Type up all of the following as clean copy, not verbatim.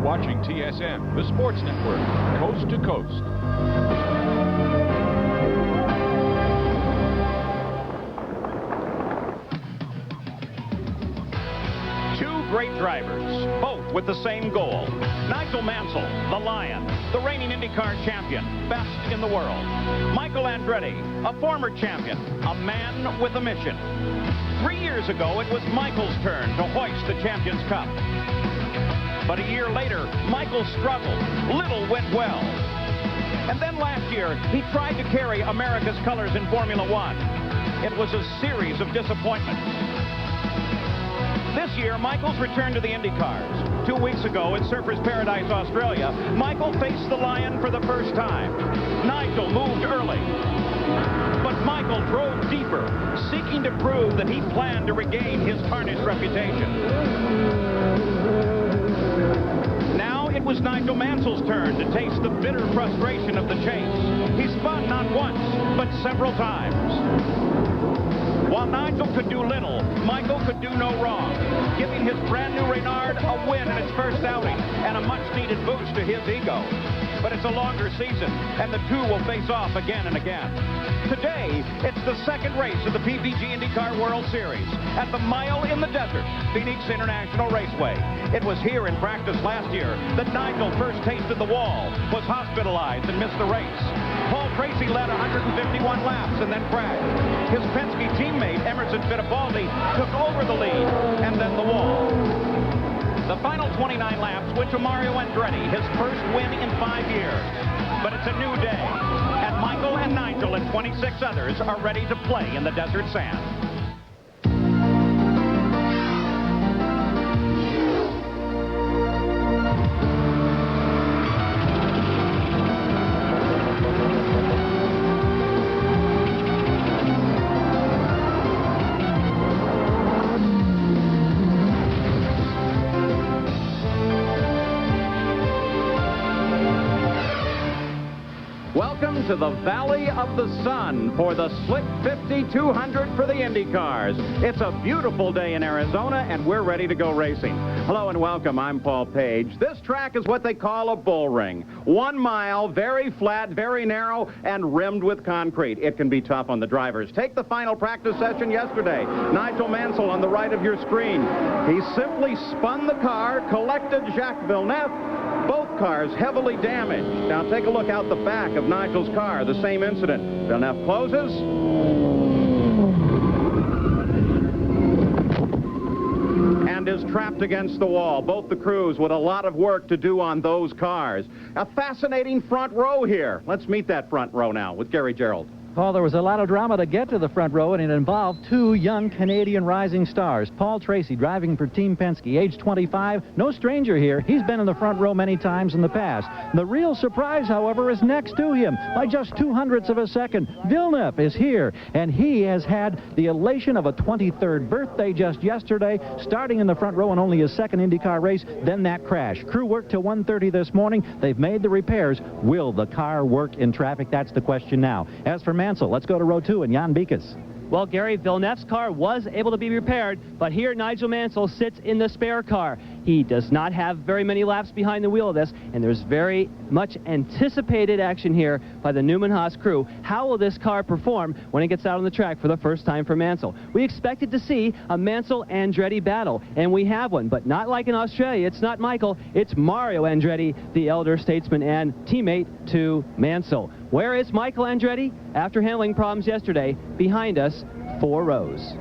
watching TSN, the sports network, coast to coast. Two great drivers, both with the same goal. Nigel Mansell, the Lion, the reigning IndyCar champion, best in the world. Michael Andretti, a former champion, a man with a mission. 3 years ago, it was Michael's turn to hoist the Champions Cup. But a year later, Michael struggled. Little went well. And then last year, he tried to carry America's colors in Formula One. It was a series of disappointments. This year, Michael's returned to the IndyCars. 2 weeks ago at Surfers Paradise, Australia, Michael faced the Lion for the first time. Nigel moved early. But Michael drove deeper, seeking to prove that he planned to regain his tarnished reputation. Now it was Nigel Mansell's turn to taste the bitter frustration of the chase. He spun not once, but several times. While Nigel could do little, Michael could do no wrong, giving his brand new Reynard a win in its first outing and a much-needed boost to his ego. But it's a longer season, and the two will face off again and again. Today, it's the second race of the PPG IndyCar World Series at the Mile in the Desert, Phoenix International Raceway. It was here in practice last year that Nigel first tasted the wall, was hospitalized, and missed the race. Paul Tracy led 151 laps and then crashed. His Penske teammate, Emerson Fittipaldi, took over the lead, and then the wall. The final 29 laps went to Mario Andretti, his first win in 5 years. But it's a new day, and Michael and Nigel and 26 others are ready to play in the desert sand. Welcome to the Valley of the Sun for the Slick 5200 for the IndyCars. It's a beautiful day in Arizona, and we're ready to go racing. Hello and welcome. I'm Paul Page. This track is what they call a bull ring. 1 mile, very flat, very narrow, and rimmed with concrete. It can be tough on the drivers. Take the final practice session yesterday. Nigel Mansell on the right of your screen. He simply spun the car, collected Jacques Villeneuve. Both cars heavily damaged. Now take a look out the back of Nigel's car, the same incident. Villeneuve closes. And is trapped against the wall. Both the crews with a lot of work to do on those cars. A fascinating front row here. Let's meet that front row now with Gary Gerould. Paul, there was a lot of drama to get to the front row, and it involved two young Canadian rising stars. Paul Tracy, driving for Team Penske, age 25, no stranger here. He's been in the front row many times in the past. The real surprise, however, is next to him by just 0.02 of a second. Villeneuve is here, and he has had the elation of a 23rd birthday just yesterday, starting in the front row in only his second IndyCar race, then that crash. Crew worked till 1:30 this morning. They've made the repairs. Will the car work in traffic? That's the question now. As for Mansell, let's go to row 2 and Jan Beekes. Well, Gary, Villeneuve's car was able to be repaired, but here Nigel Mansell sits in the spare car. He does not have very many laps behind the wheel of this, and there's very much anticipated action here by the Newman Haas crew. How will this car perform when it gets out on the track for the first time for Mansell? We expected to see a Mansell-Andretti battle, and we have one, but not like in Australia. It's not Michael, it's Mario Andretti, the elder statesman and teammate to Mansell. Where is Michael Andretti? After handling problems yesterday, behind us, 4 rows.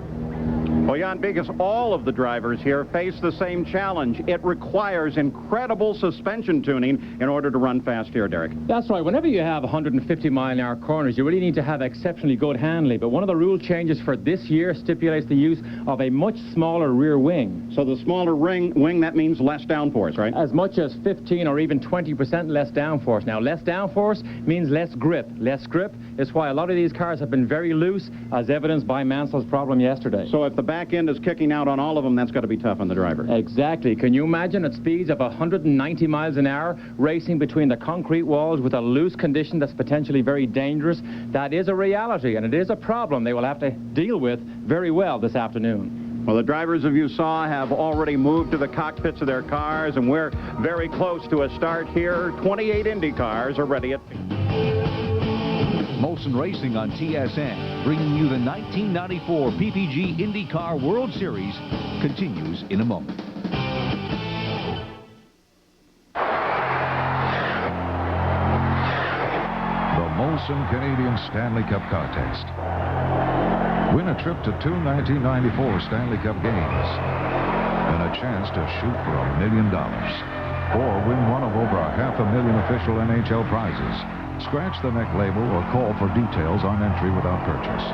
Well, Jan Beekes, all of the drivers here face the same challenge. It requires incredible suspension tuning in order to run fast here, Derek. That's right. Whenever you have 150-mile-an-hour corners, you really need to have exceptionally good handling. But one of the rule changes for this year stipulates the use of a much smaller rear wing. So the smaller wing, that means less downforce, right? As much as 15 or even 20% less downforce. Now, less downforce means less grip. Less grip is why a lot of these cars have been very loose, as evidenced by Mansell's problem yesterday. So if the back end is kicking out on all of them, that's got to be tough on the driver. Exactly. Can you imagine at speeds of 190 miles an hour racing between the concrete walls with a loose condition that's potentially very dangerous? That is a reality, and it is a problem they will have to deal with very well this afternoon. Well, the drivers, as you saw, have already moved to the cockpits of their cars, and we're very close to a start here. 28 Indy cars are ready at... Molson Racing on TSN, bringing you the 1994 PPG IndyCar World Series, continues in a moment. The Molson Canadian Stanley Cup Contest. Win a trip to 2 1994 Stanley Cup games and a chance to shoot for $1 million. Or win one of over 500,000 official NHL prizes. Scratch the neck label or call for details on entry without purchase.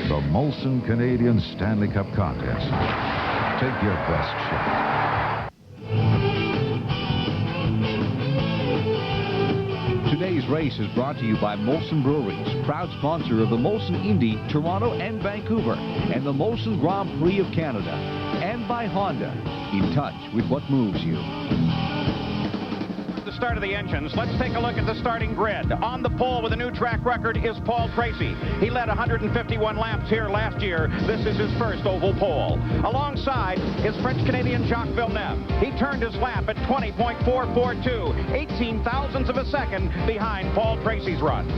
The Molson Canadian Stanley Cup Contest. Take your best shot. Today's race is brought to you by Molson Breweries, proud sponsor of the Molson Indy, Toronto, and Vancouver, and the Molson Grand Prix of Canada, and by Honda, in touch with what moves you. The start of the engines. Let's take a look at the starting grid. On the pole with a new track record is Paul Tracy. He led 151 laps here last year. This is his first oval pole. Alongside is French-Canadian Jacques Villeneuve. He turned his lap at 20.442, 18 thousandths of a second behind Paul Tracy's run.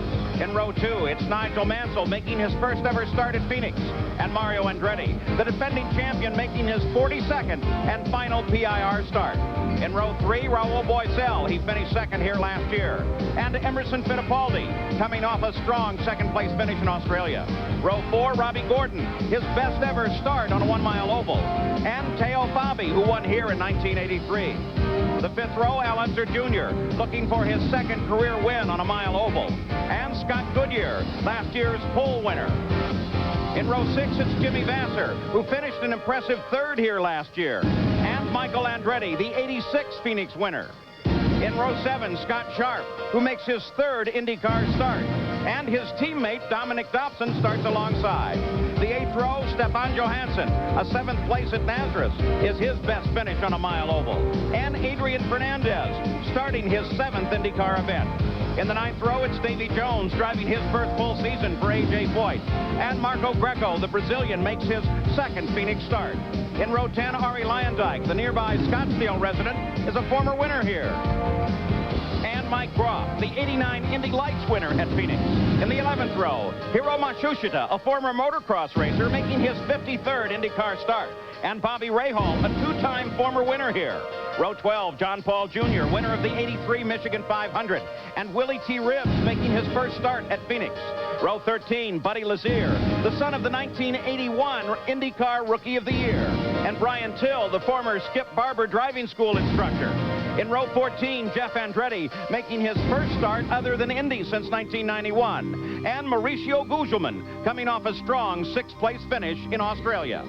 In row 2, it's Nigel Mansell making his first ever start at Phoenix, and Mario Andretti, the defending champion, making his 42nd and final PIR start. In row 3, Raul Boesel, he finished second here last year. And Emerson Fittipaldi, coming off a strong second-place finish in Australia. Row 4, Robbie Gordon, his best ever start on a 1-mile oval. And Teo Fabi, who won here in 1983. The 5th row, Al Unser Jr., looking for his second career win on a mile oval. And Scott Goodyear, last year's pole winner. In row 6, it's Jimmy Vasser, who finished an impressive 3rd here last year. And Michael Andretti, the 86 Phoenix winner. In row 7, Scott Sharp, who makes his 3rd IndyCar start. And his teammate, Dominic Dobson, starts alongside. The 8th row, Stefan Johansson, a 7th place at Nazareth, is his best finish on a mile oval. And Adrian Fernandez, starting his 7th IndyCar event. In the 9th row, it's Davy Jones driving his first full season for A.J. Foyt. And Marco Greco, the Brazilian, makes his 2nd Phoenix start. In row 10, Ari Luyendyk, the nearby Scottsdale resident, is a former winner here. And Mike Groff, the 89 Indy Lights winner at Phoenix. In the 11th row, Hiro Matsushita, a former motocross racer, making his 53rd IndyCar start. And Bobby Rahal, a 2-time former winner here. Row 12, John Paul Jr., winner of the 83 Michigan 500. And Willie T. Ribbs making his first start at Phoenix. Row 13, Buddy Lazier, the son of the 1981 IndyCar Rookie of the Year. And Brian Till, the former Skip Barber driving school instructor. In row 14, Jeff Andretti making his first start other than Indy since 1991. And Mauricio Gugelmin coming off a strong 6th place finish in Australia.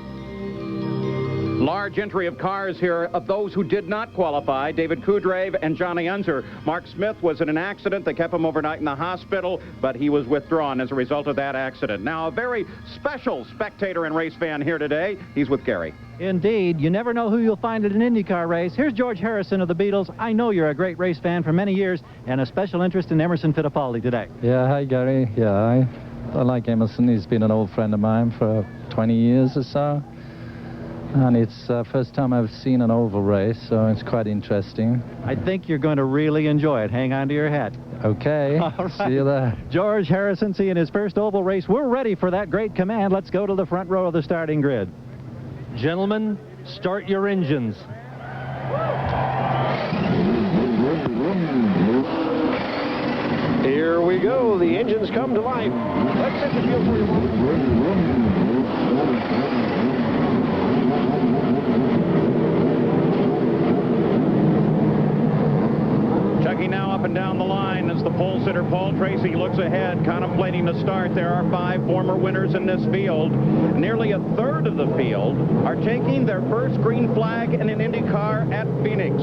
Large entry of cars here of those who did not qualify. David Kudrave and Johnny Unser. Mark Smith was in an accident. They kept him overnight in the hospital, but he was withdrawn as a result of that accident. Now, a very special spectator and race fan here today. He's with Gary. Indeed. You never know who you'll find at an IndyCar race. Here's George Harrison of the Beatles. I know you're a great race fan for many years and a special interest in Emerson Fittipaldi today. Yeah, hi, Gary. Yeah, I like Emerson. He's been an old friend of mine for 20 years or so. And it's the first time I've seen an oval race, so it's quite interesting. I think you're going to really enjoy it. Hang on to your hat. Okay. All right. See you there. George Harrison seeing his first oval race. We're ready for that great command. Let's go to the front row of the starting grid. Gentlemen, start your engines. Here we go. The engines come to life. Let's set the field for you. Checking now up and down the line as the pole sitter Paul Tracy looks ahead, contemplating the start. There are 5 former winners in this field. Nearly a third of the field are taking their first green flag in an IndyCar at Phoenix.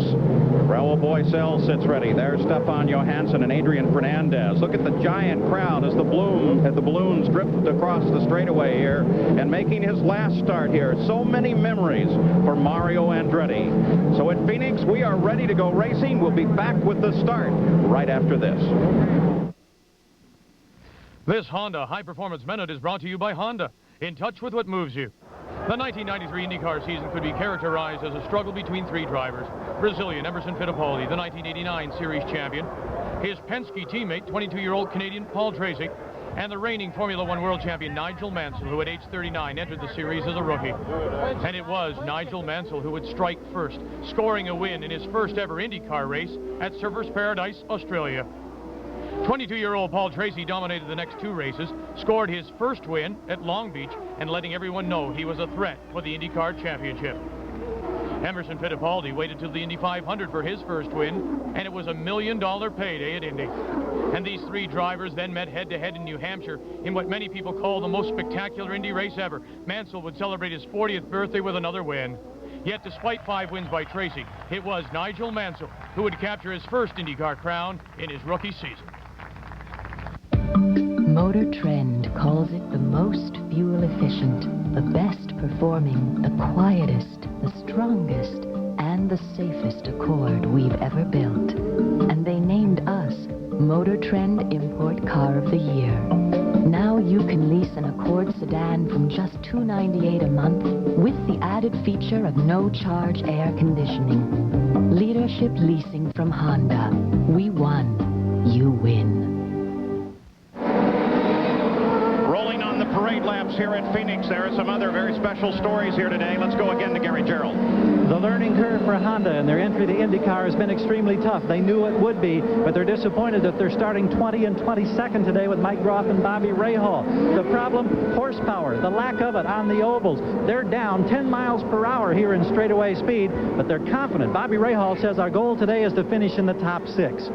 Raul Boesel sits ready. There's Stefan Johansson and Adrian Fernandez. Look at the giant crowd as the balloons drift across the straightaway here and making his last start here. So many memories for Mario Andretti. So at Phoenix, we are ready to go racing. We'll be back with the start right after this. This Honda High Performance Minute is brought to you by Honda. In touch with what moves you. The 1993 IndyCar season could be characterized as a struggle between three drivers. Brazilian Emerson Fittipaldi, the 1989 Series champion, his Penske teammate, 22-year-old Canadian Paul Tracy, and the reigning Formula One world champion Nigel Mansell, who at age 39 entered the series as a rookie. And it was Nigel Mansell who would strike first, scoring a win in his first ever IndyCar race at Surfers Paradise, Australia. 22-year-old Paul Tracy dominated the next two races, scored his first win at Long Beach, and letting everyone know he was a threat for the IndyCar championship. Emerson Fittipaldi waited till the Indy 500 for his first win, and it was $1 million payday at Indy. And these three drivers then met head-to-head in New Hampshire in what many people call the most spectacular Indy race ever. Mansell would celebrate his 40th birthday with another win. Yet despite 5 wins by Tracy, it was Nigel Mansell who would capture his first IndyCar crown in his rookie season. Motor Trend calls it the most fuel efficient, the best performing, the quietest, the strongest, and the safest Accord we've ever built. And they named us Motor Trend Import Car of the Year. Now you can lease an Accord sedan from just $298 a month with the added feature of no-charge air conditioning. Leadership leasing from Honda. We won. You win. Parade laps here at Phoenix. There are some other very special stories here today. Let's go again to Gary Gerald. The learning curve for Honda and their entry to IndyCar has been extremely tough. They knew it would be, but they're disappointed that they're starting 20 and 22nd today with Mike Groff and Bobby Rahal. The problem, horsepower, the lack of it on the ovals. They're down 10 miles per hour here in straightaway speed, but they're confident. Bobby Rahal says our goal today is to finish in the top 6.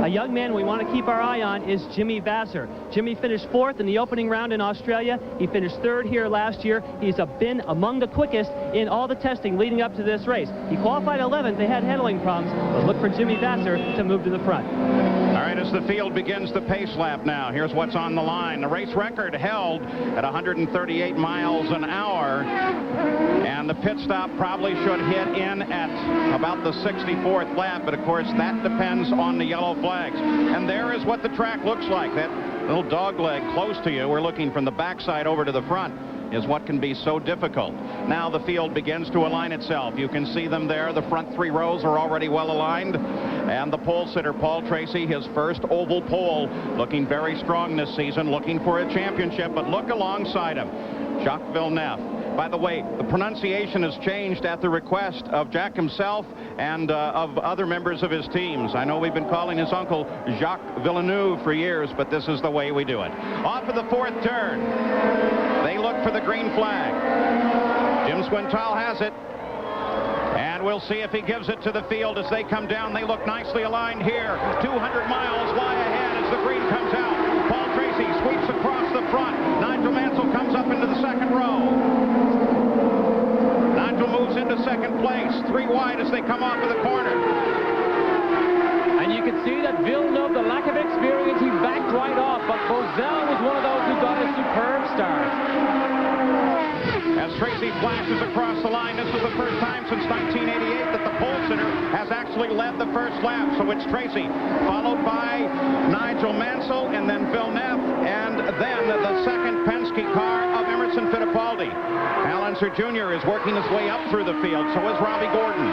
A young man we want to keep our eye on is Jimmy Vasser. Jimmy finished 4th in the opening round in Australia. He finished 3rd here last year. He's been among the quickest in all the testing leading up to this race. He qualified 11th. They had handling problems, but look for Jimmy Vasser to move to the front. All right, as the field begins the pace lap now, here's what's on the line. The race record held at 138 miles an hour, and the pit stop probably should hit in at about the 64th lap, but of course that depends on the yellow flags. And there is what the track looks like. That little dog leg close to you, we're looking from the backside over to the front, is what can be so difficult. Now the field begins to align itself. You can see them there. The front 3 rows are already well aligned. And the pole sitter, Paul Tracy, his first oval pole, looking very strong this season, looking for a championship. But look alongside him, Jacques Villeneuve. By the way, the pronunciation has changed at the request of Jack himself and of other members of his teams. I know we've been calling his uncle Jacques Villeneuve for years, but this is the way we do it. Off of the 4th turn, they look for the green flag. Jim Swintal has it. And we'll see if he gives it to the field as they come down. They look nicely aligned here. 200 miles lie ahead as the green comes out. Paul Tracy sweeps across the front. Nigel Mansell comes up into the 2nd row. Nigel moves into 2nd place. 3 wide as they come off of the corner. And you can see that Villeneuve, the lack of experience, he backed right off. But Boesel was one of those who got a superb start. As Tracy flashes across the line, this is the first time since 1988 that the pole sitter has actually led the first lap. So it's Tracy, followed by Nigel Mansell, and then Villeneuve, and then the 2nd Penske car of Emerson Fittipaldi. Al Unser Jr. is working his way up through the field, so is Robbie Gordon.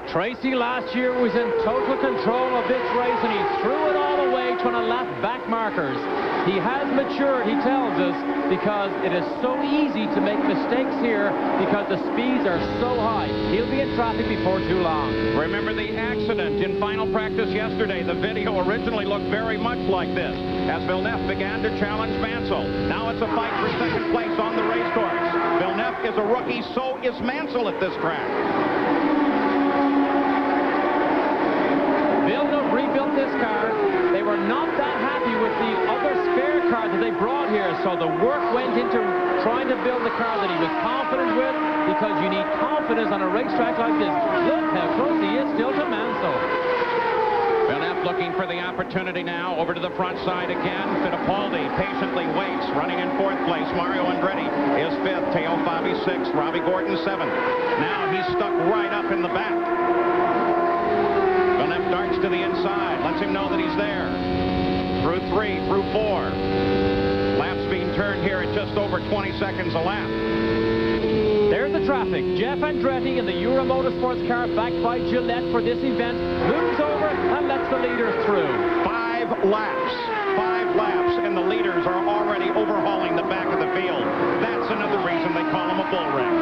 Tracy last year was in total control of this race, and he threw it all away trying to lap back markers. He has matured, he tells us, because it is so easy to make mistakes here because the speeds are so high. He'll be in traffic before too long. Remember the accident in final practice yesterday. The video originally looked very much like this as Villeneuve began to challenge Mansell. Now it's a fight for 2nd place on the race course. Villeneuve is a rookie, so is Mansell at this track. Villeneuve rebuilt this car. They were not that happy with the other spare car that they brought here, so the work went into trying to build the car that he was confident with, because you need confidence on a racetrack like this. Look how close he is still to Mansell. Villeneuve looking for the opportunity now. Over to the front side again. Fittipaldi patiently waits, running in 4th place. Mario Andretti is 5th. Teo Fabi 6th. Robbie Gordon 7th. Now he's stuck right up in the back. Villeneuve darts to the inside, lets him know that he's there. through 3, through 4. Laps being turned here at just over 20 seconds a lap. There's the traffic. Jeff Andretti in the Euro Motorsports car backed by Gillette for this event moves over and lets the leaders through. 5 laps. 5 laps, and the leaders are already overhauling the back of the field. That's another reason they call him a bull ring.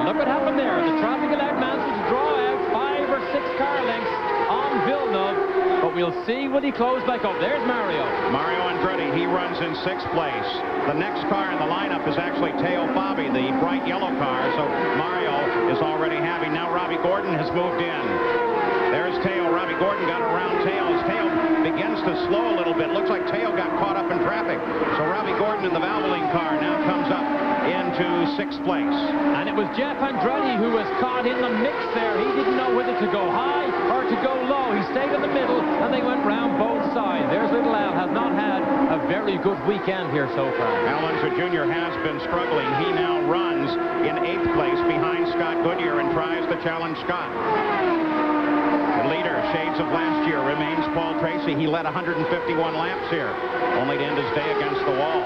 Look what happened there. The traffic allowed Mansell to draw out 5 or 6 car lengths on Villeneuve, but we'll see when he close back up. There's Mario. Mario Andretti, he runs in 6th place. The next car in the lineup is actually Teo Fabi, the bright yellow car, so Mario is already happy. Now Robbie Gordon has moved in. There's Teo. Robbie Gordon got around Teo as Teo begins to slow a little bit. Looks like Teo got caught up in traffic. So Robbie Gordon in the Valvoline car now comes up into 6th place. And it was Jeff Andretti who was caught in the mix there. He didn't know whether to go high or to go low. He stayed in the middle, and they went round both sides. There's little Al, has not had a very good weekend here so far. Al Unser Jr. has been struggling. He now runs in 8th place behind Scott Goodyear and tries to challenge Scott. The leader, shades of last year, remains Paul Tracy. He led 151 laps here, only to end his day against the wall.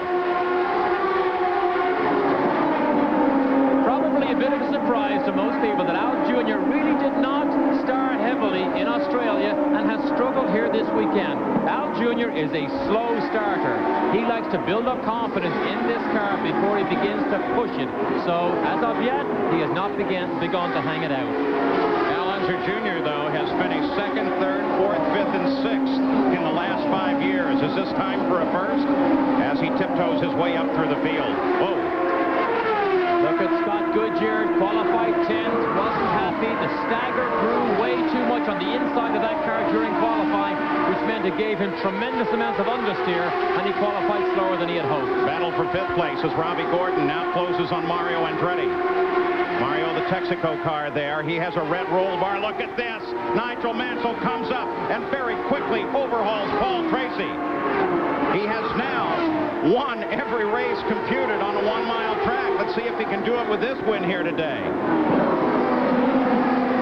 Probably a bit of a surprise to most people that Al Jr. really did not start heavily in Australia and has struggled here this weekend. Al Jr. is a slow starter. He likes to build up confidence in this car before he begins to push it. So, as of yet, he has not begun to hang it out. Al Unser Jr., though, has finished 2nd, 3rd, 4th, 5th, and 6th in the last 5 years. Is this time for a first? As he tiptoes his way up through the field. Whoa. Look at Scott Goodyear, qualified 10th, wasn't happy. The stagger grew way too much on the inside of that car during qualifying, which meant it gave him tremendous amounts of understeer, and he qualified slower than he had hoped. Battle for 5th place as Robbie Gordon now closes on Mario Andretti. Mario, the Texaco car there. He has a red roll bar. Look at this. Nigel Mansell comes up and very quickly overhauls Paul Tracy. He has now won every race computed on a 1-mile track. Let's see if he can do it with this win here today.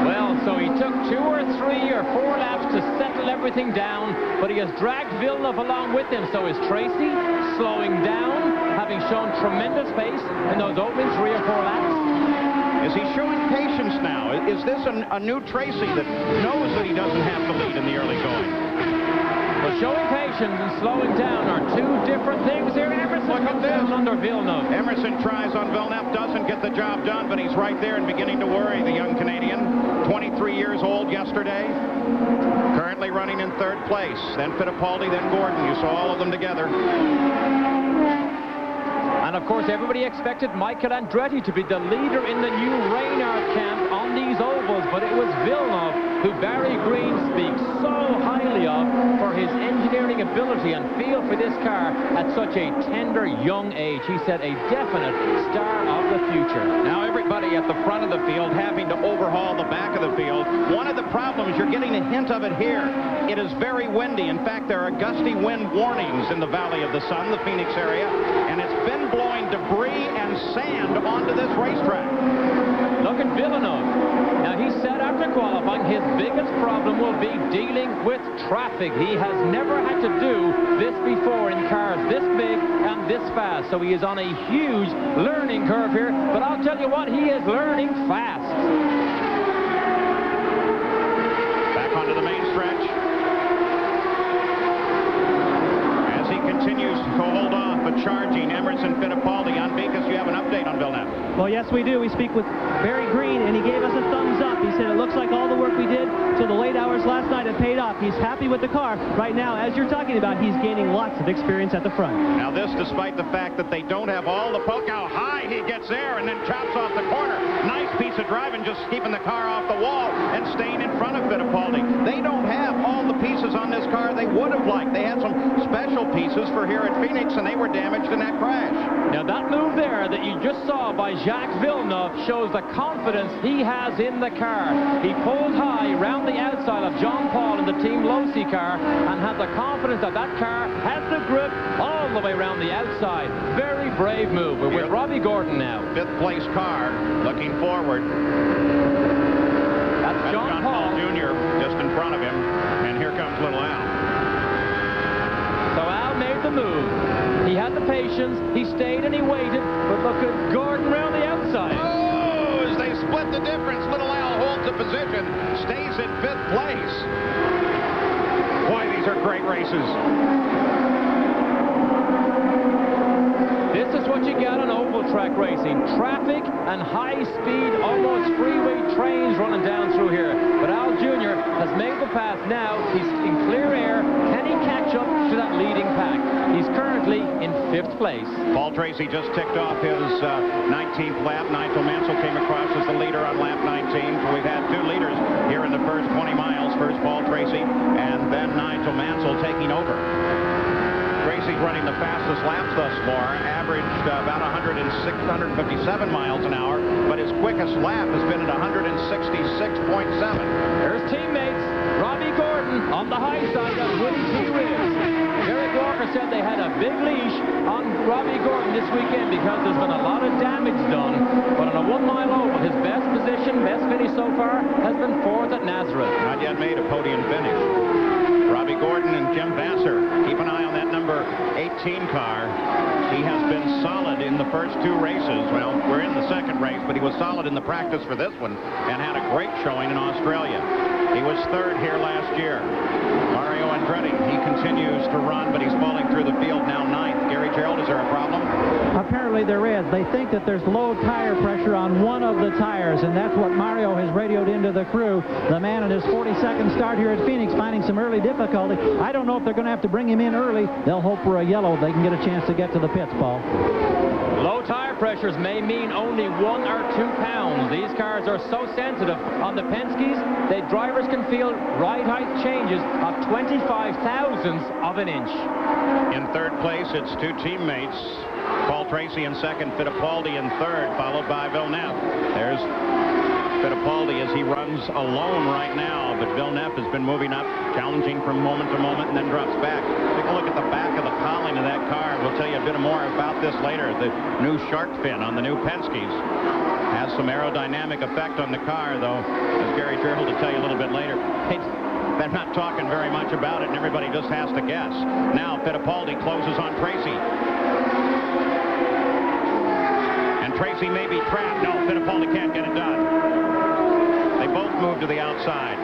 Well, so he took 2 or 3 or 4 laps to settle everything down, but he has dragged Villeneuve along with him. So is Tracy slowing down, having shown tremendous pace in those opening 3 or 4 laps. Is he showing patience now? Is this a new Tracy that knows that he doesn't have to lead in the early going? Well, showing patience and slowing down are 2 different things here. Emerson comes down under Villeneuve. Emerson tries on Villeneuve, doesn't get the job done, but he's right there and beginning to worry, the young Canadian. 23 years old yesterday. Currently running in 3rd place. Then Fittipaldi, then Gordon. You saw all of them together. And of course, everybody expected Michael Andretti to be the leader in the new Reynard camp on these ovals, but it was Villeneuve, who Barry Green speaks so highly of for his engineering ability and feel for this car at such a tender young age. He said a definite star of the future. Now everybody at the front of the field having to overhaul the back of the field. One of the problems, you're getting a hint of it here. It is very windy. In fact, there are gusty wind warnings in the Valley of the Sun, the Phoenix area, and it's been blowing debris and sand onto this racetrack. Look at Villeneuve. Now, he said after qualifying, his biggest problem will be dealing with traffic. He has never had to do this before in cars this big and this fast. So he is on a huge learning curve here. But I'll tell you what, he is learning fast. Back onto the main stretch. As he continues to hold off, but charging Emerson Fittipaldi. On Beacus, you have an update on Villeneuve. Well, yes, we do. We speak with Barry Green, and he gave us a thumbs up. He said it looks like all the work we did till the late hours last night had paid off. He's happy with the car. Right now, as you're talking about, he's gaining lots of experience at the front. Now this despite the fact that they don't have all the poke. How high he gets there and then chops off the corner. Nice piece of driving, just keeping the car off the wall and staying in front of Fittipaldi. They don't have all the pieces on this car they would have liked. They had some special pieces for here at Phoenix, and they were damaged in that crash. Now that move there that you just saw by Jacques Villeneuve shows the confidence he has in the car. He pulled high round the outside of John Paul in the Team Losi car and had the confidence that that car has the grip all the way around the outside. Very brave move. We're with Robbie Gordon now. 5th place car looking forward. That's John Paul Jr. just in front of him, and here comes little Al. made the move. He had the patience, he stayed and he waited, but look at Gordon round the outside. Oh, as they split the difference, Little Al holds the position, stays in 5th place. Boy, these are great races. This is what you get on oval track racing. Traffic and high speed, almost freeway trains running down through here. But Al Jr. has made the pass now. He's in clear air. Can he catch up to that leading pack? He's currently in 5th place. Paul Tracy just ticked off his 19th lap. Nigel Mansell came across as the leader on lap 19. So we've had 2 leaders here in the first 20 miles. First Paul Tracy and then Nigel Mansell taking over. Tracy's running the fastest laps thus far, averaged about 157 miles an hour, but his quickest lap has been at 166.7. There's teammates. Robbie Gordon on the high side of Willie T. Ribbs. Derek Walker said they had a big leash on Robbie Gordon this weekend because there's been a lot of damage done. But on a 1-mile oval, his best position, best finish so far, has been 4th at Nazareth. Not yet made a podium finish. Robbie Gordon and Jim Vassar. Keep an eye on that number 18 car. He has been solid in the first 2 races. Well, we're in the second race, but he was solid in the practice for this one and had a great showing in Australia. He was 3rd here last year. Mario Andretti, he continues to run, but he's falling through the field now 9th. Gary Gerald, is there a problem? Apparently there is. They think that there's low tire pressure on one of the tires, and that's what Mario has radioed into the crew. The man in his 42nd start here at Phoenix finding some early difficulty. I don't know if they're going to have to bring him in early. They'll hope for a yellow. They can get a chance to get to the pits, Paul. Low tire pressures may mean only 1 or 2 pounds. These cars are so sensitive. On the Penske's, the drivers can feel ride height changes of 25 thousandths of an inch. In 3rd place, it's 2 teammates. Paul Tracy in 2nd, Fittipaldi in 3rd, followed by Villeneuve. There's Fittipaldi as he runs alone right now, but Villeneuve has been moving up, challenging from moment to moment, and then drops back. Take a look at the back of the cowling of that car. We'll tell you a bit more about this later. The new shark fin on the new Penske's has some aerodynamic effect on the car, though, as Gary Gerald will tell you a little bit later. They're not talking very much about it, and everybody just has to guess. Now Fittipaldi closes on Tracy. And Tracy may be trapped. No, Fittipaldi can't get it done. They both move to the outside.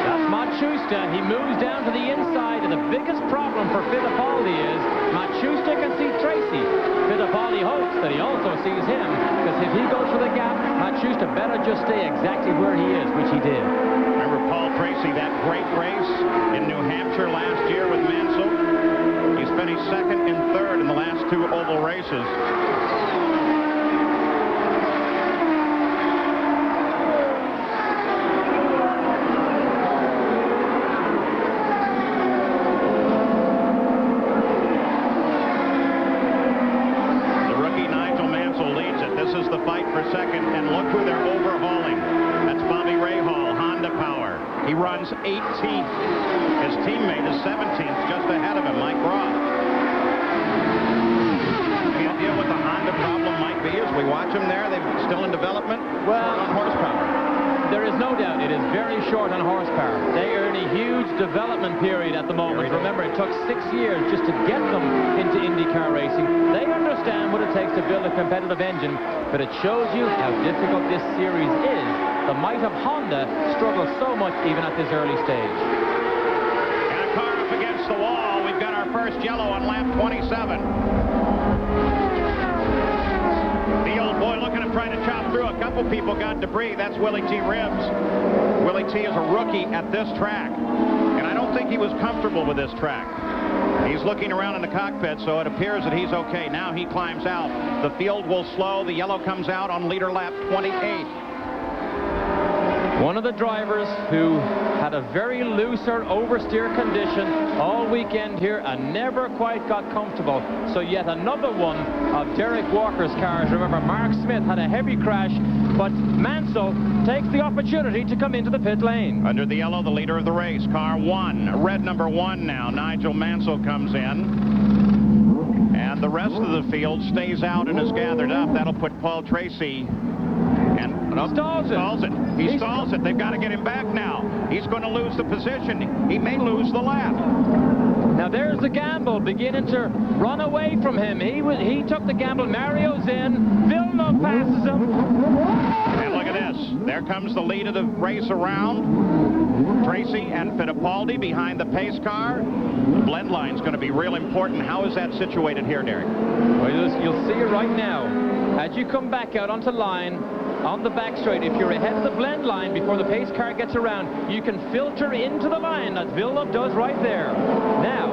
That's Machusta. He moves down to the inside, and the biggest problem for Fittipaldi is Machusta can see Tracy. Fittipaldi hopes that he also sees him, because if he goes for the gap, Machusta better just stay exactly where he is, which he did. Remember Paul Tracy, that great race in New Hampshire last year with Mansell? He's finished 2nd and 3rd in the last 2 oval races. He runs 18th. His teammate is 17th, just ahead of him, Mike Roth. Any idea what the Honda problem might be as we watch them there? They're still in development? Well, on horsepower. There is no doubt it is very short on horsepower. They are in a huge development period at the moment. Remember, it took 6 years just to get them into IndyCar racing. They understand what it takes to build a competitive engine, but it shows you how difficult this series is. The might of Honda struggles so much even at this early stage. And a car up against the wall. We've got our first yellow on lap 27. The old boy looking at trying to chop through. A couple people got debris. That's Willie T. Ribbs. Willie T. is a rookie at this track, and I don't think he was comfortable with this track. He's looking around in the cockpit, so it appears that he's okay. Now he climbs out. The field will slow. The yellow comes out on leader lap 28. One of the drivers who had a very loose or oversteer condition all weekend here and never quite got comfortable. So yet another one of Derek Walker's cars. Remember, Mark Smith had a heavy crash, but Mansell takes the opportunity to come into the pit lane. Under the yellow, the leader of the race, car 1. Red number 1 now. Nigel Mansell comes in. And the rest of the field stays out and is gathered up. That'll put Paul Tracy stalls it. He stalls it. They've got to get him back now. He's going to lose the position. He may lose the lap. Now there's the gamble beginning to run away from him. He took the gamble. Mario's in. Villeneuve passes him. And look at this. There comes the lead of the race around. Tracy and Fittipaldi behind the pace car. The blend line's going to be real important. How is that situated here, Derek? Well, you'll see it right now. As you come back out onto line, on the back straight, if you're ahead of the blend line before the pace car gets around, you can filter into the line, as Villeneuve does right there. Now,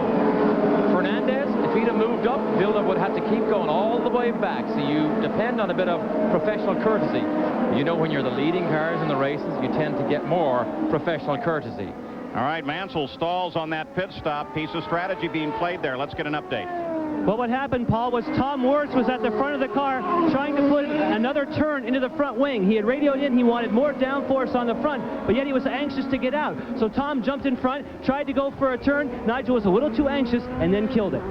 Fernandez, if he'd have moved up, Villeneuve would have to keep going all the way back. So you depend on a bit of professional courtesy. You know, when you're the leading cars in the races, you tend to get more professional courtesy. All right, Mansell stalls on that pit stop. Piece of strategy being played there. Let's get an update. Well, what happened, Paul, was Tom Wirtz was at the front of the car trying to put another turn into the front wing. He had radioed in he wanted more downforce on the front, but yet he was anxious to get out. So Tom jumped in front, tried to go for a turn. Nigel was a little too anxious and then killed it.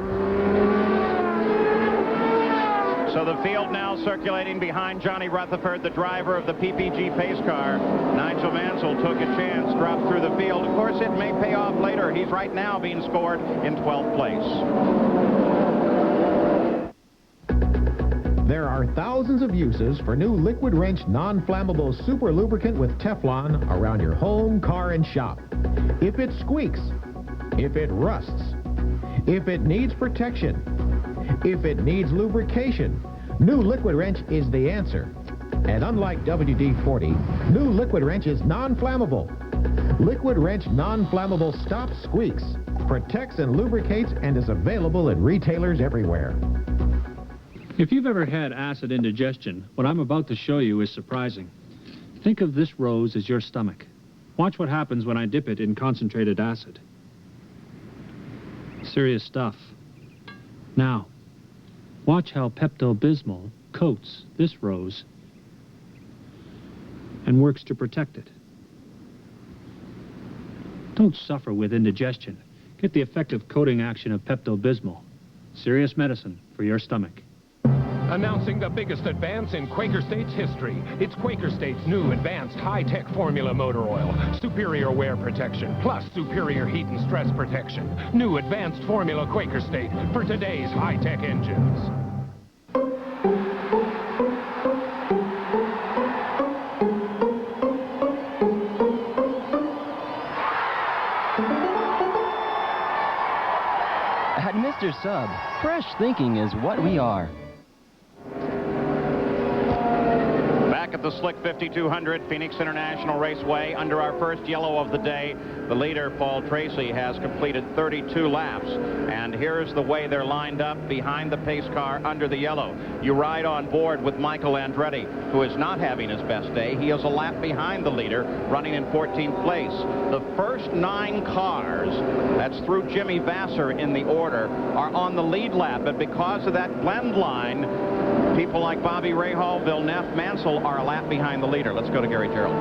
So the field now circulating behind Johnny Rutherford, the driver of the PPG pace car. Nigel Mansell took a chance, dropped through the field. Of course, it may pay off later. He's right now being scored in 12th place. There are thousands of uses for new Liquid Wrench non-flammable super lubricant with Teflon around your home, car, and shop. If it squeaks, if it rusts, if it needs protection, if it needs lubrication, new Liquid Wrench is the answer. And unlike WD-40, new Liquid Wrench is non-flammable. Liquid Wrench non-flammable stops squeaks, protects and lubricates, and is available at retailers everywhere. If you've ever had acid indigestion, what I'm about to show you is surprising. Think of this rose as your stomach. Watch what happens when I dip it in concentrated acid. Serious stuff. Now, watch how Pepto-Bismol coats this rose and works to protect it. Don't suffer with indigestion. Get the effective coating action of Pepto-Bismol. Serious medicine for your stomach. Announcing the biggest advance in Quaker State's history. It's Quaker State's new advanced high-tech formula motor oil. Superior wear protection, plus superior heat and stress protection. New advanced formula Quaker State for today's high-tech engines. At Mr. Sub, fresh thinking is what we are. At the Slick 5200 Phoenix International Raceway, under our first yellow of the day, the leader, Paul Tracy, has completed 32 laps. And here's the way they're lined up behind the pace car under the yellow. You ride on board with Michael Andretti, who is not having his best day. He is a lap behind the leader, running in 14th place. The first 9 cars, that's through Jimmy Vasser in the order, are on the lead lap. But because of that blend line, people like Bobby Rahal, Villeneuve, Mansell are a lap behind the leader. Let's go to Gary Gerald.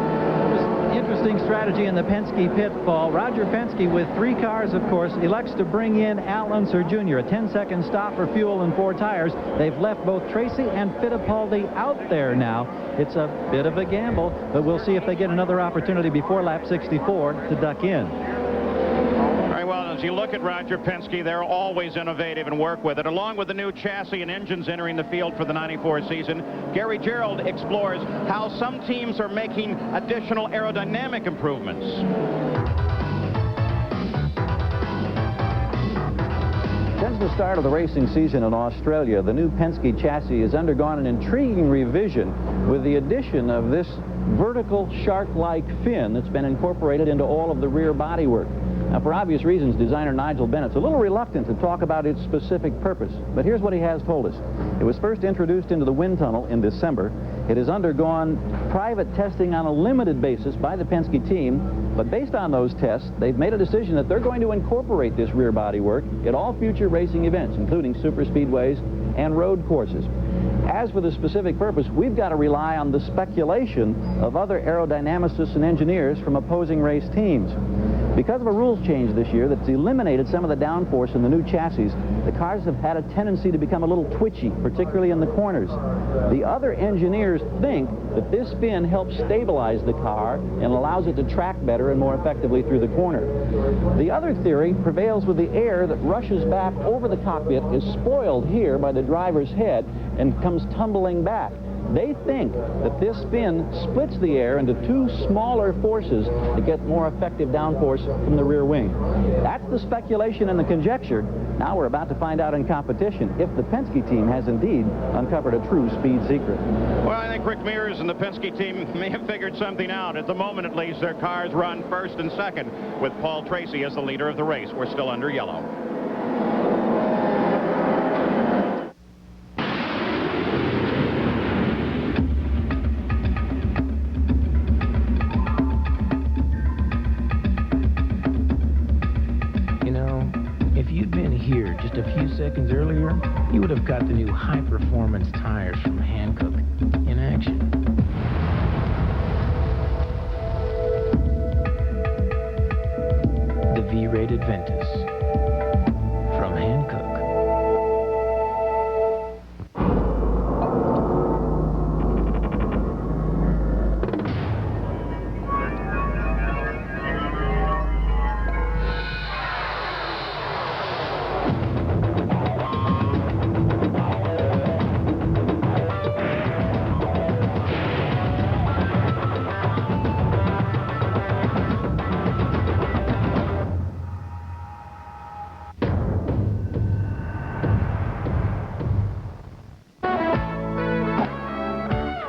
Interesting strategy in the Penske pitfall. Roger Penske, with 3 cars, of course, elects to bring in Al Unser Jr., a 10-second stop for fuel and 4 tires. They've left both Tracy and Fittipaldi out there now. It's a bit of a gamble, but we'll see if they get another opportunity before lap 64 to duck in. Very well, as you look at Roger Penske, they're always innovative and work with it. Along with the new chassis and engines entering the field for the 94 season, Gary Gerald explores how some teams are making additional aerodynamic improvements. Since the start of the racing season in Australia, the new Penske chassis has undergone an intriguing revision with the addition of this vertical shark-like fin that's been incorporated into all of the rear bodywork. Now, for obvious reasons, designer Nigel Bennett's a little reluctant to talk about its specific purpose, but here's what he has told us. It was first introduced into the wind tunnel in December. It has undergone private testing on a limited basis by the Penske team, but based on those tests, they've made a decision that they're going to incorporate this rear bodywork at all future racing events, including super speedways and road courses. As for the specific purpose, we've got to rely on the speculation of other aerodynamicists and engineers from opposing race teams. Because of a rules change this year that's eliminated some of the downforce in the new chassis, the cars have had a tendency to become a little twitchy, particularly in the corners. The other engineers think that this fin helps stabilize the car and allows it to track better and more effectively through the corner. The other theory prevails with the air that rushes back over the cockpit is spoiled here by the driver's head and comes tumbling back. They think that this fin splits the air into two smaller forces to get more effective downforce from the rear wing. That's the speculation and the conjecture. Now we're about to find out in competition if the Penske team has indeed uncovered a true speed secret. Well, I think Rick Mears and the Penske team may have figured something out. At the moment, at least, their cars run first and second with Paul Tracy as the leader of the race. We're still under yellow. Just a few seconds earlier, you would have got the new high-performance tires from Hankook in action. The V-rated Ventus from Hankook.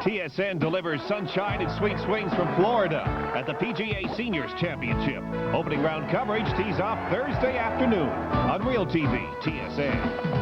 TSN delivers sunshine and sweet swings from Florida at the PGA Seniors Championship. Opening round coverage tees off Thursday afternoon on Real TV, TSN.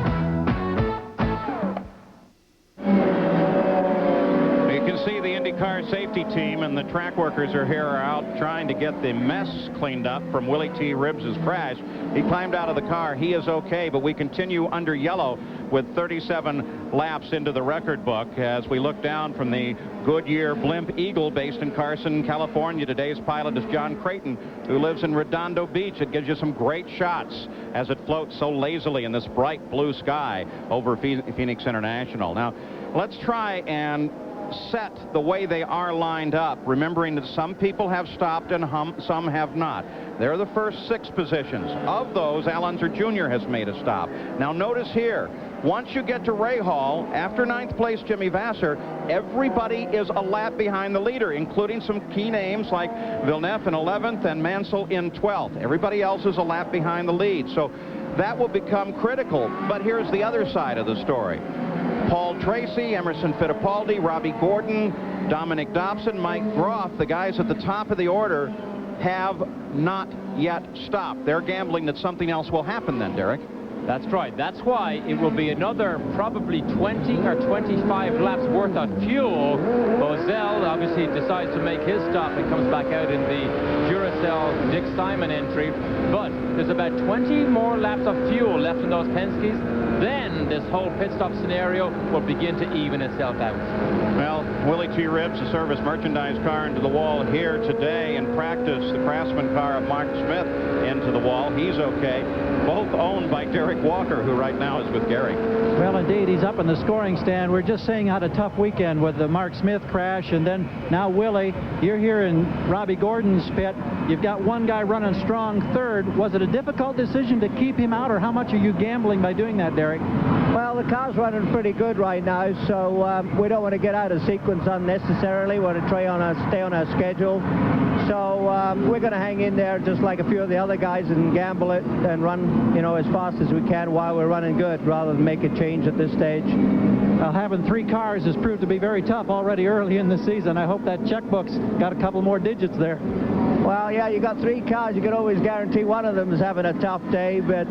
See the IndyCar safety team and the track workers are here out trying to get the mess cleaned up from Willie T. Ribbs' crash. He climbed out of the car. He is okay, but we continue under yellow with 37 laps into the record book as we look down from the Goodyear Blimp Eagle based in Carson, California. Today's pilot is John Creighton, who lives in Redondo Beach. It gives you some great shots as it floats so lazily in this bright blue sky over Phoenix International. Now, let's try and set the way they are lined up, remembering that some people have stopped and some have not. They're the first 6 positions. Of those, Al Unser Jr. has made a stop. Now notice here, once you get to Rahal, after 9th place Jimmy Vasser, everybody is a lap behind the leader, including some key names like Villeneuve in 11th and Mansell in 12th. Everybody else is a lap behind the lead, so that will become critical. But here's the other side of the story. Paul Tracy, Emerson Fittipaldi, Robbie Gordon, Dominic Dobson, Mike Groff, the guys at the top of the order, have not yet stopped. They're gambling that something else will happen then, Derek. That's right. That's why it will be another probably 20 or 25 laps worth of fuel. Bozell obviously decides to make his stop and comes back out in the Duracell Dick Simon entry. But there's about 20 more laps of fuel left in those Penskes. Then this whole pit stop scenario will begin to even itself out. Well, Willie T. Ribbs, the service merchandise car into the wall here today in practice. The Craftsman car of Mark Smith into the wall. He's okay. Both owned by Derek Walker, who right now is with Gary. Well, indeed, he's up in the scoring stand. We're just saying how a tough weekend with the Mark Smith crash, and then now Willie, you're here in Robbie Gordon's pit. You've got one guy running strong third. Was it a difficult decision to keep him out, or how much are you gambling by doing that, Derek? Well, the car's running pretty good right now, so we don't want to get out of sequence unnecessarily. We want to try on stay on our schedule. So we're going to hang in there just like a few of the other guys and gamble it and run, you know, as fast as we can while we're running good, rather than make a change at this stage. Well, having 3 cars has proved to be very tough already early in the season. I hope that checkbook's got a couple more digits there. Well, yeah, you got 3 cars. You can always guarantee one of them is having a tough day, but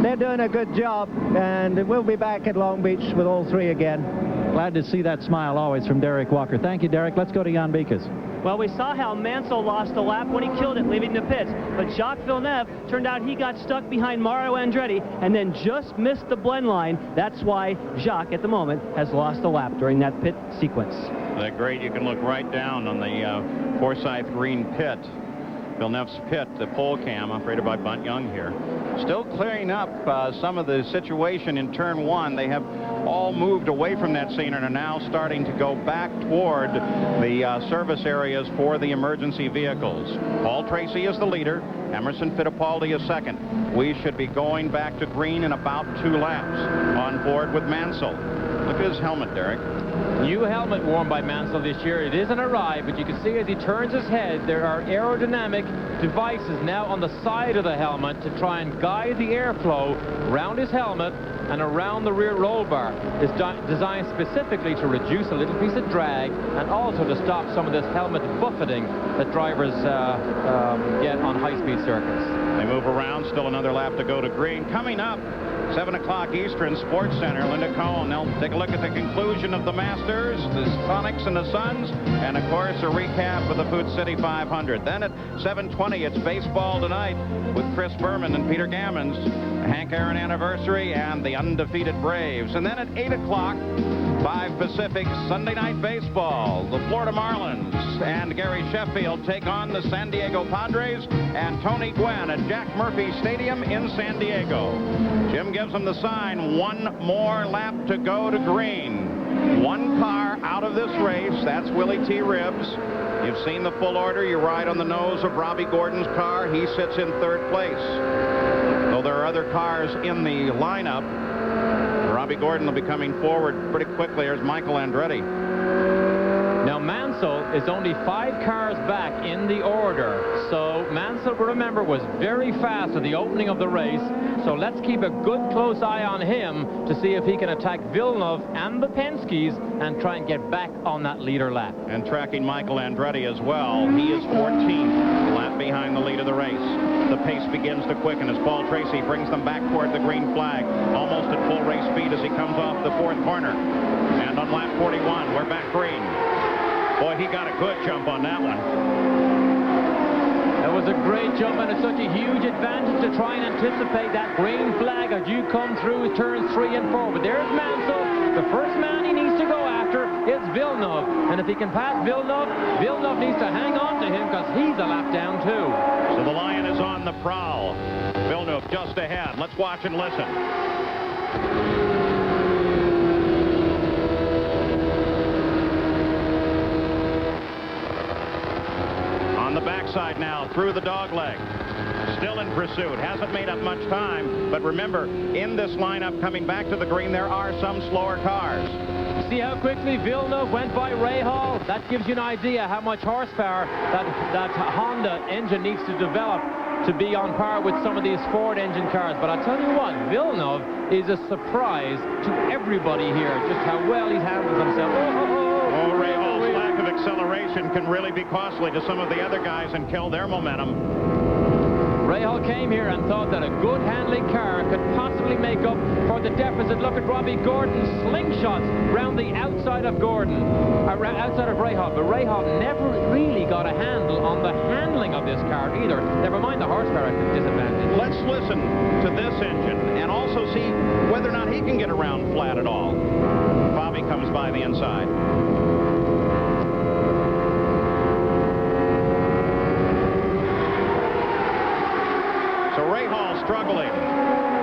they're doing a good job, and we'll be back at Long Beach with all 3 again. Glad to see that smile always from Derek Walker. Thank you, Derek. Let's go to Jan Beekes. Well, we saw how Mansell lost a lap when he killed it, leaving the pits. But Jacques Villeneuve, turned out he got stuck behind Mario Andretti and then just missed the blend line. That's why Jacques, at the moment, has lost a lap during that pit sequence. That great. You can look right down on the Forsyth Green pit. Villeneuve's pit, the pole cam, operated by Bunt Young here. Still clearing up some of the situation in turn 1. They have all moved away from that scene and are now starting to go back toward the service areas for the emergency vehicles. Paul Tracy is the leader. Emerson Fittipaldi is second. We should be going back to green in about 2 laps. On board with Mansell. Look at his helmet, Derek. New helmet worn by Mansell this year. It isn't a ride, but you can see as he turns his head, there are aerodynamic devices now on the side of the helmet to try and guide the airflow around his helmet and around the rear roll bar. It's designed specifically to reduce a little piece of drag and also to stop some of this helmet buffeting that drivers get on high-speed circuits. They move around. Still another lap to go to green. Coming up, 7 o'clock Eastern, Sports Center, Linda Cohen. They'll take a look at the conclusion of the Masters, the Sonics and the Suns, and of course a recap of the Food City 500. Then at 7:20, it's baseball tonight with Chris Berman and Peter Gammons, the Hank Aaron anniversary, and the undefeated Braves. And then at 8 o'clock, 5 Pacific, Sunday night baseball. The Florida Marlins and Gary Sheffield take on the San Diego Padres and Tony Gwynn at Jack Murphy Stadium in San Diego. Jim gives them the sign. 1 more lap to go to green. 1 car out of this race. That's Willie T. Ribbs. You've seen the full order. You ride on the nose of Robbie Gordon's car. He sits in 3rd place. Though there are other cars in the lineup, Robbie Gordon will be coming forward pretty quickly. There's Michael Andretti. Now Mansell is only 5 cars back in the order. So Mansell, remember, was very fast at the opening of the race. So let's keep a good close eye on him to see if he can attack Villeneuve and the Penskes and try and get back on that leader lap. And tracking Michael Andretti as well. He is 14th, lap behind the lead of the race. The pace begins to quicken as Paul Tracy brings them back toward the green flag, almost at full race speed as he comes off the 4th corner. And on lap 41, we're back green. Boy, he got a good jump on that one. That was a great jump, and it's such a huge advantage to try and anticipate that green flag as you come through turns 3 and 4. But there's Mansell. The first man he needs to go after is Villeneuve. And if he can pass Villeneuve, Villeneuve needs to hang on to him because he's a lap down too. So the Lion is on the prowl. Villeneuve just ahead. Let's watch and listen. On the backside now, through the dogleg. Still in pursuit. Hasn't made up much time. But remember, in this lineup coming back to the green, there are some slower cars. See how quickly Villeneuve went by Rahal? That gives you an idea how much horsepower that Honda engine needs to develop to be on par with some of these Ford engine cars. But I'll tell you what, Villeneuve is a surprise to everybody here, just how well he's handled himself. Oh, Rahal's lack of acceleration can really be costly to some of the other guys and kill their momentum. Rahal came here and thought that a good handling car could possibly make up for the deficit. Look at Robbie Gordon's slingshots round the outside of Gordon, outside of Rahal. But Rahal never really got a handle on the handling of this car either. Never mind the horsepower disadvantage. Let's listen to this engine and also see whether or not he can get around flat at all. Bobby comes by the inside. So Rahal struggling.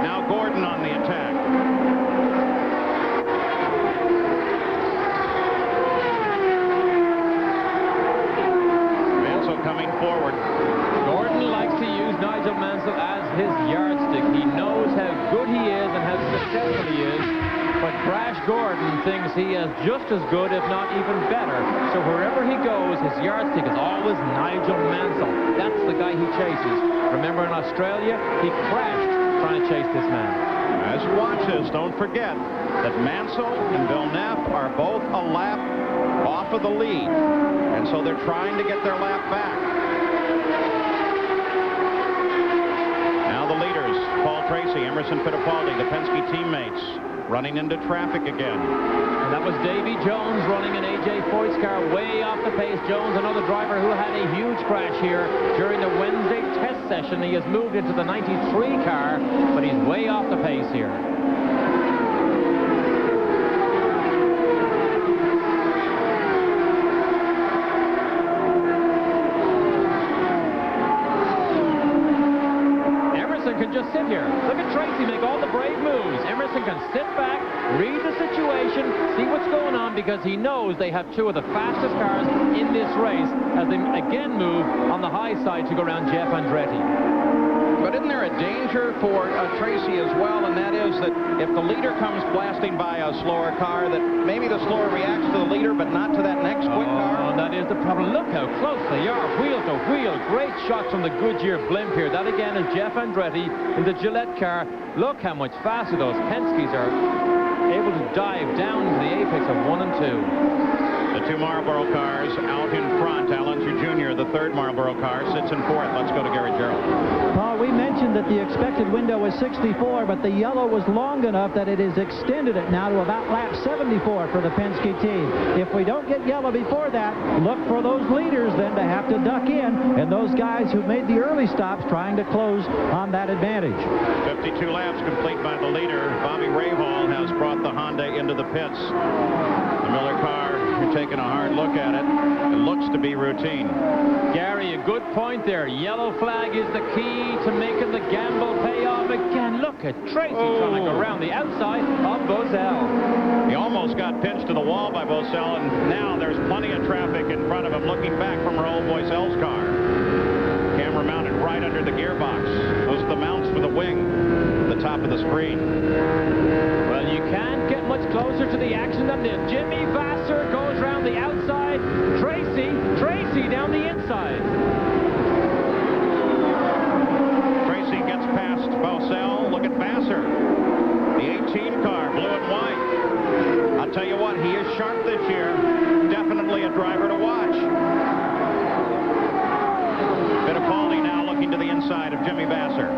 Now Gordon on the attack. Mansell coming forward. Gordon likes to use Nigel Mansell as his yardstick. He knows how good he is and how successful he is. But Brash Gordon thinks he is just as good, if not even better. So wherever he goes, his yardstick is always Nigel Mansell. That's the guy he chases. Remember in Australia, he crashed trying to chase this man. As you watch this, don't forget that Mansell and Villeneuve are both a lap off of the lead. And so they're trying to get their lap back. Now the leaders, Paul Tracy, Emerson Fittipaldi, the Penske teammates, running into traffic again. And that was Davy Jones running an A.J. Foyt's car way off the pace. Jones, another driver who had a huge crash here during the Wednesday test session. He has moved into the 93 car, but he's way off the pace here. just sit here. Look at Tracy make all the brave moves. Emerson can sit back, read the situation, see what's going on, because he knows they have two of the fastest cars in this race as they again move on the high side to go around Jeff Andretti. But isn't there a danger for Tracy as well, and that is that if the leader comes blasting by a slower car, that maybe the slower reacts to the leader, but not to that next quick car? Oh, that is the problem. Look how close they are, wheel to wheel. Great shots from the Goodyear blimp here. That again is Jeff Andretti in the Gillette car. Look how much faster those Penske's are able to dive down to the apex of 1 and 2. The two Marlboro cars out in front. Al Unser Jr., the third Marlboro car, sits in fourth. Let's go to Gary Gerould. Paul, we mentioned that the expected window was 64, but the yellow was long enough that it has extended it now to about lap 74 for the Penske team. If we don't get yellow before that, look for those leaders then to have to duck in, and those guys who made the early stops trying to close on that advantage. 52 laps complete by the leader. Bobby Rahal has brought the Honda into the pits. The Miller car, you're taking a hard look at it. It looks to be routine. Gary, a good point there. Yellow flag is the key to making the gamble pay off again. Look at Tracy trying to go around the outside of Bozell. He almost got pinched to the wall by Bozell, and now there's plenty of traffic in front of him looking back from Raoul Boycel's car. Camera mounted right under the gearbox. Those are the mounts for the wing, the top of the screen. Well, you can't get much closer to the action than this. Jimmy Vasser goes around the outside. Tracy down the inside. Tracy gets past Bozell. Look at Vasser. The 18 car, blue and white. I'll tell you what, he is sharp this year. Definitely a driver to watch. Fittipaldi now looking to the inside of Jimmy Vasser.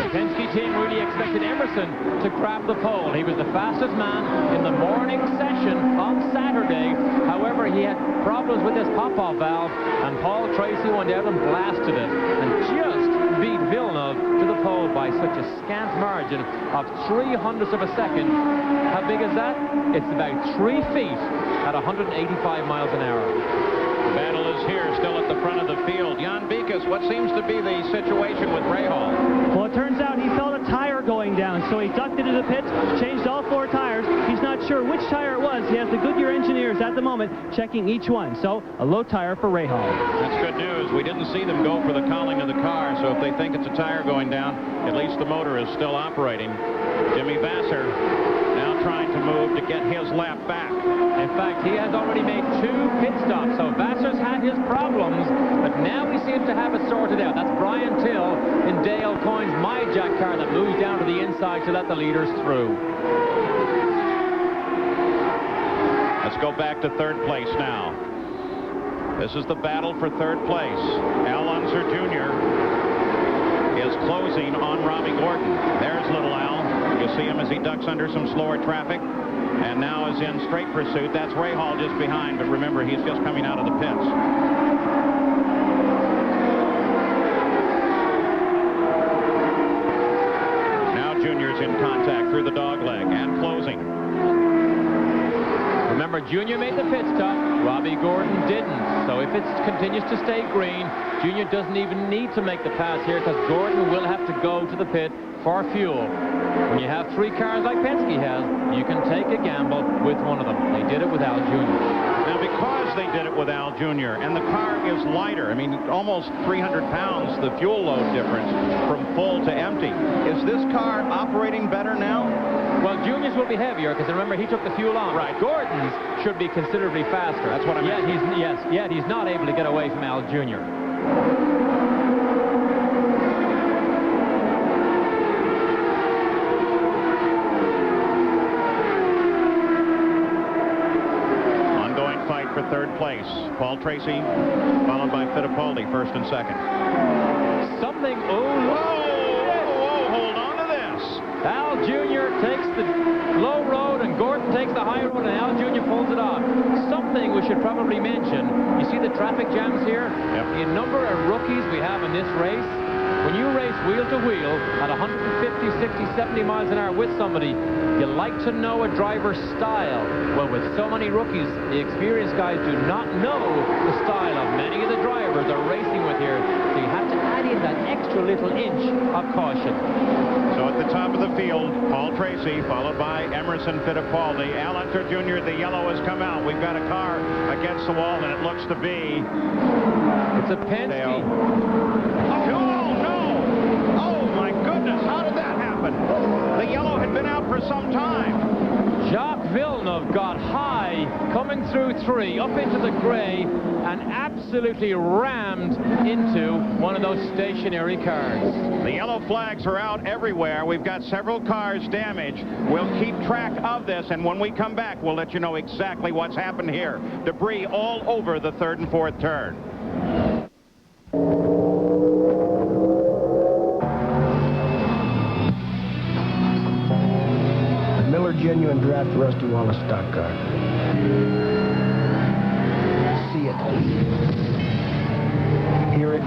The Penske team really expected Emerson to grab the pole. He was the fastest man in the morning session on Saturday. However, he had problems with his pop-off valve, and Paul Tracy went out and blasted it and just beat Villeneuve to the pole by such a scant margin of 0.03 of a second. How big is that? It's about 3 feet at 185 miles an hour. The battle is here, still at the front of the field. Jan Beekes, what seems to be the situation with Rahal? Well, it turns out he felt a tire going down, so he ducked into the pits, changed all 4 tires. He's not sure which tire it was. He has the Goodyear engineers at the moment checking each one. So a low tire for Rahal. That's good news. We didn't see them go for the cowling of the car, so if they think it's a tire going down, at least the motor is still operating. Jimmy Vasser now trying to move to get his lap back. In fact, he has already made 2 pit stops, so Vasser's had his problems, but now he seems to have it sorted out. That's Brian Till in Dale Coyne's MyJack car that moves down to the inside to let the leaders through. Let's go back to third place now. This is the battle for third place. Al Unser Jr. is closing on Robbie Gordon. There's little Al. You see him as he ducks under some slower traffic and now is in straight pursuit. That's Rahal just behind, but remember, he's just coming out of the pits. Now Junior's in contact through the dogleg and closing. Remember, Junior made the pit stop. Robbie Gordon didn't. So if it continues to stay green, Junior doesn't even need to make the pass here because Gordon will have to go to the pit for fuel. When you have 3 cars like Penske has, you can take a gamble with one of them. They did it with Al Jr. Now, because they did it with Al Jr., and the car is lighter, I mean, almost 300 pounds, the fuel load difference from full to empty. Is this car operating better now? Well, Junior's will be heavier because remember, he took the fuel on. Right. Gordon's should be considerably faster. That's what I meant. Yet he's not able to get away from Al Jr. For third place, Paul Tracy, followed by Fittipaldi, first and second. Something, whoa, hold on to this. Al Jr. takes the low road and Gordon takes the high road and Al Jr. pulls it off. Something we should probably mention, you see the traffic jams here? Yep. The number of rookies we have in this race, when you race wheel to wheel at 150, 60, 70 miles an hour with somebody, you like to know a driver's style. Well, with so many rookies, the experienced guys do not know the style of many of the drivers are racing with here. So you have to add in that extra little inch of caution. So at the top of the field, Paul Tracy, followed by Emerson Fittipaldi. Al Unser Jr., the yellow has come out. We've got a car against the wall, and it looks to be... It's a Penske. Oh, no! Oh, my goodness, how did that happen? The yellow had been out for some time. Jacques Villeneuve got high, coming through 3, up into the gray, and absolutely rammed into one of those stationary cars. The yellow flags are out everywhere. We've got several cars damaged. We'll keep track of this, and when we come back, we'll let you know exactly what's happened here. Debris all over the 3rd and 4th turn. Miller Genuine Draft Rusty Wallace stock car. See it. Hear it.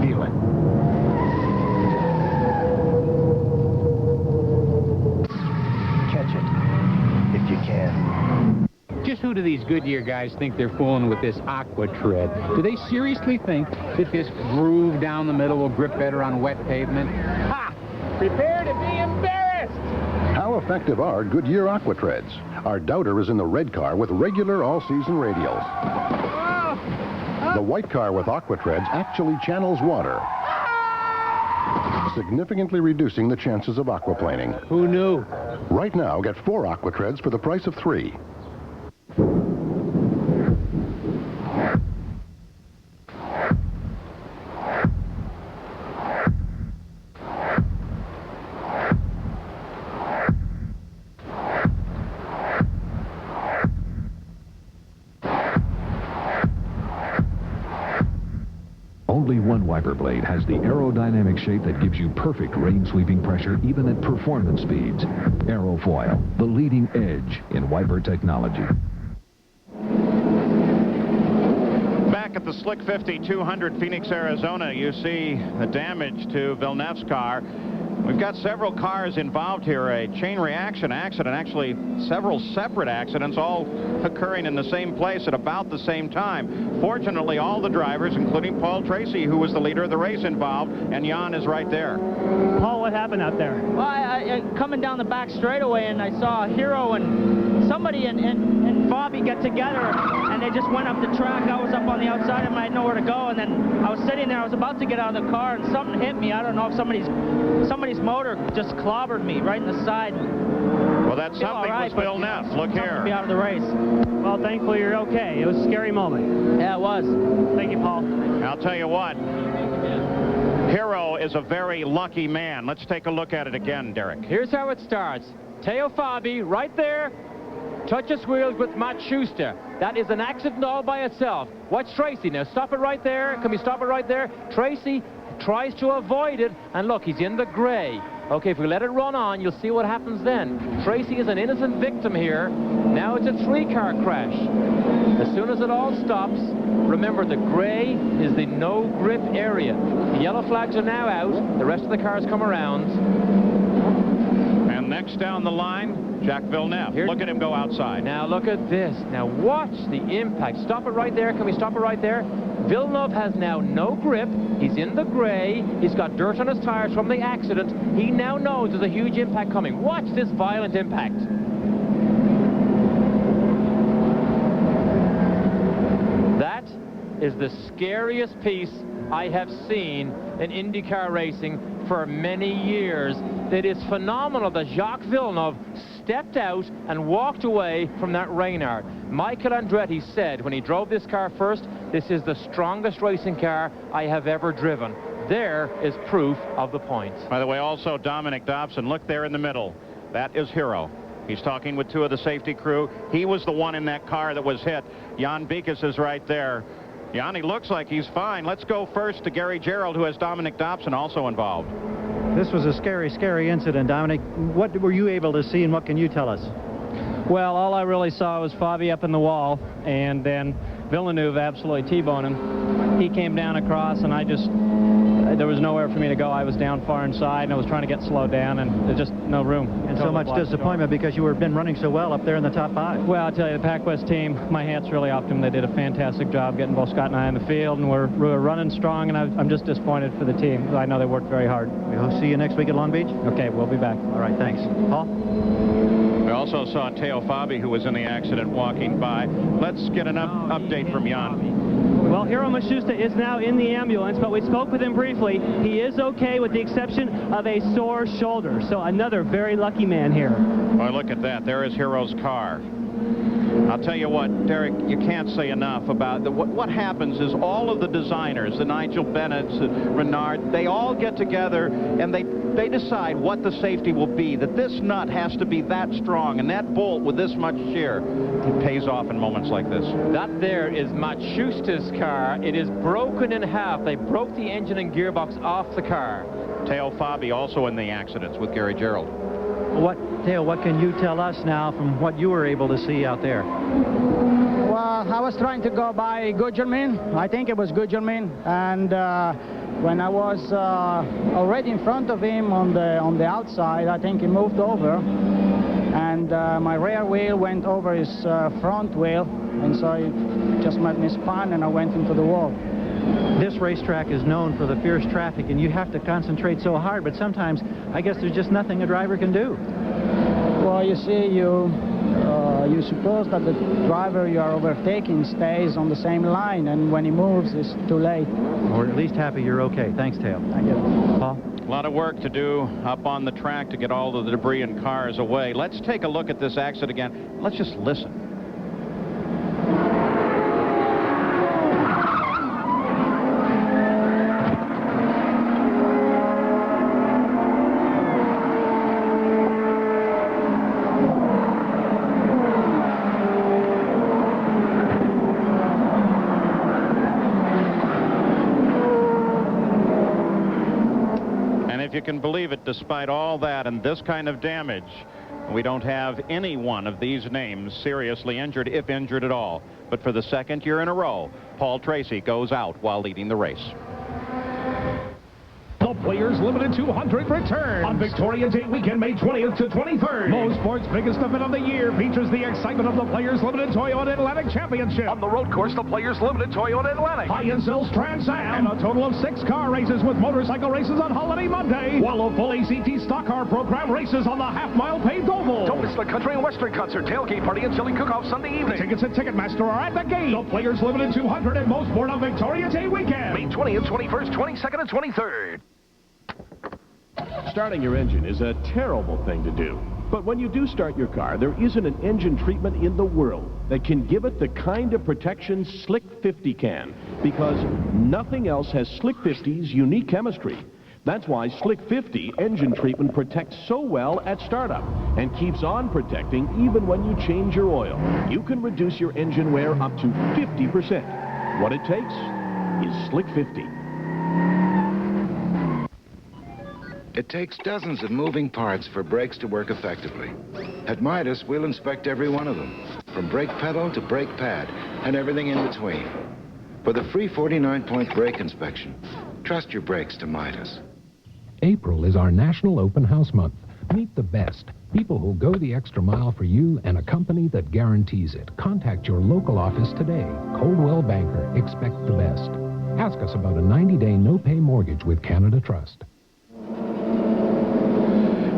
Feel it. Catch it, if you can. Just who do these Goodyear guys think they're fooling with this Aqua Tread? Do they seriously think that this groove down the middle will grip better on wet pavement? Ha! Prepare to be embarrassed! How effective are Goodyear Aqua Treads? Our doubter is in the red car with regular all-season radials. The white car with Aqua Treads actually channels water, significantly reducing the chances of aquaplaning. Who knew? Right now, get 4 Aqua Treads for the price of 3. Only one wiper blade has the aerodynamic shape that gives you perfect rain sweeping pressure even at performance speeds. Aerofoil, the leading edge in wiper technology. Back at the Slick 50 200 Phoenix, Arizona, you see the damage to Villeneuve's car. We've got several cars involved here, a chain reaction accident, actually several separate accidents, all occurring in the same place at about the same time. Fortunately, all the drivers, including Paul Tracy, who was the leader of the race, involved, and Jan is right there. Paul, what happened out there? Well, I coming down the back straightaway, and I saw Hero and somebody and Bobby get together, and they just went up the track. I was up on the outside, and I had nowhere to go, and then I was sitting there. I was about to get out of the car, and something hit me. I don't know if somebody's motor just clobbered me right in the side. Well, that something was Villeneuve. Look here. To be out of the race. Well, thankfully you're okay. It was a scary moment. Yeah, it was. Thank you, Paul. I'll tell you what. Hero is a very lucky man. Let's take a look at it again, Derek. Here's how it starts. Teo Fabi right there. Touches wheels with Matt Schuster. That is an accident all by itself. Watch Tracy now. Stop it right there. Can we stop it right there? Tracy tries to avoid it, and look, he's in the gray. Okay, if we let it run on, you'll see what happens then. Tracy is an innocent victim here. Now it's a 3-car crash. As soon as it all stops, remember the gray is the no grip area. The yellow flags are now out. The rest of the cars come around. And next down the line, Jacques Villeneuve. Look at him go outside. Now look at this. Now watch the impact. Stop it right there. Can we stop it right there? Villeneuve has now no grip. He's in the gray. He's got dirt on his tires from the accident. He now knows there's a huge impact coming. Watch this violent impact. That is the scariest piece I have seen in IndyCar racing for many years. It is phenomenal that Jacques Villeneuve stepped out and walked away from that Reynard. Michael Andretti said when he drove this car first, this is the strongest racing car I have ever driven. There is proof of the point. By the way, also Dominic Dobson, look there in the middle. That is Hero. He's talking with 2 of the safety crew. He was the one in that car that was hit. Jan Beekes is right there. Jan, he looks like he's fine. Let's go first to Gary Gerald, who has Dominic Dobson also involved. This was a scary, scary incident, Dominic. What were you able to see, and what can you tell us? Well, all I really saw was Fabi up in the wall, and then Villeneuve absolutely T-boned him. He came down across, and I just there was nowhere for me to go. I was down far inside, and I was trying to get slowed down, and there's just no room. And so much disappointment because you were been running so well up there in the top 5. Well, I'll tell you, the PacWest team, my hat's really off to them. They did a fantastic job getting both Scott and I in the field, and we're running strong, and I'm just disappointed for the team. I know they worked very hard. We'll see you next week at Long Beach? Okay, we'll be back. All right, thanks. Paul? We also saw Teo Fabi, who was in the accident, walking by. Let's get an update from Jan. Well, Hiro Matsushita is now in the ambulance, but we spoke with him briefly. He is okay with the exception of a sore shoulder. So another very lucky man here. Well, look at that. There is Hiro's car. I'll tell you what, Derek, you can't say enough about what happens is all of the designers, the Nigel Bennett's, Renard, they all get together and they decide what the safety will be, that this nut has to be that strong and that bolt with this much shear. It pays off in moments like this. That there is Matsushita's car. It is broken in half. They broke the engine and gearbox off the car. Teo Fabi also in the accidents with Gary Gerald. Teo, what can you tell us now from what you were able to see out there? Well, I was trying to go by Gugelmin. I think it was Gugelmin. And when I was already in front of him on the outside, I think he moved over. And my rear wheel went over his front wheel. And so he just met me spun and I went into the wall. This racetrack is known for the fierce traffic, and you have to concentrate so hard, but sometimes I guess there's just nothing a driver can do. Well, you see, you suppose that the driver you are overtaking stays on the same line, and when he moves, it's too late. We're at least happy you're okay. Thanks, Teo. Thank you. Paul? A lot of work to do up on the track to get all of the debris and cars away. Let's take a look at this accident again. Let's just listen. If you can believe it, despite all that and this kind of damage, we don't have any one of these names seriously injured, if injured at all. But for the second year in a row, Paul Tracy goes out while leading the race. The Players Limited 200 returns on Victoria Day weekend, May 20th to 23rd. Motorsport's biggest event of the year features the excitement of the Players Limited Toyota Atlantic Championship. On the road course, the Players Limited Toyota Atlantic. High-Insil's Trans Am. And a total of 6 car races with motorcycle races on Holiday Monday. While a full ACT stock car program races on the half-mile paved oval. Don't miss the country and western concert, tailgate party, and chili cook-off Sunday evening. Tickets at Ticketmaster are at the gate. The Players Limited 200 at Mosport on Victoria Day weekend. May 20th, 21st, 22nd, and 23rd. Starting your engine is a terrible thing to do. But when you do start your car, there isn't an engine treatment in the world that can give it the kind of protection Slick 50 can, because nothing else has Slick 50's unique chemistry. That's why Slick 50 engine treatment protects so well at startup and keeps on protecting even when you change your oil. You can reduce your engine wear up to 50%. What it takes is Slick 50. It takes dozens of moving parts for brakes to work effectively. At Midas, we'll inspect every one of them, from brake pedal to brake pad, and everything in between. For the free 49-point brake inspection, trust your brakes to Midas. April is our National Open House Month. Meet the best. People who'll go the extra mile for you and a company that guarantees it. Contact your local office today. Coldwell Banker. Expect the best. Ask us about a 90-day no-pay mortgage with Canada Trust.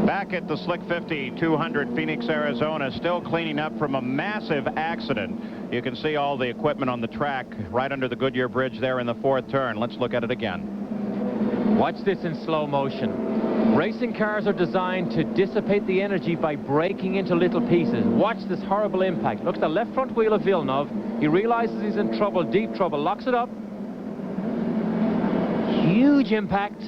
Back at the Slick 50 200 Phoenix, Arizona, still cleaning up from a massive accident. You can see all the equipment on the track right under the Goodyear Bridge there in the 4th turn. Let's look at it again. Watch this in slow motion. Racing cars are designed to dissipate the energy by breaking into little pieces. Watch this horrible impact. Look at the left front wheel of Villeneuve. He realizes he's in trouble, deep trouble, locks it up. Huge impact.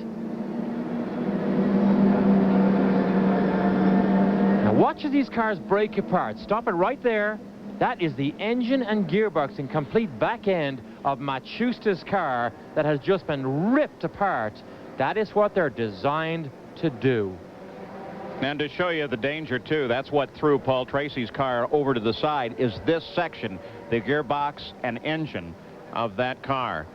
Watch as these cars break apart. Stop it right there. That is the engine and gearbox and complete back end of Matsushita's car that has just been ripped apart. That is what they're designed to do. And to show you the danger, too, that's what threw Paul Tracy's car over to the side, is this section, the gearbox and engine of that car.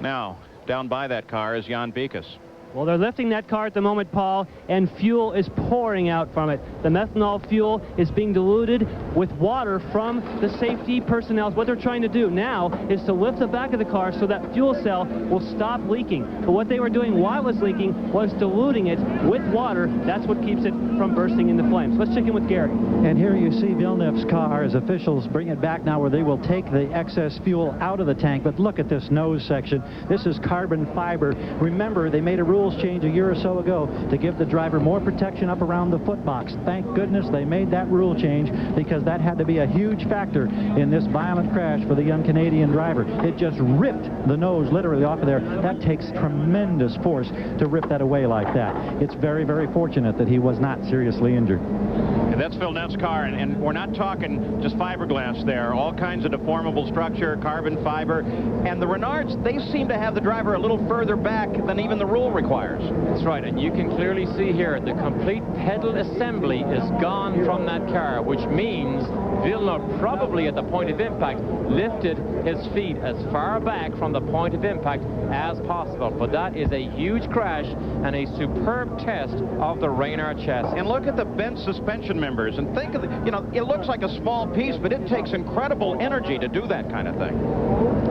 Now, down by that car is Jan Beekes. Well, they're lifting that car at the moment, Paul, and fuel is pouring out from it. The methanol fuel is being diluted with water from the safety personnel. What they're trying to do now is to lift the back of the car so that fuel cell will stop leaking. But what they were doing while it was leaking was diluting it with water. That's what keeps it from bursting into flames. Let's check in with Gary. And here you see Villeneuve's car as officials bring it back now where they will take the excess fuel out of the tank. But look at this nose section. This is carbon fiber. Remember, they made a rules change a year or so ago to give the driver more protection up around the foot box. Thank goodness they made that rule change, because that had to be a huge factor in this violent crash for the young Canadian driver. It just ripped the nose literally off of there. That takes tremendous force to rip that away like that. It's very, very fortunate that he was not seriously injured. And that's Villeneuve's car, and we're not talking just fiberglass there. All kinds of deformable structure, carbon fiber. And the Renards, they seem to have the driver a little further back than even the rule requires. That's right, and you can clearly see here the complete pedal assembly is gone from that car, which means Villeneuve probably at the point of impact lifted his feet as far back from the point of impact as possible. But that is a huge crash and a superb test of the Reynard chassis. And look at the bent suspension members, and think of the, you know, it looks like a small piece, but it takes incredible energy to do that kind of thing.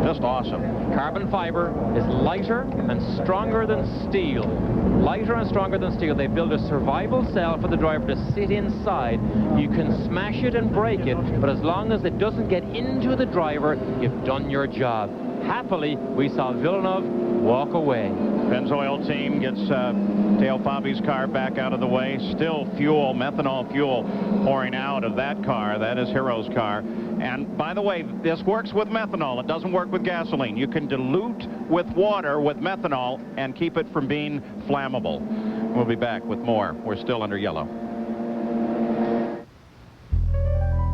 Just awesome. Carbon fiber is lighter and stronger than steel. Lighter and stronger than steel. They build a survival cell for the driver to sit inside. You can smash it and break it, but as long as it doesn't get into the driver, you've done your job. Happily, we saw Villeneuve walk away. Pennzoil team gets Teo Fabi's car back out of the way. Still fuel, methanol fuel, pouring out of that car. That is Hero's car. And by the way, this works with methanol. It doesn't work with gasoline. You can dilute with water with methanol and keep it from being flammable. We'll be back with more. We're still under yellow.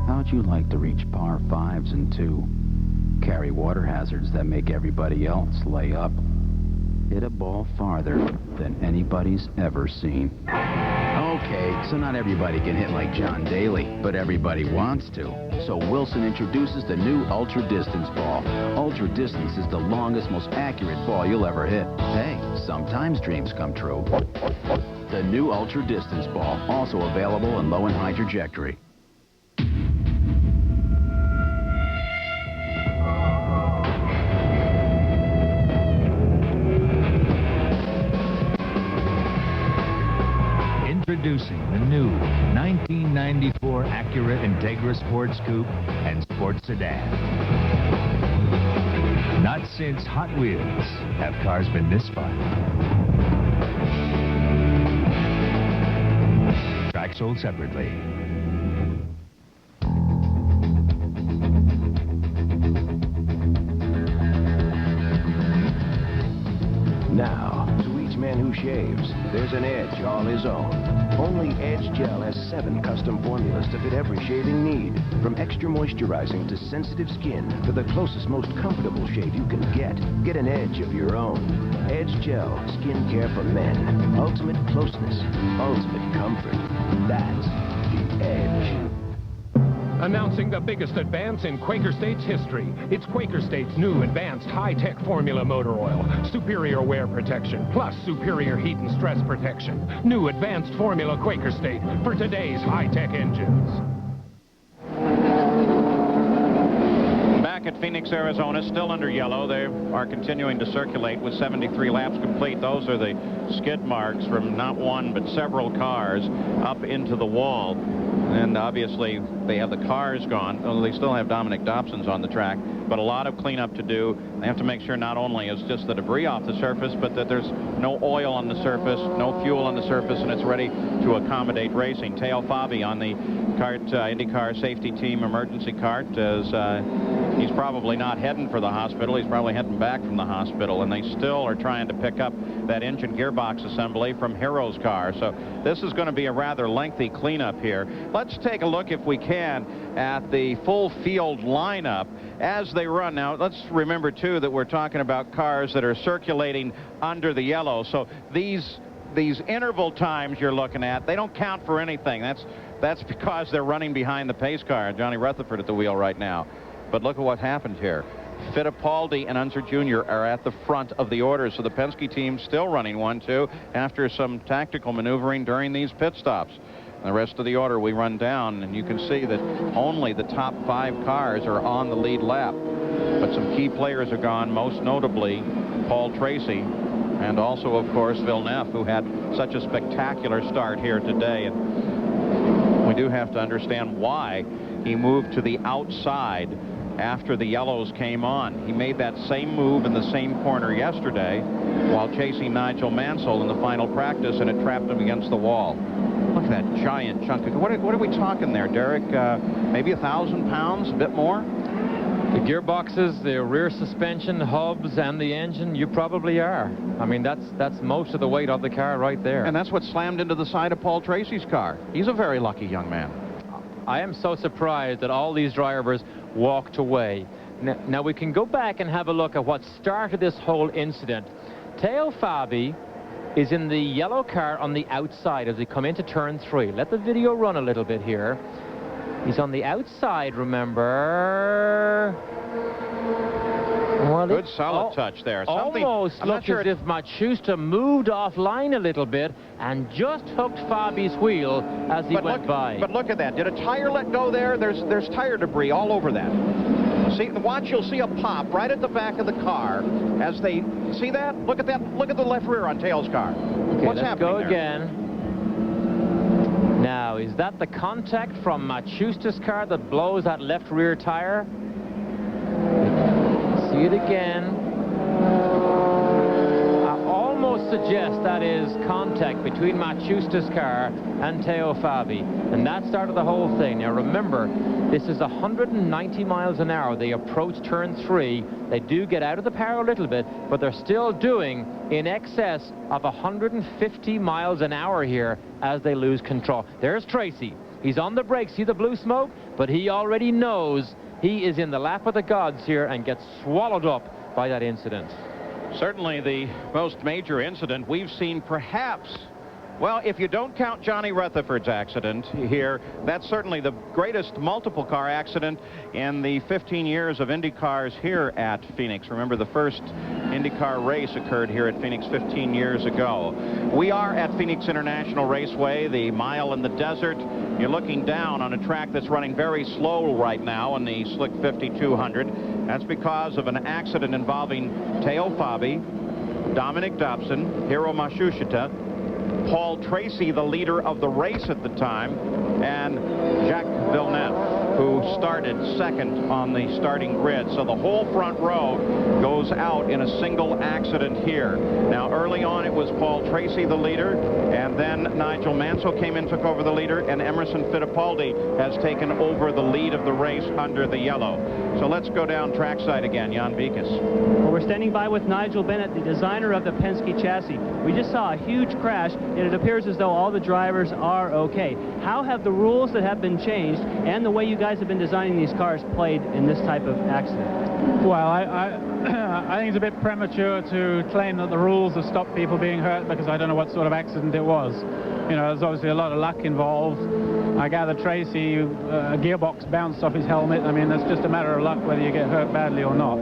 How'd you like to reach par 5s and 2? Carry water hazards that make everybody else lay up. Hit a ball farther than anybody's ever seen. Okay, so not everybody can hit like John Daly, but everybody wants to. So Wilson introduces the new Ultra Distance ball. Ultra Distance is the longest, most accurate ball you'll ever hit. Hey, sometimes dreams come true. The new Ultra Distance ball, also available in low and high trajectory. Introducing the new 1994 Acura Integra Sports Coupe and Sports Sedan. Not since Hot Wheels have cars been this fun. Tracks sold separately. Now, to each man who shaves, there's an edge all his own. Only Edge Gel has 7 custom formulas to fit every shaving need. From extra moisturizing to sensitive skin for the closest, most comfortable shave you can get. Get an edge of your own. Edge Gel, skin care for men. Ultimate closeness, ultimate comfort. That's the Edge. Announcing the biggest advance in Quaker States history. It's Quaker States' new advanced high-tech formula motor oil. Superior wear protection, plus superior heat and stress protection. New advanced formula Quaker State for today's high-tech engines. Back at Phoenix, Arizona, still under yellow. They are continuing to circulate with 73 laps complete. Those are the skid marks from not one but several cars up into the wall. And obviously, they have the cars gone. Well, they still have Dominic Dobson's on the track, but a lot of cleanup to do. They have to make sure not only is just the debris off the surface, but that there's no oil on the surface, no fuel on the surface, and it's ready to accommodate racing. Teo Fabi on the cart, IndyCar safety team emergency cart, as he's probably not heading for the hospital. He's probably heading back from the hospital, and they still are trying to pick up that engine gearbox assembly from Hero's car. So this is going to be a rather lengthy cleanup here. Let's take a look, if we can, at the full field lineup as they run. Now, let's remember, too, that we're talking about cars that are circulating under the yellow. So these interval times you're looking at, they don't count for anything. That's because they're running behind the pace car. Johnny Rutherford at the wheel right now. But look at what happened here. Fittipaldi and Unser Jr. are at the front of the order, so the Penske team still running 1-2 after some tactical maneuvering during these pit stops. The rest of the order we run down, and you can see that only the top 5 cars are on the lead lap. But some key players are gone, most notably Paul Tracy, and also, of course, Villeneuve, who had such a spectacular start here today. And we do have to understand why he moved to the outside after the yellows came on. He made that same move in the same corner yesterday while chasing Nigel Mansell in the final practice, and it trapped him against the wall. Look at that giant chunk. What are we talking there, Derek? Maybe 1,000 pounds, a bit more? The gearboxes, the rear suspension, hubs, and the engine, you probably are. I mean, that's most of the weight of the car right there. And that's what slammed into the side of Paul Tracy's car. He's a very lucky young man. I am so surprised that all these drivers walked away. Now we can go back and have a look at what started this whole incident. Teo Fabi is in the yellow car on the outside as we come into turn 3. Let the video run a little bit here. He's on the outside, remember. Well, good solid touch there. Almost looked as if Matsushita moved offline a little bit and just hooked Fabi's wheel as he went by. But look at that. Did a tire let go there? There's tire debris all over that. See, watch, you'll see a pop right at the back of the car as they see that. Look at that. Look at the left rear on Teo's car. Okay, what's happening go there? Again. Now, is that the contact from Matsushita's car that blows that left rear tire? See it again. I almost suggest that is contact between Matsushita's car and Teo Fabi, and that started the whole thing. Now remember, this is 190 miles an hour. They approach turn 3. They do get out of the power a little bit, but they're still doing in excess of 150 miles an hour here as they lose control. There's Tracy. He's on the brakes. See the blue smoke? But he already knows he is in the lap of the gods here and gets swallowed up by that incident. Certainly the most major incident we've seen, perhaps. Well, if you don't count Johnny Rutherford's accident here, that's certainly the greatest multiple car accident in the 15 years of Indy cars here at Phoenix. Remember, the first IndyCar race occurred here at Phoenix 15 years ago. We are at Phoenix International Raceway, the mile in the desert. You're looking down on a track that's running very slow right now in the Slick 5200. That's because of an accident involving Teo Fabi, Dominic Dobson, Hiro Matsushita, Paul Tracy, the leader of the race at the time, and Jacques Villeneuve, who started second on the starting grid. So the whole front row goes out in a single accident here. Now, early on, it was Paul Tracy, the leader, and then Nigel Mansell came in, took over the leader, and Emerson Fittipaldi has taken over the lead of the race under the yellow. So let's go down trackside again. Jan Beekes. Well, we're standing by with Nigel Bennett, the designer of the Penske chassis. We just saw a huge crash, and it appears as though all the drivers are okay. How have the rules that have been changed and the way you guys have been designing these cars played in this type of accident? Well, I think it's a bit premature to claim that the rules have stopped people being hurt, because I don't know what sort of accident it was. You know, there's obviously a lot of luck involved. I gather Tracy, a gearbox bounced off his helmet. I mean, that's just a matter of luck whether you get hurt badly or not.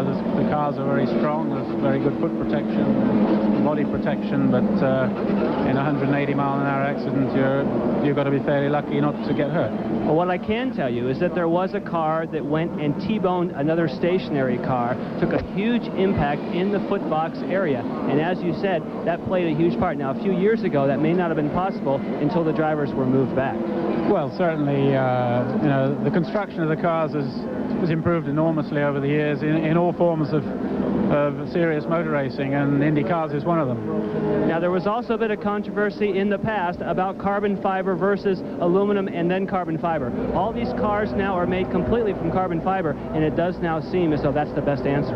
The cars are very strong. There's very good foot protection, body protection, but in a 180-mile-an-hour accident, you've got to be fairly lucky not to get hurt. Well, what I can tell you is that there was a car that went and T-boned another stationary car, took a huge impact in the footbox area, and as you said, that played a huge part. Now, a few years ago, that may not have been possible until the drivers were moved back. Well, certainly, you know, the construction of the cars has improved enormously over the years in all forms of serious motor racing, and Indy cars is one of them. Now, there was also a bit of controversy in the past about carbon fiber versus aluminum and then carbon fiber. All these cars now are made completely from carbon fiber, and it does now seem as though that's the best answer.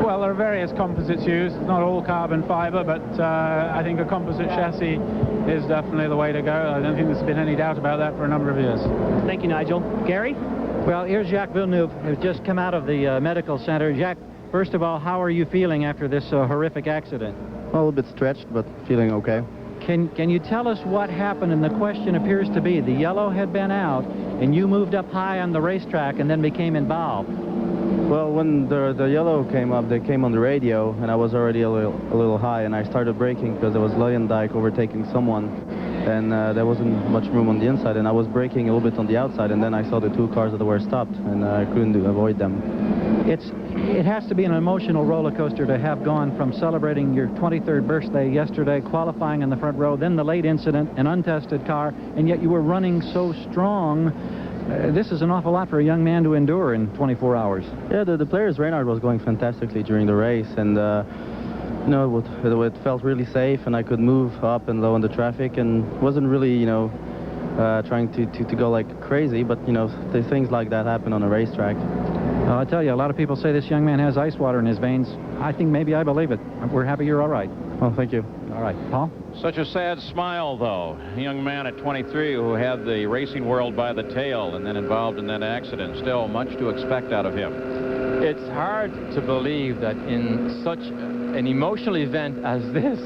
Well, there are various composites used, not all carbon fiber, but I think a composite chassis is definitely the way to go. I don't think there's been any doubt about that for a number of years. Thank you, Nigel. Gary? Well, here's Jacques Villeneuve, who's just come out of the medical center. Jacques, first of all, how are you feeling after this horrific accident? A little bit stretched, but feeling okay. Can you tell us what happened? And the question appears to be, the yellow had been out, and you moved up high on the racetrack and then became involved. Well, when the yellow came up, they came on the radio, and I was already a little high, and I started braking because there was Leyendijk overtaking someone, and there wasn't much room on the inside, and I was braking a little bit on the outside, and then I saw the two cars that were stopped, and I couldn't avoid them. It has to be an emotional roller coaster to have gone from celebrating your 23rd birthday yesterday, qualifying in the front row, then the late incident, an untested car, and yet you were running so strong. This is an awful lot for a young man to endure in 24 hours. Yeah, the players, Reynard was going fantastically during the race, and you know, it felt really safe, and I could move up and low in the traffic, and wasn't really, you know, trying to go like crazy, but you know, things like that happen on a racetrack. I tell you, a lot of people say this young man has ice water in his veins. I think maybe I believe it. We're happy you're all right. Well, thank you. All right, Paul? Such a sad smile, though. A young man at 23 who had the racing world by the tail and then involved in that accident. Still much to expect out of him. It's hard to believe that in such an emotional event as this,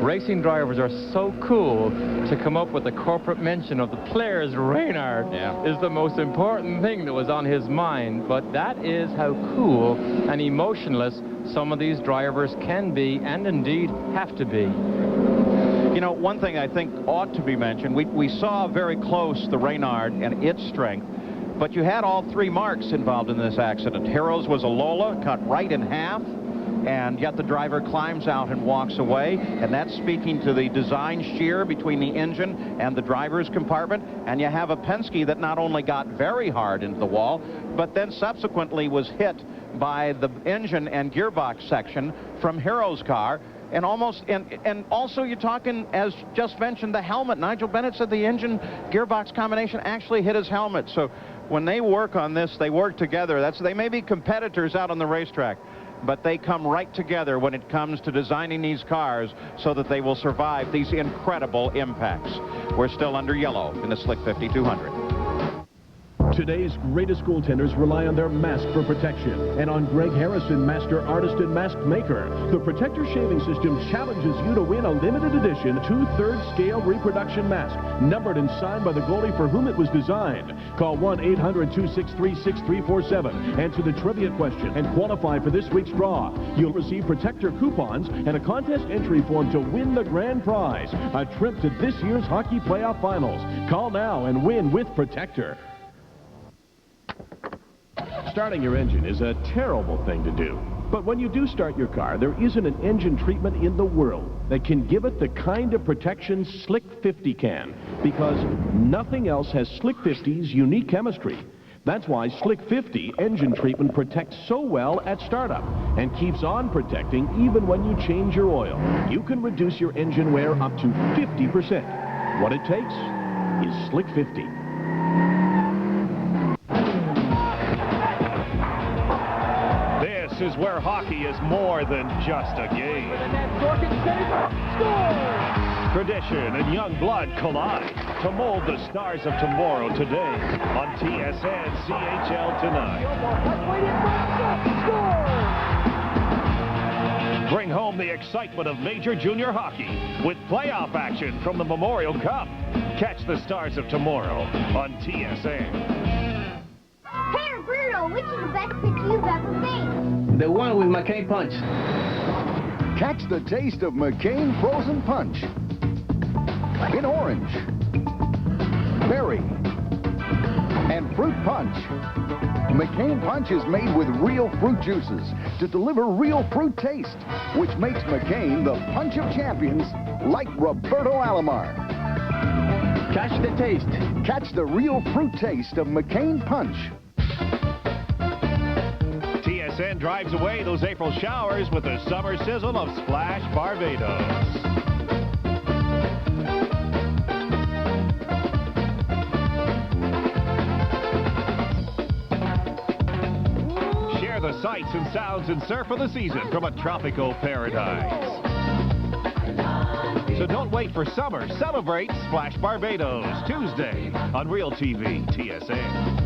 racing drivers are so cool to come up with a corporate mention of the players. Reynard is the most important thing that was on his mind, but that is how cool and emotionless some of these drivers can be, and indeed have to be. You know, one thing I think ought to be mentioned, we saw very close the Reynard and its strength, but you had all three marks involved in this accident. Heroes was a Lola, cut right in half, and yet the driver climbs out and walks away, and that's speaking to the design shear between the engine and the driver's compartment. And you have a Penske that not only got very hard into the wall, but then subsequently was hit by the engine and gearbox section from Hero's car. And also you're talking, as just mentioned, the helmet. Nigel Bennett said the engine gearbox combination actually hit his helmet. So when they work on this, they work together. They may be competitors out on the racetrack, but they come right together when it comes to designing these cars so that they will survive these incredible impacts. We're still under yellow in the Slick 5200. Today's greatest goaltenders rely on their mask for protection, and on Greg Harrison, master artist and mask maker. The Protector Shaving System challenges you to win a limited edition 2/3 scale reproduction mask, numbered and signed by the goalie for whom it was designed. Call 1-800-263-6347, answer the trivia question, and qualify for this week's draw. You'll receive Protector coupons and a contest entry form to win the grand prize, a trip to this year's hockey playoff finals. Call now and win with Protector. Starting your engine is a terrible thing to do. But when you do start your car, there isn't an engine treatment in the world that can give it the kind of protection Slick 50 can, because nothing else has Slick 50's unique chemistry. That's why Slick 50 engine treatment protects so well at startup and keeps on protecting even when you change your oil. You can reduce your engine wear up to 50%. What it takes is Slick 50. This is where hockey is more than just a game. Tradition and young blood collide to mold the stars of tomorrow today on TSN CHL Tonight. Bring home the excitement of major junior hockey with playoff action from the Memorial Cup. Catch the stars of tomorrow on TSN. Hey, Roberto, which is the best pitch you've ever made? The one with McCain Punch. Catch the taste of McCain Frozen Punch. In orange, berry, and fruit punch. McCain Punch is made with real fruit juices to deliver real fruit taste, which makes McCain the punch of champions like Roberto Alomar. Catch the taste. Catch the real fruit taste of McCain Punch. TSN drives away those April showers with the summer sizzle of Splash Barbados. Share the sights and sounds and surf of the season from a tropical paradise. So don't wait for summer. Celebrate Splash Barbados Tuesday on Real TV TSN.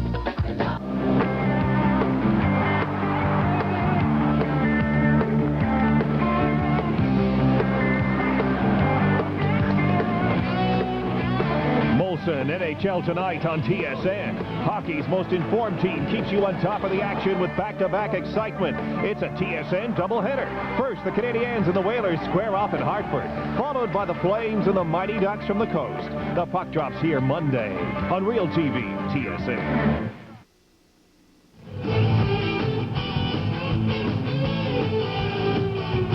and NHL tonight on TSN. Hockey's most informed team keeps you on top of the action with back-to-back excitement. It's a TSN doubleheader. First, the Canadiens and the Whalers square off in Hartford, followed by the Flames and the Mighty Ducks from the coast. The puck drops here Monday on Real TV, TSN.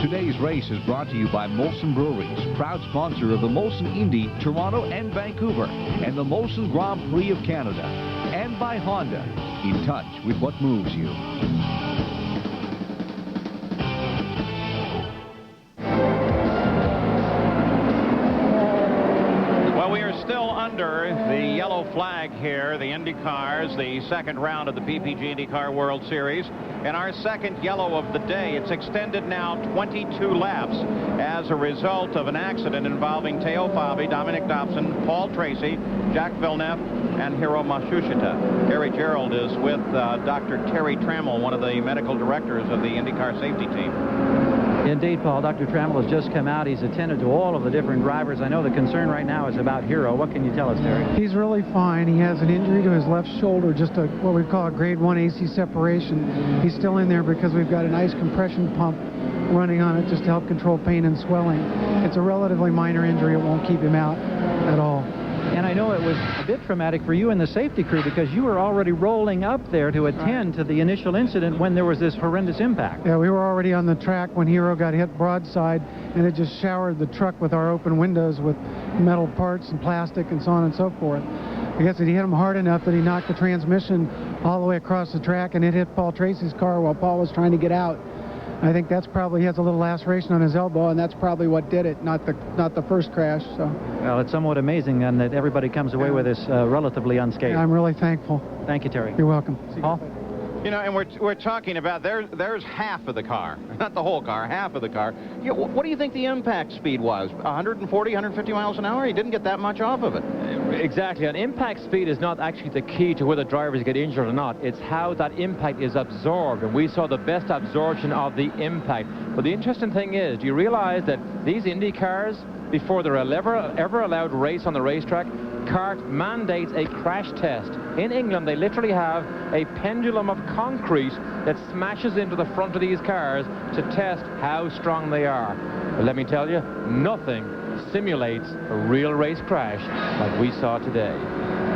Today's race is brought to you by Molson Breweries, proud sponsor of the Molson Indy, Toronto, and Vancouver, and the Molson Grand Prix of Canada, and by Honda, in touch with what moves you. Well, we are still under the yellow flag here, the Indy cars, the second round of the PPG IndyCar World Series. And our second yellow of the day. It's extended now 22 laps as a result of an accident involving Teo Fabi, Dominic Dobson, Paul Tracy, Jacques Villeneuve, and Hiro Matsushita. Gary Gerald is with Dr. Terry Trammell, one of the medical directors of the IndyCar safety team. Indeed, Paul. Dr. Trammell has just come out. He's attended to all of the different drivers. I know the concern right now is about Hiro. What can you tell us, Terry? He's really fine. He has an injury to his left shoulder, just what we call a grade 1 AC separation. He's still in there because we've got an ice compression pump running on it just to help control pain and swelling. It's a relatively minor injury. It won't keep him out at all. And I know it was a bit traumatic for you and the safety crew because you were already rolling up there to attend to the initial incident when there was this horrendous impact. Yeah, we were already on the track when Hiro got hit broadside, and it just showered the truck with our open windows with metal parts and plastic and so on and so forth. I guess it hit him hard enough that he knocked the transmission all the way across the track, and it hit Paul Tracy's car while Paul was trying to get out. I think that's probably, he has a little laceration on his elbow, and that's probably what did it, not the first crash. So. Well, it's somewhat amazing then that everybody comes away with this relatively unscathed. Yeah, I'm really thankful. Thank you, Terry. You're welcome. Paul? You know, and we're talking about there's half of the car, not the whole car, half of the car. You know, what do you think the impact speed was? 140, 150 miles an hour? He didn't get that much off of it. Exactly. And impact speed is not actually the key to whether drivers get injured or not. It's how that impact is absorbed. And we saw the best absorption of the impact. But the interesting thing is, do you realize that these Indy cars, before they're ever allowed to race on the racetrack, CART mandates a crash test. In England, they literally have a pendulum of concrete that smashes into the front of these cars to test how strong they are. But let me tell you, nothing simulates a real race crash like we saw today.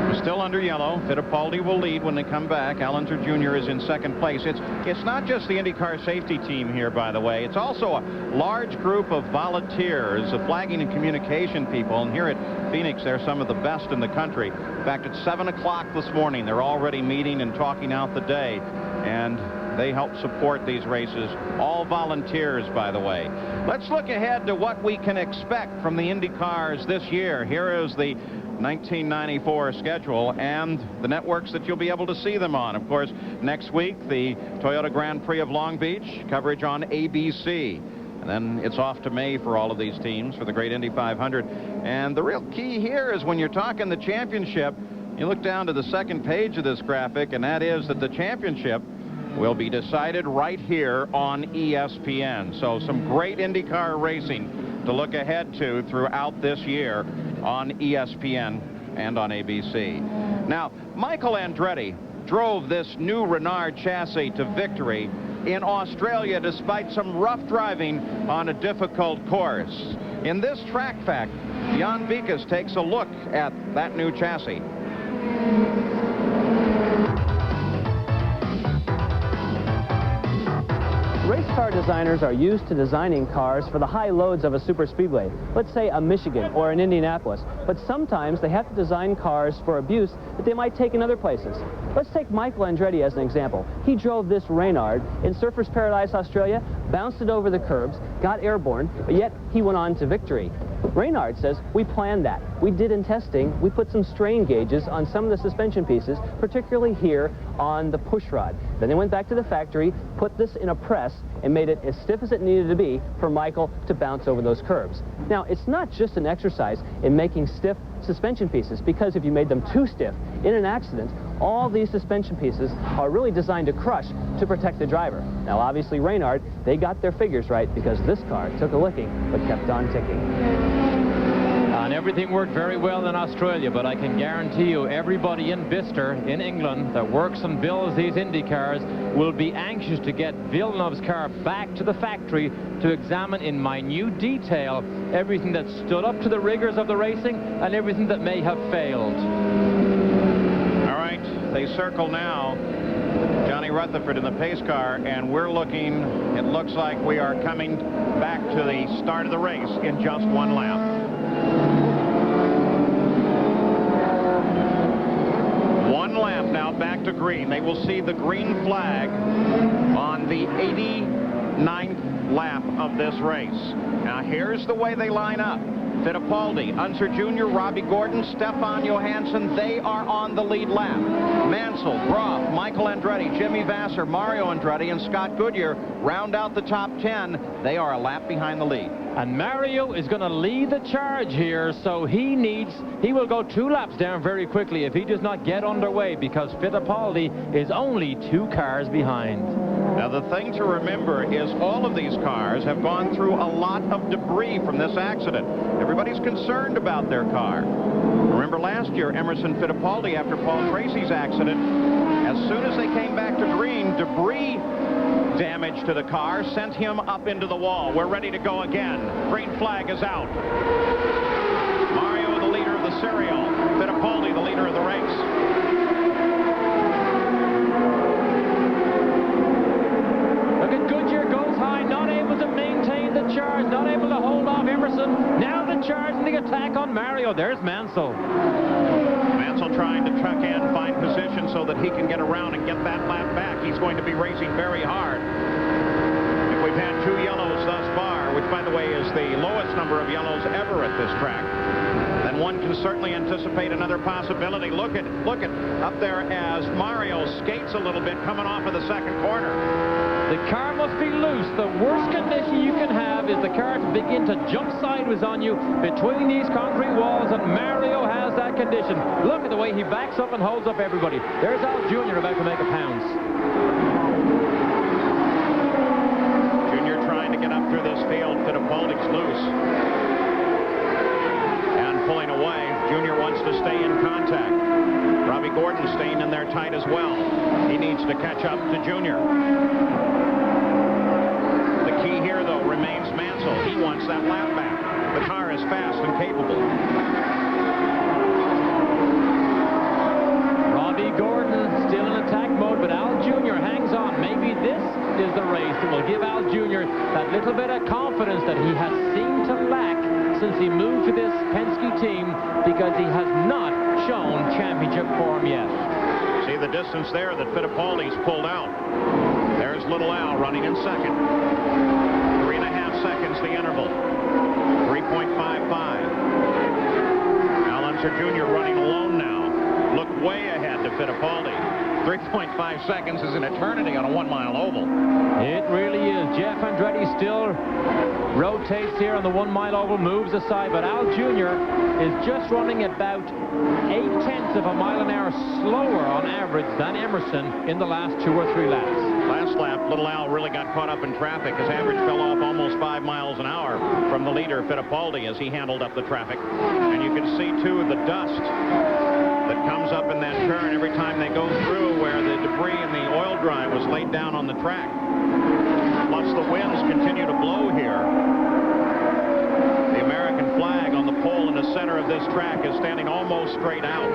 We're still under yellow. Fittipaldi will lead when they come back. Allinger Jr. is in second place. It's not just the IndyCar safety team here, by the way. It's also a large group of volunteers, of flagging and communication people. And here at Phoenix, they're some of the best in the country. In fact, at 7 o'clock this morning, they're already meeting and talking out the day. And they help support these races. All volunteers, by the way. Let's look ahead to what we can expect from the Indy cars this year. Here is the 1994 schedule and the networks that you'll be able to see them on. Of course, next week, the Toyota Grand Prix of Long Beach, coverage on ABC. And then it's off to May for all of these teams for the Great Indy 500. And the real key here is when you're talking the championship, you look down to the second page of this graphic, and that is that the championship will be decided right here on ESPN. So some great IndyCar racing to look ahead to throughout this year on ESPN and on ABC. Now, Michael Andretti drove this new Renard chassis to victory in Australia despite some rough driving on a difficult course. In this track fact, Jan Beekes takes a look at that new chassis. Race car designers are used to designing cars for the high loads of a superspeedway, let's say a Michigan or an Indianapolis, but sometimes they have to design cars for abuse that they might take in other places. Let's take Michael Andretti as an example. He drove this Reynard in Surfers Paradise, Australia, bounced it over the curbs, got airborne, but yet he went on to victory. Reynard says, we planned that. We did in testing, we put some strain gauges on some of the suspension pieces, particularly here on the pushrod. Then they went back to the factory, put this in a press, and made it as stiff as it needed to be for Michael to bounce over those curbs. Now, it's not just an exercise in making stiff suspension pieces, because if you made them too stiff in an accident, all these suspension pieces are really designed to crush to protect the driver. Now, obviously, Reynard, they got their figures right because this car took a licking but kept on ticking. Yeah, and everything worked very well in Australia, but I can guarantee you everybody in Bicester, in England, that works and builds these Indy cars will be anxious to get Villeneuve's car back to the factory to examine in minute detail everything that stood up to the rigors of the racing and everything that may have failed. All right, they circle now. Johnny Rutherford in the pace car, and we're looking, it looks like we are coming back to the start of the race in just one lap. One lap now back to green. They will see the green flag on the 89th lap of this race. Now here's the way they line up. Fittipaldi, Unser Jr., Robbie Gordon, Stefan Johansson, they are on the lead lap. Mansell, Groff, Michael Andretti, Jimmy Vasser, Mario Andretti, and Scott Goodyear round out the top 10. They are a lap behind the lead. And Mario is going to lead the charge here, so he will go 2 laps down very quickly if he does not get underway, because Fittipaldi is only 2 cars behind. Now the thing to remember is all of these cars have gone through a lot of debris from this accident. Everybody's concerned about their car. Remember last year, Emerson Fittipaldi, after Paul Tracy's accident, as soon as they came back to green, debris damage to the car sent him up into the wall. We're ready to go again. Green flag is out. Mario, the leader of the serial. Fittipaldi, the leader of the race. Goodyear goes high, not able to maintain the charge, not able to hold off Emerson. Now the charge and the attack on Mario. There's Mansell. Mansell trying to tuck in, find position so that he can get around and get that lap back. He's going to be racing very hard. If we've had 2 yellows thus far, which by the way is the lowest number of yellows ever at this track, then one can certainly anticipate another possibility. Look at up there as Mario skates a little bit coming off of the second corner. The car must be loose. The worst condition you can have is the car to begin to jump sideways on you between these concrete walls, and Mario has that condition. Look at the way he backs up and holds up everybody. There's Al Jr. about to make a pounce. Jr. trying to get up through this field. Fittipaldi's loose. And pulling away. Jr. wants to stay in contact. Robbie Gordon staying in there tight as well. He needs to catch up to Jr. Key here, though, remains Mansell. He wants that lap back. The car is fast and capable. Robbie Gordon still in attack mode, but Al Jr. hangs on. Maybe this is the race that will give Al Jr. that little bit of confidence that he has seemed to lack since he moved to this Penske team, because he has not shown championship form yet. See the distance there that Fittipaldi's pulled out. There's Little Al running in second. 3.5 seconds the interval. 3.55. Al Unser Jr. running alone now. Look way ahead to Fittipaldi. 3.5 seconds is an eternity on a 1-mile oval. It really is. Jeff Andretti still rotates here on the 1-mile oval, moves aside, but Al Jr. is just running about 0.8 of a mile an hour slower on average than Emerson in the last 2 or 3 laps. Last lap, Little Al really got caught up in traffic. His average fell off almost 5 miles an hour from the leader, Fittipaldi, as he handled up the traffic. And you can see, too, the dust that comes up in that turn every time they go through, where the debris and the oil dry was laid down on the track. Plus, the winds continue to blow here. The American flag on the pole in the center of this track is standing almost straight out.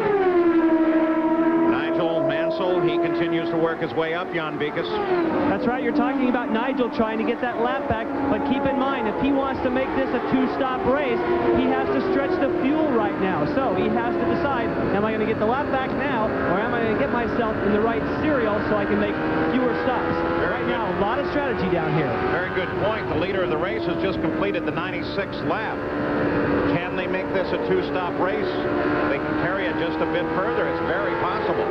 Nigel Mansell, he continues to work his way up, Jan Beekes. That's right. You're talking about Nigel trying to get that lap back, but keep in mind, if he wants to make this a 2-stop race, he has to stretch the fuel right now. So he has to decide, am I going to get the lap back now, or am I going to get myself in the right serial so I can make fewer stops? Right now, a lot of strategy down here. Very good point. The leader of the race has just completed the 96th lap. Can they make this a 2-stop race? They can carry it just a bit further. It's very possible.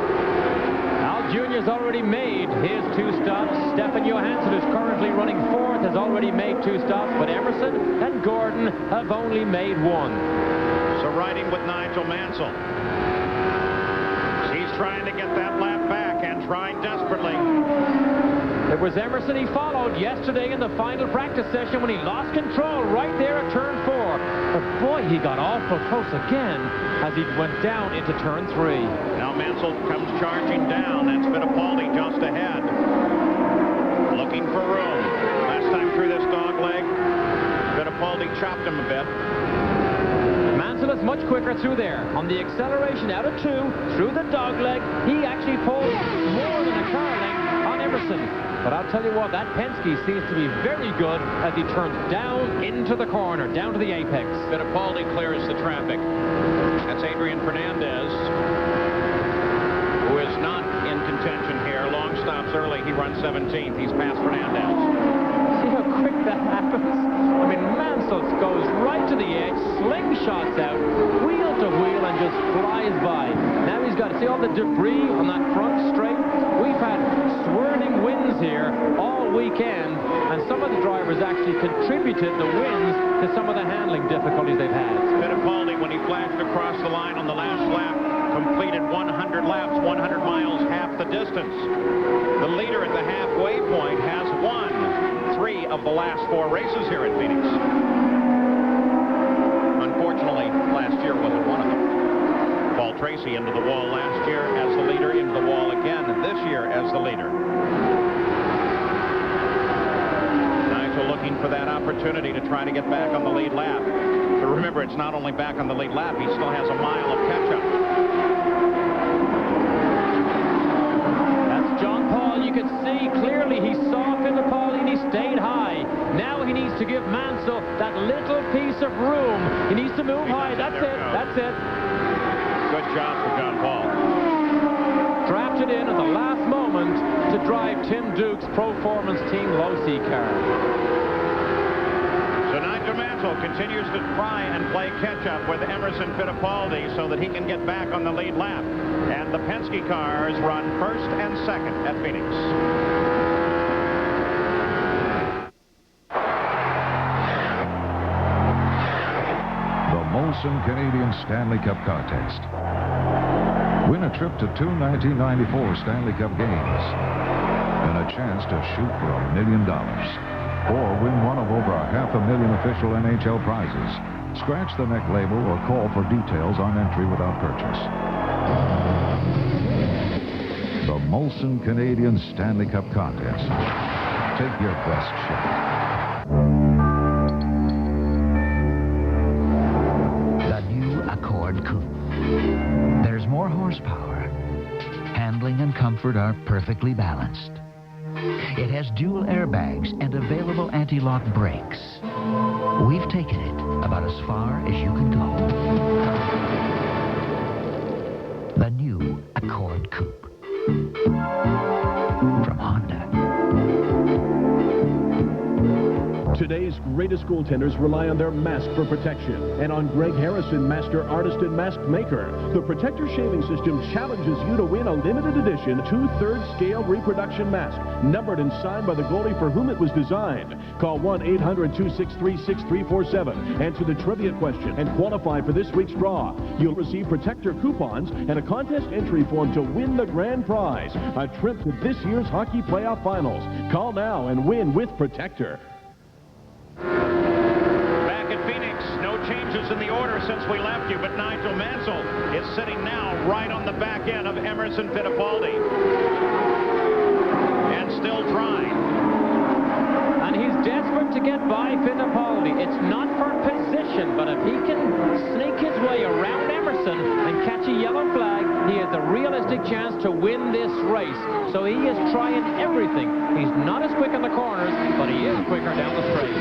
Al Jr.'s already made his 2 stops. Stefan Johansson, who's currently running 4th, has already made 2 stops, but Emerson and Gordon have only made 1. So riding with Nigel Mansell. He's trying to get that lap back and trying desperately. It was Emerson he followed yesterday in the final practice session when he lost control right there at turn 4. But boy, he got awful close again as he went down into turn 3. Now Mansell comes charging down. That's Fittipaldi just ahead. Looking for room. Last time through this dog leg, Fittipaldi chopped him a bit. Mansell is much quicker through there. On the acceleration out of 2, through the dog leg, he actually pulled more than a car length on Emerson. But I'll tell you what, that Penske seems to be very good as he turns down into the corner, down to the apex. Fittipaldi clears the traffic. That's Adrian Fernandez, who is not in contention here. Long stops early. He runs 17th. He's past Fernandez. See how quick that happens? I mean, Mansell goes right to the edge, slingshots out, wheel to wheel, and just flies by. Now he's got to see all the debris on that front straight. We've had swirling winds here all weekend, and some of the drivers actually contributed the winds to some of the handling difficulties they've had. Fittipaldi, when he flashed across the line on the last lap, completed 100 laps, 100 miles, half the distance. The leader at the halfway point has won 3 of the last 4 races here at Phoenix. Unfortunately, last year wasn't one of them. Paul Tracy into the wall last year as the leader, into the wall again this year as the leader. Nigel looking for that opportunity to try to get back on the lead lap. But remember, it's not only back on the lead lap, he still has a mile of catch-up. That's John Paul. You can see clearly he saw Fittipaldi and he stayed high. Now he needs to give Mansell that little piece of room. He needs to move high. That's it. That's it. Good job for John Paul. Drafted in at the last moment to drive Tim Duke's Proformance Team Low-C car. So Nigel Mansell continues to try and play catch-up with Emerson Fittipaldi so that he can get back on the lead lap. And the Penske cars run first and second at Phoenix. The Molson Canadian Stanley Cup Contest. Win a trip to 2 1994 Stanley Cup games and a chance to shoot for $1 million. Or win one of over 500,000 official NHL prizes. Scratch the neck label or call for details on entry without purchase. The Molson Canadian Stanley Cup Contest. Take your best shot. The new Accord Coupe. There's more horsepower. Handling and comfort are perfectly balanced. It has dual airbags and available anti-lock brakes. We've taken it about as far as you can go. The new Accord Coupe. From Honda. Today's greatest goaltenders rely on their mask for protection. And on Greg Harrison, Master Artist and Mask Maker, the Protector Shaving System challenges you to win a limited edition 2/3 scale reproduction mask, numbered and signed by the goalie for whom it was designed. Call 1-800-263-6347. Answer the trivia question and qualify for this week's draw. You'll receive Protector coupons and a contest entry form to win the grand prize, a trip to this year's hockey playoff finals. Call now and win with Protector. Back at Phoenix, no changes in the order since we left you, but Nigel Mansell is sitting now right on the back end of Emerson Fittipaldi. And still trying. And he's desperate to get by Fittipaldi. It's not for position, but if he can sneak his way around Emerson and catch a yellow flag, he has a realistic chance to win this race. So he is trying everything. He's not as quick in the corners, but he is quicker down the straight.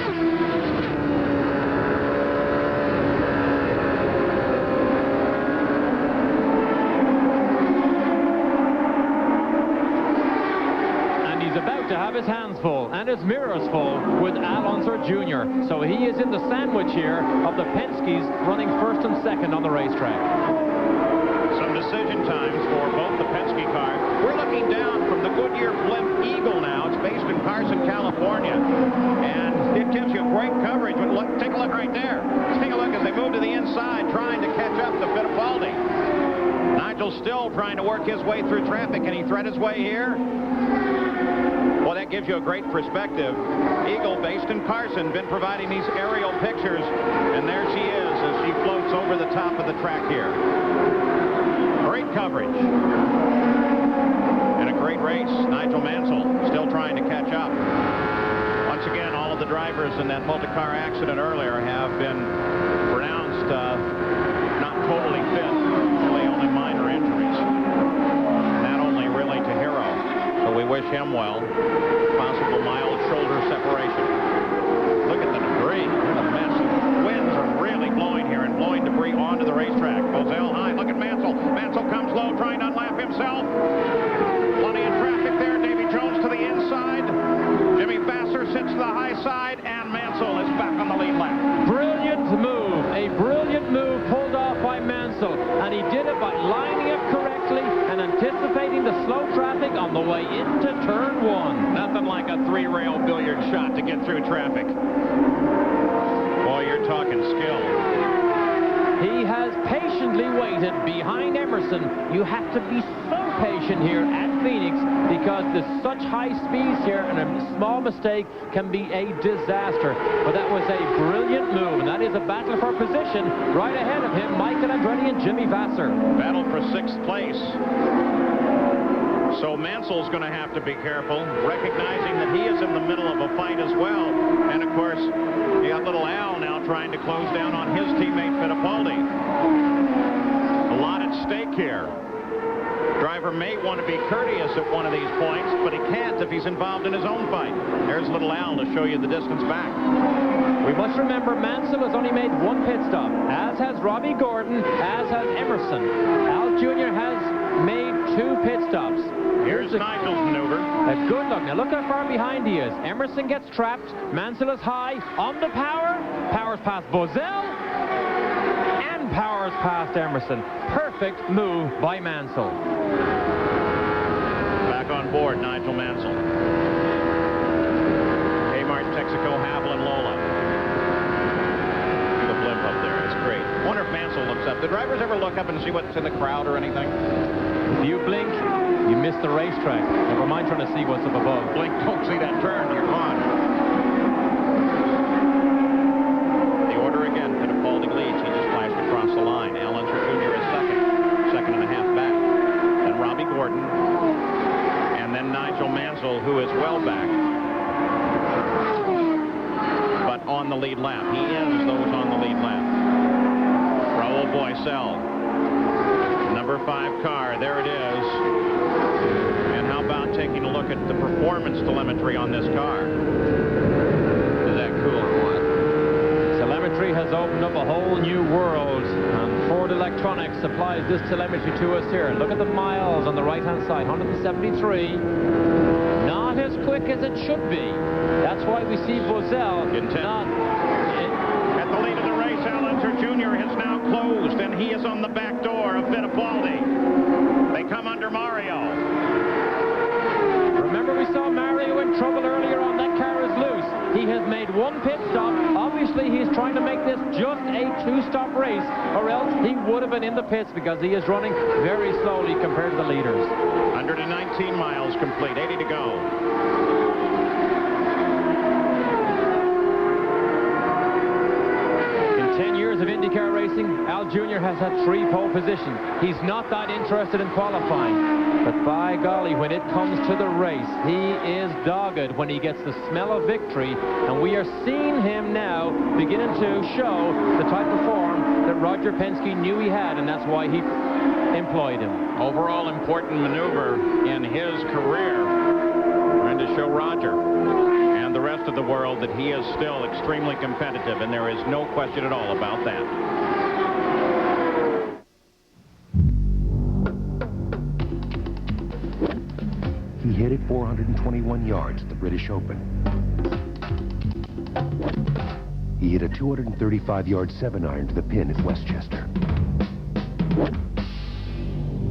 To have his hands full and his mirrors full with Al Unser Jr. So he is in the sandwich here of the Penskes running first and second on the racetrack. Some decision times for both the Penske cars. We're looking down from the Goodyear Blimp Eagle now. It's based in Carson, California. And it gives you great coverage. But look, take a look right there. Take a look as they move to the inside, trying to catch up to Fittipaldi. Nigel still trying to work his way through traffic. Can he thread his way here? Well, that gives you a great perspective. Eagle, based in Carson, been providing these aerial pictures. And there she is, he floats over the top of the track here. Great coverage. And a great race. Nigel Mansell still trying to catch up. Once again, all of the drivers in that multi-car accident earlier have been pronounced not totally fit, really only minor injuries. Not only really to Hero, but we wish him well. Possible mild shoulder separation. Look at the debris. What a mess. Winds are really blowing here and blowing debris onto the racetrack. Bozell high. Look at Mansell. Mansell comes low, trying to unlap himself. Plenty of traffic there. Davy Jones to the inside. Jimmy Vasser sits to the high side, and Mansell is back on the lead lap. Brilliant move. A brilliant move pulled off by Mansell. And he did it by lining up correctly and anticipating the slow traffic on the way into turn one. Nothing like a three-rail billiard shot to get through traffic. Boy, you're talking skill. He has patiently waited behind Emerson. You have to be so patient here at Phoenix because there's such high speeds here, and a small mistake can be a disaster. But that was a brilliant move, and that is a battle for position. Right ahead of him, Michael Andretti and Jimmy Vasser. Battle for 6th place. So Mansell's going to have to be careful, recognizing that he is in the middle of a fight as well. And of course, you got little Al now trying to close down on his teammate Fittipaldi. A lot at stake here. Driver may want to be courteous at one of these points, but he can't if he's involved in his own fight. There's little Al to show you the distance back. We must remember Mansell has only made one pit stop, as has Robbie Gordon, as has Emerson. Al Jr. has made 2 pit stops. Here's Nigel's maneuver. A good look. Now look how far behind he is. Emerson gets trapped. Mansell is high. On the power. Powers past Bozell. And powers past Emerson. Perfect move by Mansell. Back on board, Nigel Mansell. Kmart, Texaco, Havel, and Lola. The blimp up there. It's great. Wonder if Mansell looks up. Do drivers ever look up and see what's in the crowd or anything? If you blink, you miss the racetrack. Never mind trying to see what's up above. Blink, don't see that turn. You're gone. The order again. Fittipaldi leads. He just flashed across the line. Al Unser Jr. is second and a half back. Then Robbie Gordon. And then Nigel Mansell, who is well back. But on the lead lap. He ends those on the lead lap. Raul Boesel. Number 5 car, there it is. And how about taking a look at the performance telemetry on this car? Is that cool or what? Telemetry has opened up a whole new world, and Ford Electronics supplies this telemetry to us here. Look at the miles on the right-hand side, 173. Not as quick as it should be. That's why we see Bozell not... At the lead of the race, Al Unser Jr. has now closed, and he is on the back door of Fittipaldi. They come under Mario. Remember, we saw Mario in trouble earlier on. That car is loose. He has made 1 pit stop. Obviously, he's trying to make this just a 2-stop race, or else he would have been in the pits because he is running very slowly compared to the leaders. 119 miles complete, 80 to go. Of IndyCar racing, Al Jr. has had 3 pole positions. He's not that interested in qualifying. But by golly, when it comes to the race, he is dogged when he gets the smell of victory. And we are seeing him now beginning to show the type of form that Roger Penske knew he had, and that's why he employed him. Overall important maneuver in his career. Trying to show Roger and the rest of the world that he is still extremely competitive, and there is no question at all about that. He hit it 421 yards at the British Open. He hit a 235-yard 7-iron to the pin at Westchester.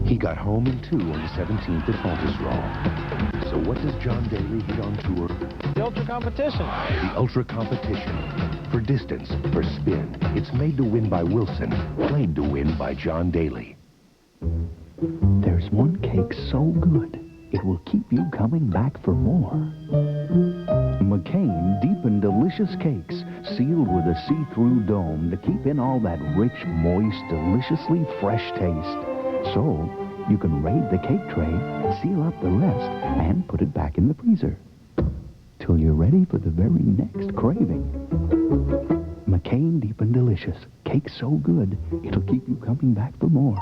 He got home in 2 on the 17th at Baltusrol. So what does John Daly hit on tour? The Ultra Competition. The Ultra Competition. For distance, for spin. It's made to win by Wilson, played to win by John Daly. There's one cake so good, it will keep you coming back for more. McCain Deep and Delicious Cakes, sealed with a see-through dome to keep in all that rich, moist, deliciously fresh taste. So, you can raid the cake tray, seal up the rest, and put it back in the freezer. Till you're ready for the very next craving. McCain Deep and Delicious. Cake so good, it'll keep you coming back for more.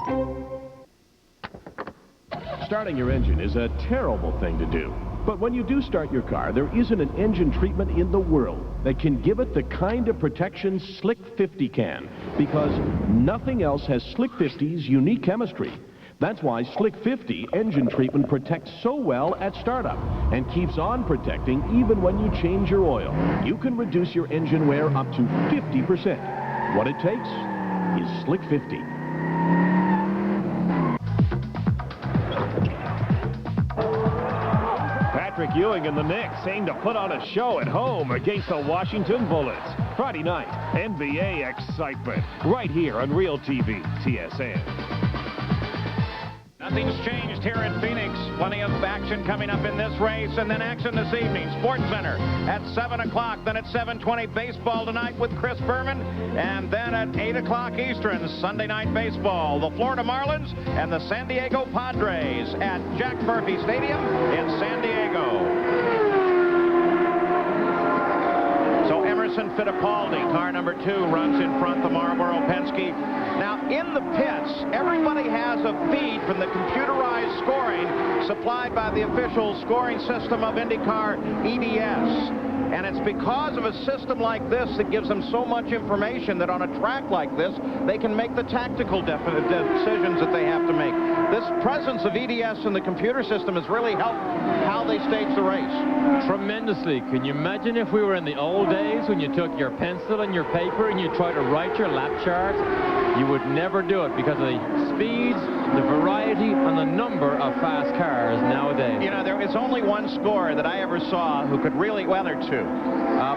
Starting your engine is a terrible thing to do. But when you do start your car, there isn't an engine treatment in the world that can give it the kind of protection Slick 50 can, because nothing else has Slick 50's unique chemistry. That's why Slick 50 engine treatment protects so well at startup and keeps on protecting even when you change your oil. You can reduce your engine wear up to 50%. What it takes is Slick 50. Patrick Ewing and the Knicks aim to put on a show at home against the Washington Bullets. Friday night, NBA excitement, right here on Real TV, TSN. Nothing's changed here in Phoenix. Plenty of action coming up in this race, and then action this evening. Sports Center at 7 o'clock. Then at 7:20, baseball tonight with Chris Berman. And then at 8 o'clock Eastern, Sunday night baseball. The Florida Marlins and the San Diego Padres at Jack Murphy Stadium in San Diego. So Emerson Fittipaldi, car number 2, runs in front the Marlboro Penske. Now, in the pits, everybody has a feed from the computerized scoring supplied by the official scoring system of IndyCar, EDS. And it's because of a system like this that gives them so much information that on a track like this, they can make the tactical decisions that they have to make. This presence of EDS in the computer system has really helped how they stage the race. Tremendously. Can you imagine if we were in the old days when you took your pencil and your paper and you tried to write your lap chart? You would never do it because of the speeds, the variety, and the number of fast cars nowadays. You know, there is only one scorer that I ever saw who could really, well, there are two.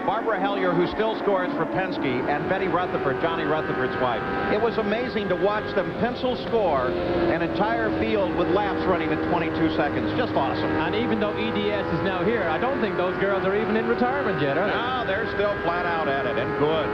Barbara Hellier, who still scores for Penske, and Betty Rutherford, Johnny Rutherford's wife. It was amazing to watch them pencil score an entire field with laps running at 22 seconds. Just awesome. And even though EDS is now here, I don't think those girls are even in retirement yet, are they? No, they're still flat out at it, and good.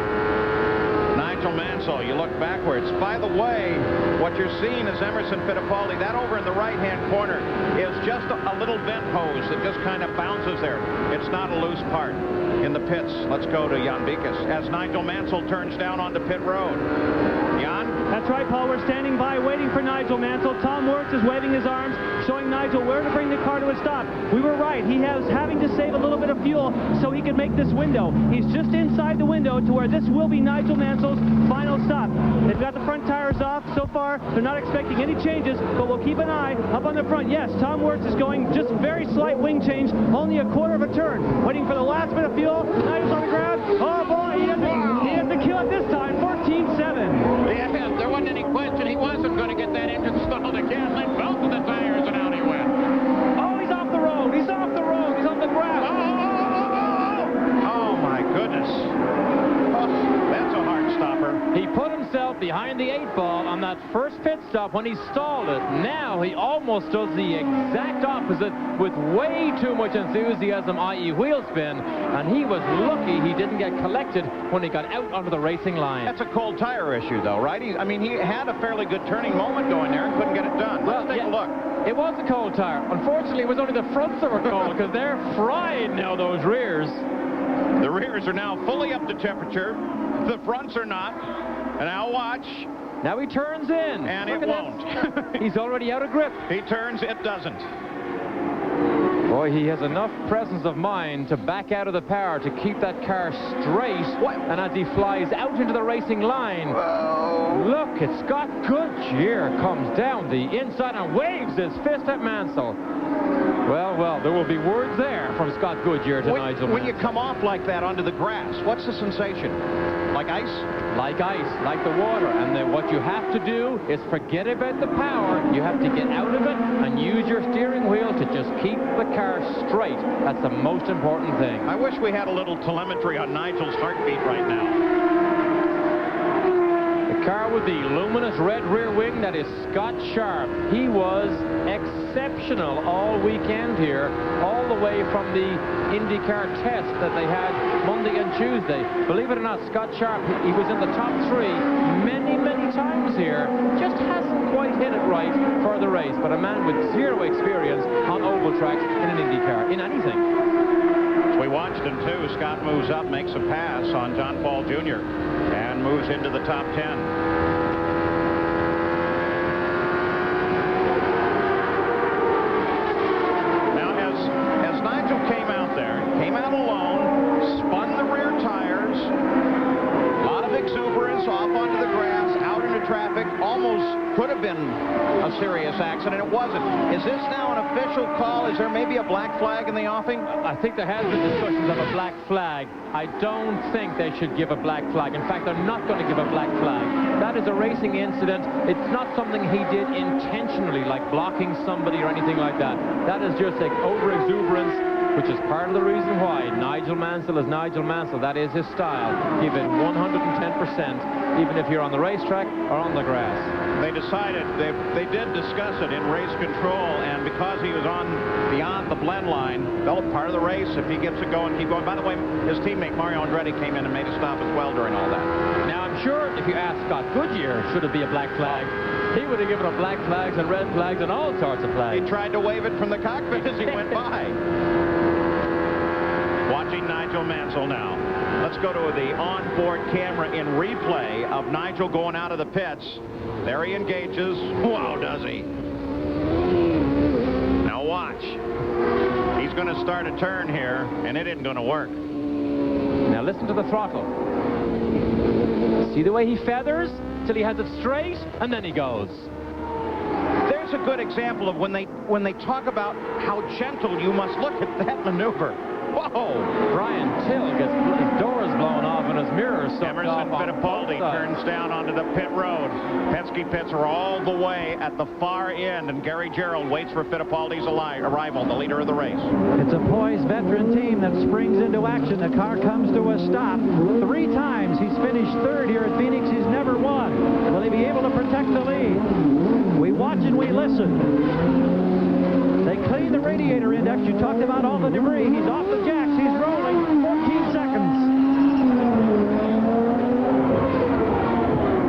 Nigel Mansell, you look backwards. By the way, what you're seeing is Emerson Fittipaldi. That over in the right-hand corner is just a little vent hose that just kind of bounces there. It's not a loose part. In the pits, let's go to Jan Bikas as Nigel Mansell turns down onto pit road. Jan? That's right, Paul. We're standing by waiting for Nigel Mansell. Tom Wertz is waving his arms, showing Nigel where to bring the car to a stop. We were right. He was having to save a little bit of fuel so he could make this window. He's just inside the window to where this will be Nigel Mansell's final stop. They've got the front tires off. So far, they're not expecting any changes, but we'll keep an eye up on the front. Yes, Tom Wertz is going just very slight wing change, only a quarter of a turn. Waiting for the last bit of fuel. Nigel's on the ground. Oh, boy, he had to kill it this time. 14.7. Yeah, there wasn't any question. He wasn't going to get that engine stalled again. Let both of the tires, and out he went. Oh, he's off the road. He's off the road. He's on the grass. Oh, my goodness. Oh, that's a hard stopper. He put himself behind the 8-ball on that first pit stop when he stalled it. Now he almost does the exact opposite with way too much enthusiasm, i.e. wheel spin, and he was lucky he didn't get collected when he got out onto the racing line. That's a cold tire issue, though, right? He had a fairly good turning moment going there and couldn't get it done. Let's take a look. It was a cold tire. Unfortunately, it was only the fronts that were cold because they're fried now, those rears. The rears are now fully up to temperature. The fronts are not. And now watch. Now he turns in. And it won't. He's already out of grip. He turns, it doesn't. Boy, he has enough presence of mind to back out of the power to keep that car straight. And as he flies out into the racing line, look, it's Scott Goodyear comes down the inside and waves his fist at Mansell. Well, there will be words there from Scott Goodyear to Nigel Mansell. When you come off like that onto the grass, what's the sensation? Like ice? Like ice, like the water. And then what you have to do is forget about the power. You have to get out of it and use your steering wheel to just keep the car straight. That's the most important thing. I wish we had a little telemetry on Nigel's heartbeat right now. The Car with the luminous red rear wing, that is Scott Sharp. He was exceptional all weekend here, all the way from the IndyCar test that they had Monday and Tuesday. Believe it or not, Scott Sharp, he was in the top 3 many, many times here. Just hasn't quite hit it right for the race, but a man with zero experience on oval tracks in an IndyCar, in anything. We watched him too. Scott moves up, makes a pass on John Paul Jr. and moves into the top 10. Now, as Nigel came out there, came out alone, spun the rear tires, a lot of exuberance off onto the grass, out into traffic, almost could have been a serious accident. It wasn't. Is this now an official call? Is there maybe a black flag in the offing? I think there has been discussions of a black flag. I don't think they should give a black flag. In fact, they're not going to give a black flag. That is a racing incident. It's not something he did intentionally, like blocking somebody or anything like that. That is just like over-exuberance, which is part of the reason why Nigel Mansell is Nigel Mansell. That is his style. Give it 110%, even if you're on the racetrack or on the grass. They decided, they did discuss it in race control, and because he was on beyond the blend line, well, part of the race, if he gets it going, keep going. By the way, his teammate Mario Andretti came in and made a stop as well during all that. Now, I'm sure if you ask Scott Goodyear, should it be a black flag, he would have given up black flags and red flags and all sorts of flags. He tried to wave it from the cockpit as he went by. Watching Nigel Mansell now. Let's go to the onboard camera in replay of Nigel going out of the pits. There he engages. Wow, does he? Now watch. He's going to start a turn here, and it isn't going to work. Now listen to the throttle. See the way he feathers till he has it straight, and then he goes. There's a good example of when they talk about how gentle you must look at that maneuver. Whoa! Brian Till gets his doors blown off and his mirror sucked off. Emerson Fittipaldi turns down onto the pit road. Penske pits are all the way at the far end, and Gary Gerould waits for Fittipaldi's arrival, the leader of the race. It's a poised veteran team that springs into action. The car comes to a stop. 3 times he's finished 3rd here at Phoenix. He's never won. Will he be able to protect the lead? We watch and we listen. They clean the radiator index. You talked about all the debris. He's off the jacks. He's rolling. 14 seconds.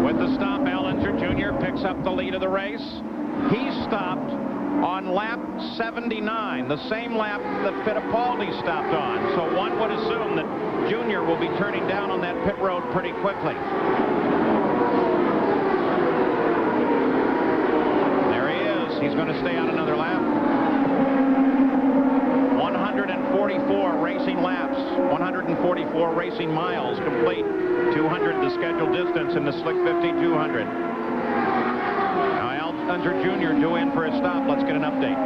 With the stop, Allinger Jr. picks up the lead of the race. He stopped on lap 79, the same lap that Fittipaldi stopped on. So one would assume that Jr. will be turning down on that pit road pretty quickly. There he is. He's going to stay on another lap. 144 racing laps, 144 racing miles complete, 200 the scheduled distance in the Slick 50 200. Now Allinger Jr. due in for a stop. Let's get an update.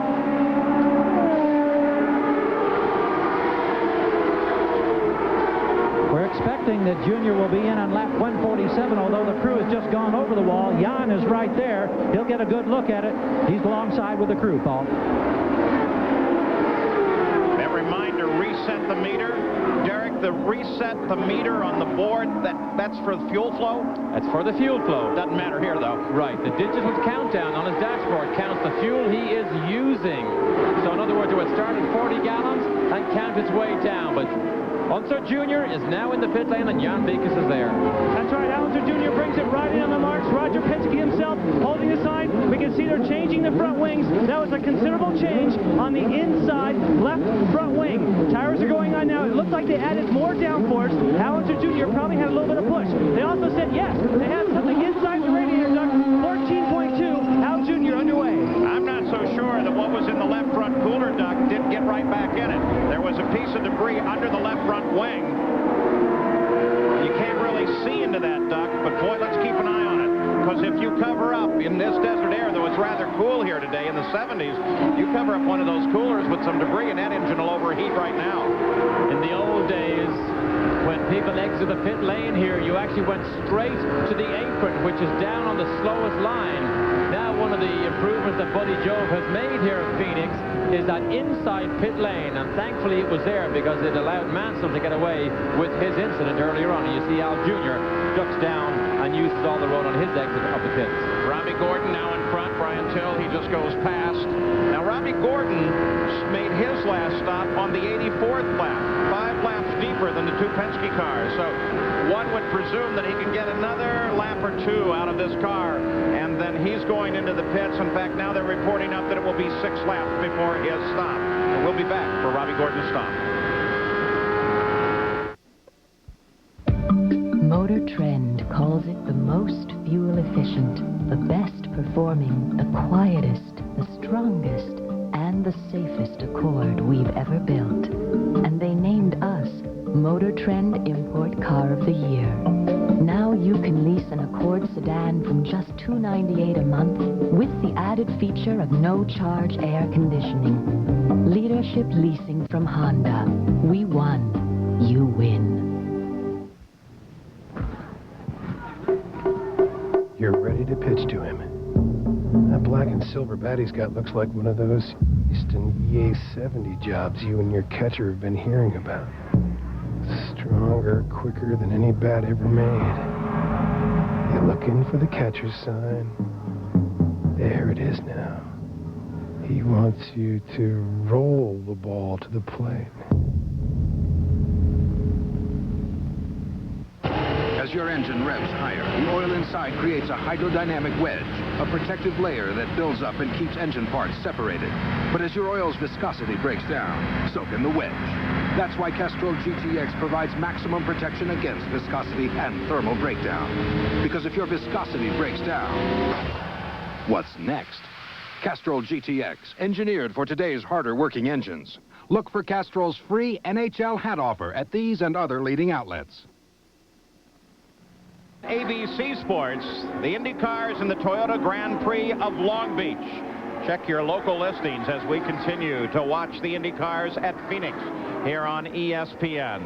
We're expecting that Junior will be in on lap 147, although the crew has just gone over the wall. Jan is right there. He'll get a good look at it. He's alongside with the crew, Paul. That reminder, reset the meter. Derek, the reset the meter on the board, that's for the fuel flow? That's for the fuel flow. Doesn't matter here, though. Right. The digital countdown on his dashboard counts the fuel he is using. So in other words, it would start at 40 gallons and count its way down. But Unser Jr. is now in the pit lane, and Jan Beekes is there. That's right. Unser Jr. brings it right in on the marks. Roger Penske himself holding the sign. We can see they're changing the front wings. That was a considerable change on the inside left front wing. Tires are going on now. It looks like they added more downforce. Unser Jr. probably had a little bit of push. They also said, yes, they had something inside the radiator duct. 14.2. Al Jr. underway. I'm not so sure that what was in the left front cooler duct didn't get right back in it. There was a piece of debris under the left front wing. You can't really see into that duct, but boy, let's keep an eye on it. Because if you cover up in this desert air, though it's rather cool here today in the 70s, you cover up one of those coolers with some debris and that engine will overheat right now. In the old days, when people exit the pit lane here, you actually went straight to the apron, which is down on the slowest line. Now one of the improvements that Buddy Jove has made here at Phoenix is that inside pit lane, and thankfully it was there because it allowed Mansell to get away with his incident earlier on. And you see Al Jr. ducks down, and uses all the road on his exit of the pits. Robbie Gordon now in front. Brian Till, he just goes past. Now, Robbie Gordon made his last stop on the 84th lap, 5 laps deeper than the 2 Penske cars. So one would presume that he can get another lap or 2 out of this car, and then he's going into the pits. In fact, now they're reporting up that it will be 6 laps before his stop. And we'll be back for Robbie Gordon's stop. Motor Trend calls it the most fuel efficient, the best performing, the quietest, the strongest, and the safest Accord we've ever built. And they named us Motor Trend Import Car of the Year. Now you can lease an Accord sedan from just $298 a month with the added feature of no-charge air conditioning. Leadership leasing from Honda. We won. You win. You're ready to pitch to him. That black and silver bat he's got looks like one of those Easton EA70 jobs you and your catcher have been hearing about. Stronger, quicker than any bat ever made. You look in for the catcher's sign. There it is now. He wants you to roll the ball to the plate. As your engine revs higher, the oil inside creates a hydrodynamic wedge, a protective layer that builds up and keeps engine parts separated. But as your oil's viscosity breaks down, so can the wedge. That's why Castrol GTX provides maximum protection against viscosity and thermal breakdown. Because if your viscosity breaks down, what's next? Castrol GTX, engineered for today's harder working engines. Look for Castrol's free NHL hat offer at these and other leading outlets. ABC Sports, the Indy cars and the Toyota Grand Prix of Long Beach. Check your local listings as we continue to watch the Indy cars at Phoenix here on ESPN.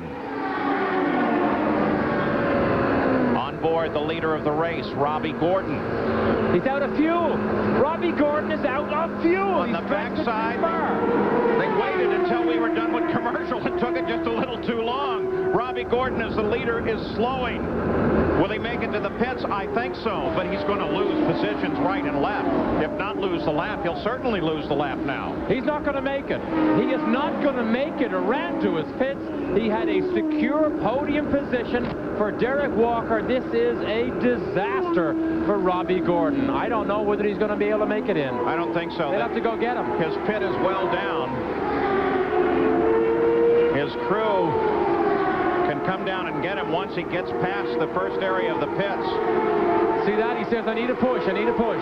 On board, the leader of the race, Robbie Gordon. He's out of fuel. Robbie Gordon is out of fuel. On the backside, they waited until we were done with commercial and took it just a little too long. Robbie Gordon, as the leader, is slowing. Will he make it to the pits? I think so, but he's going to lose positions right and left. If not lose the lap, he'll certainly lose the lap now. He's not going to make it. He is not going to make it around to his pits. He had a secure podium position for Derek Walker. This is a disaster for Robbie Gordon. I don't know whether he's going to be able to make it in. I don't think so. They'll have to go get him. His pit is well down. His crew can come down and get him once he gets past the first area of the pits. See that? He says, I need a push, I need a push.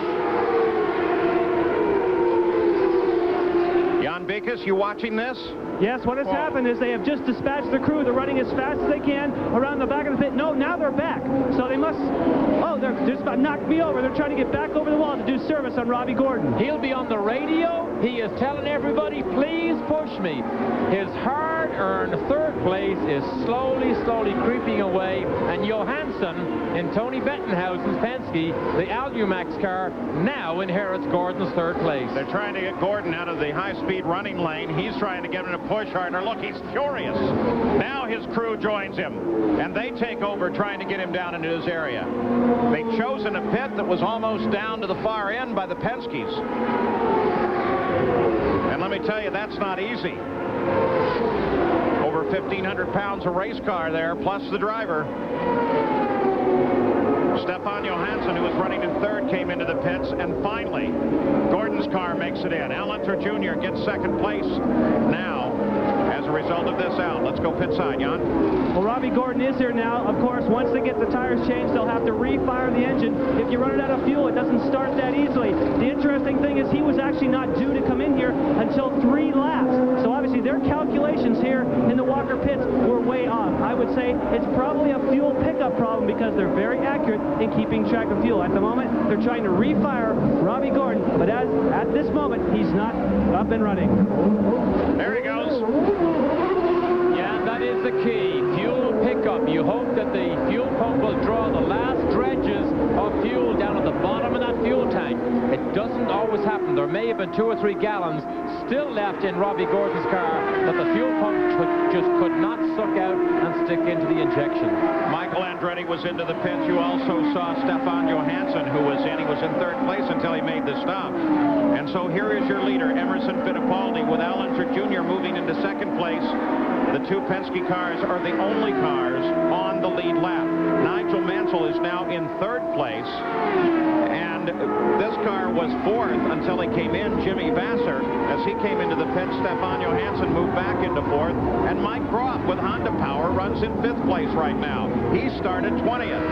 Jan Bikus, you watching this? Yes, what has happened is they have just dispatched the crew. They're running as fast as they can around the back of the pit. No, now they're back. So they must... Oh, they're just about knocked me over. They're trying to get back over the wall to do service on Robbie Gordon. He'll be on the radio. He is telling everybody, please push me. His hard-earned third place is slowly creeping away. And Johansson in Tony Bettenhausen's Penske, the Alumax car, now inherits Gordon's third place. They're trying to get Gordon out of the high-speed running lane. He's trying to get him to push harder. Look, he's furious. Now his crew joins him, and they take over trying to get him down into his area. They've chosen a pit that was almost down to the far end by the Penskes. And let me tell you, that's not easy. Over 1,500 pounds of race car there, plus the driver. Stefan Johansson, who was running in third, came into the pits, and finally, Gordon's car makes it in. Al Unser Jr. gets second place now as a result of this out. Let's go pit side, Jan. Well, Robbie Gordon is here now. Of course, once they get the tires changed, they'll have to refire the engine. If you run it out of fuel, it doesn't start that easily. The interesting thing is he was actually not due to come in here until 3 laps. So obviously their calculations here in the Walker pits were way off. I would say it's probably a fuel pickup problem because they're very accurate in keeping track of fuel. At the moment, they're trying to refire Robbie Gordon, but at this moment, he's not up and running. There he goes. Yeah, that is the key. Fuel pickup. You hope that the fuel pump will draw the last dredges of fuel down at the bottom of that fuel tank. It doesn't doesn't always happen. There may have been 2 or 3 gallons still left in Robbie Gordon's car that the fuel pump just could not suck out and stick into the injection. Michael Andretti was into the pits. You also saw Stefan Johansson, who was in. He was in 3rd place until he made the stop. And so here is your leader, Emerson Fittipaldi, with Al Unser Jr. moving into 2nd place. The 2 Penske cars are the only cars on the lead lap. Nigel Mansell is now in 3rd place. And this car was 4th until he came in. Jimmy Vasser, as he came into the pits, Stefan Johansson moved back into 4th. And Mike Groff with Honda Power runs in 5th place right now. He started 20th.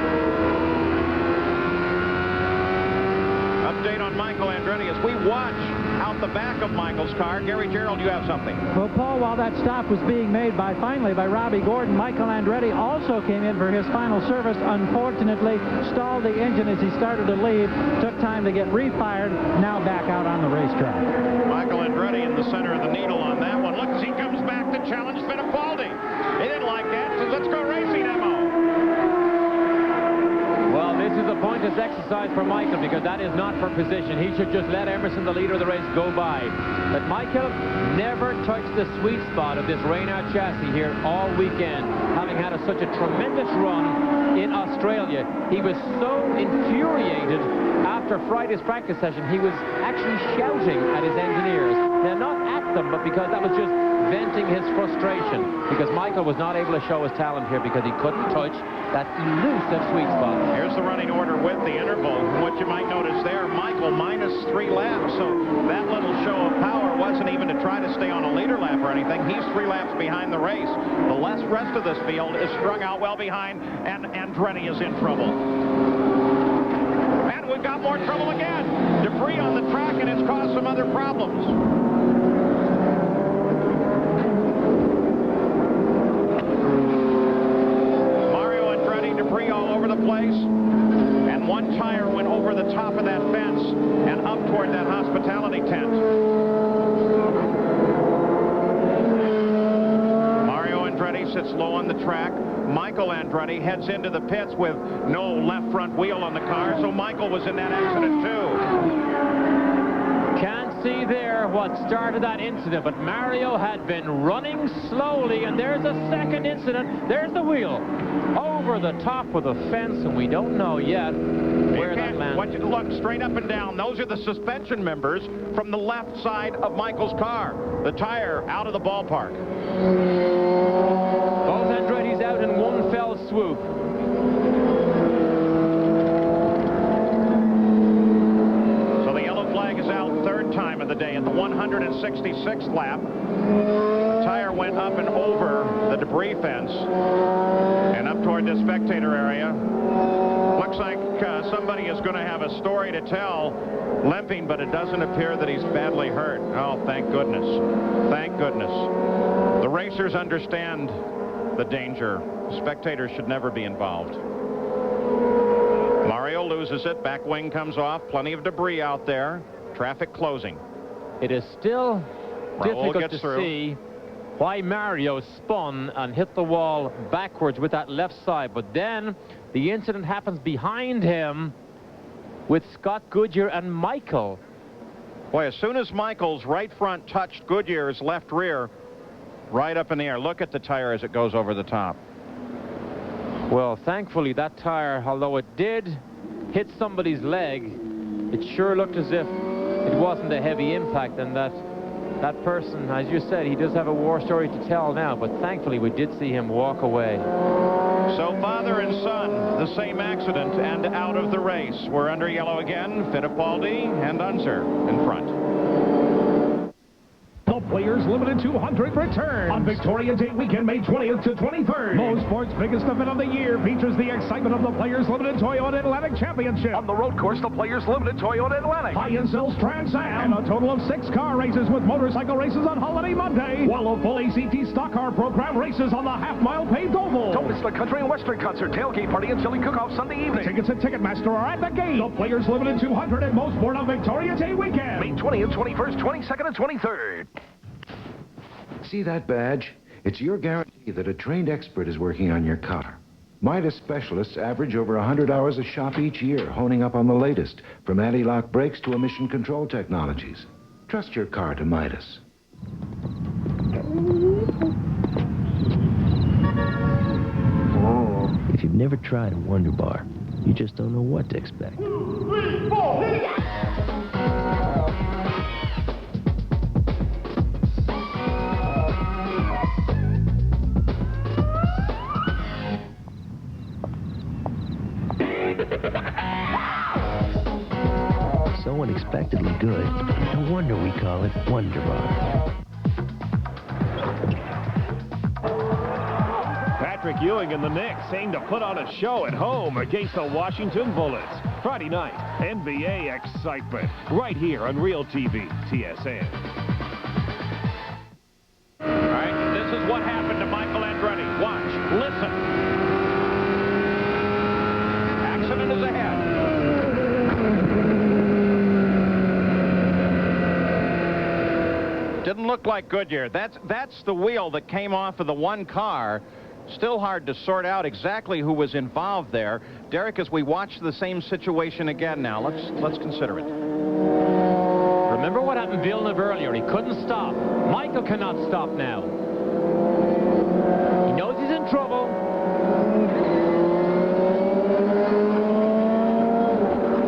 Update on Michael Andretti as we watch out the back of Michael's car. Gary Gerald, you have something. Well, Paul, while that stop was being made finally by Robbie Gordon, Michael Andretti also came in for his final service. Unfortunately, stalled the engine as he started to leave. Took time to get refired. Now back out on the racetrack. Michael Andretti in the center of the needle on that one. Look as he comes back to challenge Fittipaldi. He didn't like that, so let's go racing, Emo. Well, this is a pointless exercise for Michael because that is not for position. He should just let Emerson, the leader of the race, go by. But Michael never touched the sweet spot of this Reynard chassis here all weekend, having had such a tremendous run in Australia. He was so infuriated after Friday's practice session, he was actually shouting at his engineers. Now, not at them, but because that was just venting his frustration, because Michael was not able to show his talent here because he couldn't touch that elusive sweet spot. Here's the running order with the interval. What you might notice there, Michael minus 3 laps, so that little show of power wasn't even to try to stay on a leader lap or anything. He's 3 laps behind the race. The rest of this field is strung out well behind, and Andretti is in trouble. And we've got more trouble again. Debris on the track, and it's caused some other problems. Debris all over the place, and one tire went over the top of that fence and up toward that hospitality tent. Mario Andretti sits low on the track. Michael Andretti heads into the pits with no left front wheel on the car, so Michael was in that accident too. Can't see there what started that incident, but Mario had been running slowly, and there's a second incident. There's the wheel over the top of the fence, and we don't know yet where that landed. Look straight up and down. Those are the suspension members from the left side of Michael's car. The tire out of the ballpark. Both Andretti's out in one fell swoop. Is out 3rd time of the day at the 166th lap. The tire went up and over the debris fence and up toward the spectator area. Looks like somebody is going to have a story to tell, limping, but it doesn't appear that he's badly hurt. Oh, thank goodness. Thank goodness. The racers understand the danger. Spectators should never be involved. Mario loses it. Back wing comes off. Plenty of debris out there. Traffic closing. It is still difficult to through. see why Mario spun and hit the wall backwards with that left side, but then the incident happens behind him with Scott Goodyear and Michael. Boy, as soon as Michael's right front touched Goodyear's left rear, right up in the air. Look at the tire as it goes over the top. Well, thankfully that tire, although it did hit somebody's leg, it sure looked as if it wasn't a heavy impact, and that person, as you said, he does have a war story to tell now, but thankfully we did see him walk away. So father and son, the same accident and out of the race. We're under yellow again. Fittipaldi and Unser in front. The Players Limited 200 returns on Victoria Day weekend, May 20th to 23rd. Motorsport's biggest event of the year features the excitement of the Players Limited Toyota Atlantic Championship. On the road course, the Players Limited Toyota Atlantic. High-Incels Trans Am. And a total of 6 car races with motorcycle races on Holiday Monday. While a full ACT stock car program races on the half-mile paved oval. Don't miss the country and western concert, tailgate party, and chili cook-off Sunday evening. Tickets at Ticketmaster are at the gate. The Players Limited 200 at Mosport on Victoria Day weekend. May 20th, 21st, 22nd, and 23rd. See that badge? It's your guarantee that a trained expert is working on your car. Midas specialists average over 100 hours of shop each year, honing up on the latest, from anti-lock brakes to emission control technologies. Trust your car to Midas. If you've never tried a Wonder Bar, you just don't know what to expect. 2, 3, 4, hit it! So unexpectedly good, no wonder we call it Wonder Bar. Patrick Ewing and the Knicks aim to put on a show at home against the Washington Bullets. Friday night, NBA excitement, right here on Real TV, TSN. All right, this is what happened to Michael Andretti. Watch, listen. Accident is ahead. Didn't look like Goodyear. That's the wheel that came off of the one car. Still hard to sort out exactly who was involved there. Derek, as we watch the same situation again now, let's consider it. Remember what happened to Villeneuve earlier? He couldn't stop. Michael cannot stop now. He knows he's in trouble.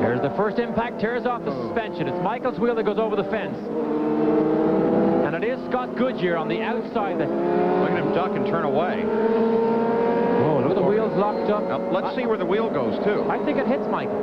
There's the first impact, tears off the suspension. It's Michael's wheel that goes over the fence. And it is Scott Goodyear on the outside. Look at him duck and turn away. Oh, look at the wheels locked up. Now, let's see where the wheel goes, too. I think it hits Michael.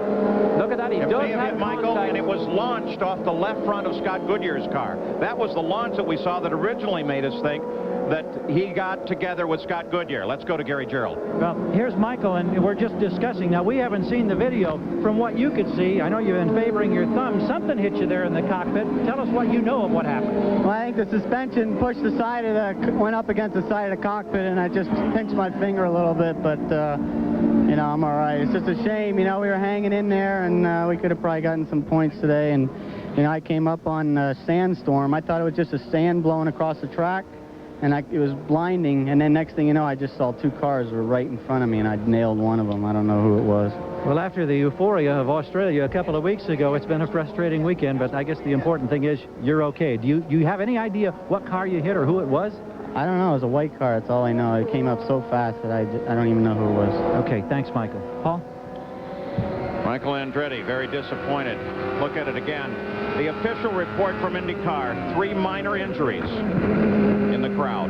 Look at that. He It does may have hit Michael, contact. and it was launched off the left front of Scott Goodyear's car. That was the launch that we saw that originally made us think that he got together with Scott Goodyear. Let's go to Gary Gerald. Well, here's Michael, and we're just discussing. Now, we haven't seen the video. From what you could see, I know you've been favoring your thumb. Something hit you there in the cockpit. Tell us what you know of what happened. Well, I think the suspension pushed the side of the, went up against the side of the cockpit, and I just pinched my finger a little bit, but, you know, I'm all right. It's just a shame, you know, we were hanging in there, and we could have probably gotten some points today, and, you know, I came up on a sandstorm. I thought it was just a sand blowing across the track, and it was blinding, and then next thing you know, I just saw two cars were right in front of me, and I'd nailed one of them. I don't know who it was. Well, after the euphoria of Australia a couple of weeks ago, it's been a frustrating weekend, but I guess the important thing is you're okay. Do you have any idea what car you hit or who it was? I don't know. It was a white car. That's all I know. It came up so fast that I don't even know who it was. Okay, thanks, Michael. Paul? Michael Andretti, very disappointed. Look at it again. The official report from IndyCar, 3 minor injuries in the crowd.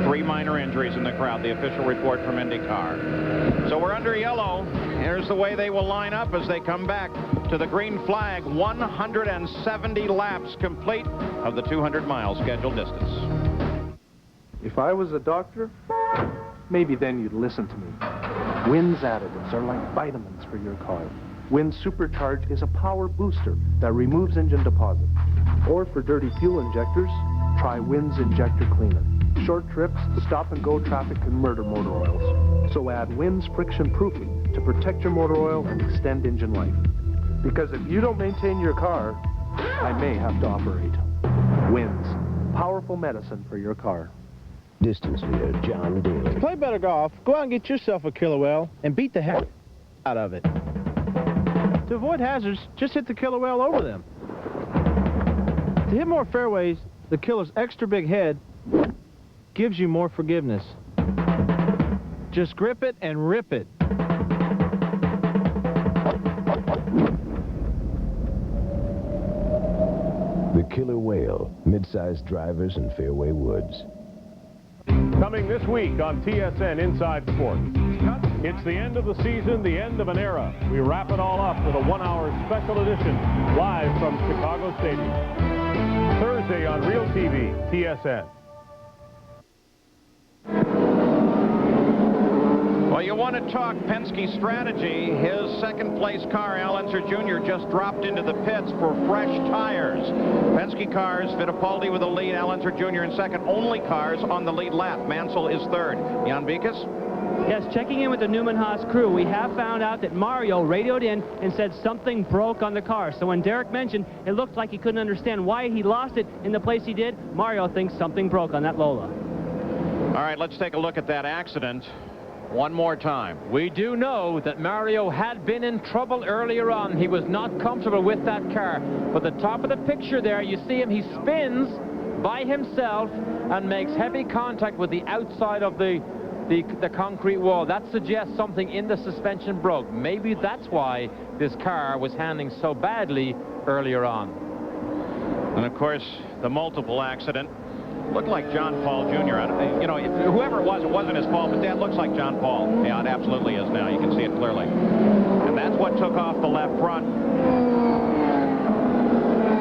3 minor injuries in the crowd, the official report from IndyCar. So we're under yellow. Here's the way they will line up as they come back to the green flag. 170 laps complete of the 200-mile scheduled distance. If I was a doctor, maybe then you'd listen to me. WINS additives are like vitamins for your car. WINS Supercharge is a power booster that removes engine deposit. Or for dirty fuel injectors, try WINS Injector Cleaner. Short trips, stop-and-go traffic can murder motor oils. So add WINS Friction Proofing to protect your motor oil and extend engine life. Because if you don't maintain your car, I may have to operate. WINS, powerful medicine for your car. Distance leader, John Daly. To play better golf, go out and get yourself a killer whale and beat the heck out of it. To avoid hazards, just hit the killer whale over them. To hit more fairways, the killer's extra big head gives you more forgiveness. Just grip it and rip it. The Killer Whale, mid-sized drivers in fairway woods. Coming this week on TSN Inside Sports. It's the end of the season, the end of an era. We wrap it all up with a 1-hour special edition live from Chicago Stadium. Thursday on Real TV, TSN. Well, you want to talk Penske strategy. His second-place car, Al Unser Jr., just dropped into the pits for fresh tires. Penske cars, Fittipaldi with the lead, Al Unser Jr. in second. Only cars on the lead lap. Mansell is third. Jan Beekes? Yes, checking in with the Newman Haas crew, we have found out that Mario radioed in and said something broke on the car. So when Derek mentioned it looked like he couldn't understand why he lost it in the place he did, Mario thinks something broke on that Lola. All right, let's take a look at that accident. one more time. We do know that Mario had been in trouble earlier on. He was not comfortable with that car. But the top of the picture there, you see him, he spins by himself and makes heavy contact with the outside of the concrete wall. That suggests something in the suspension broke. Maybe that's why this car was handling so badly earlier on. And of course, the multiple accident looked like John Paul Jr. You know, whoever it wasn't his fault, but that looks like John Paul. Yeah, it absolutely is now. You can see it clearly. And that's what took off the left front.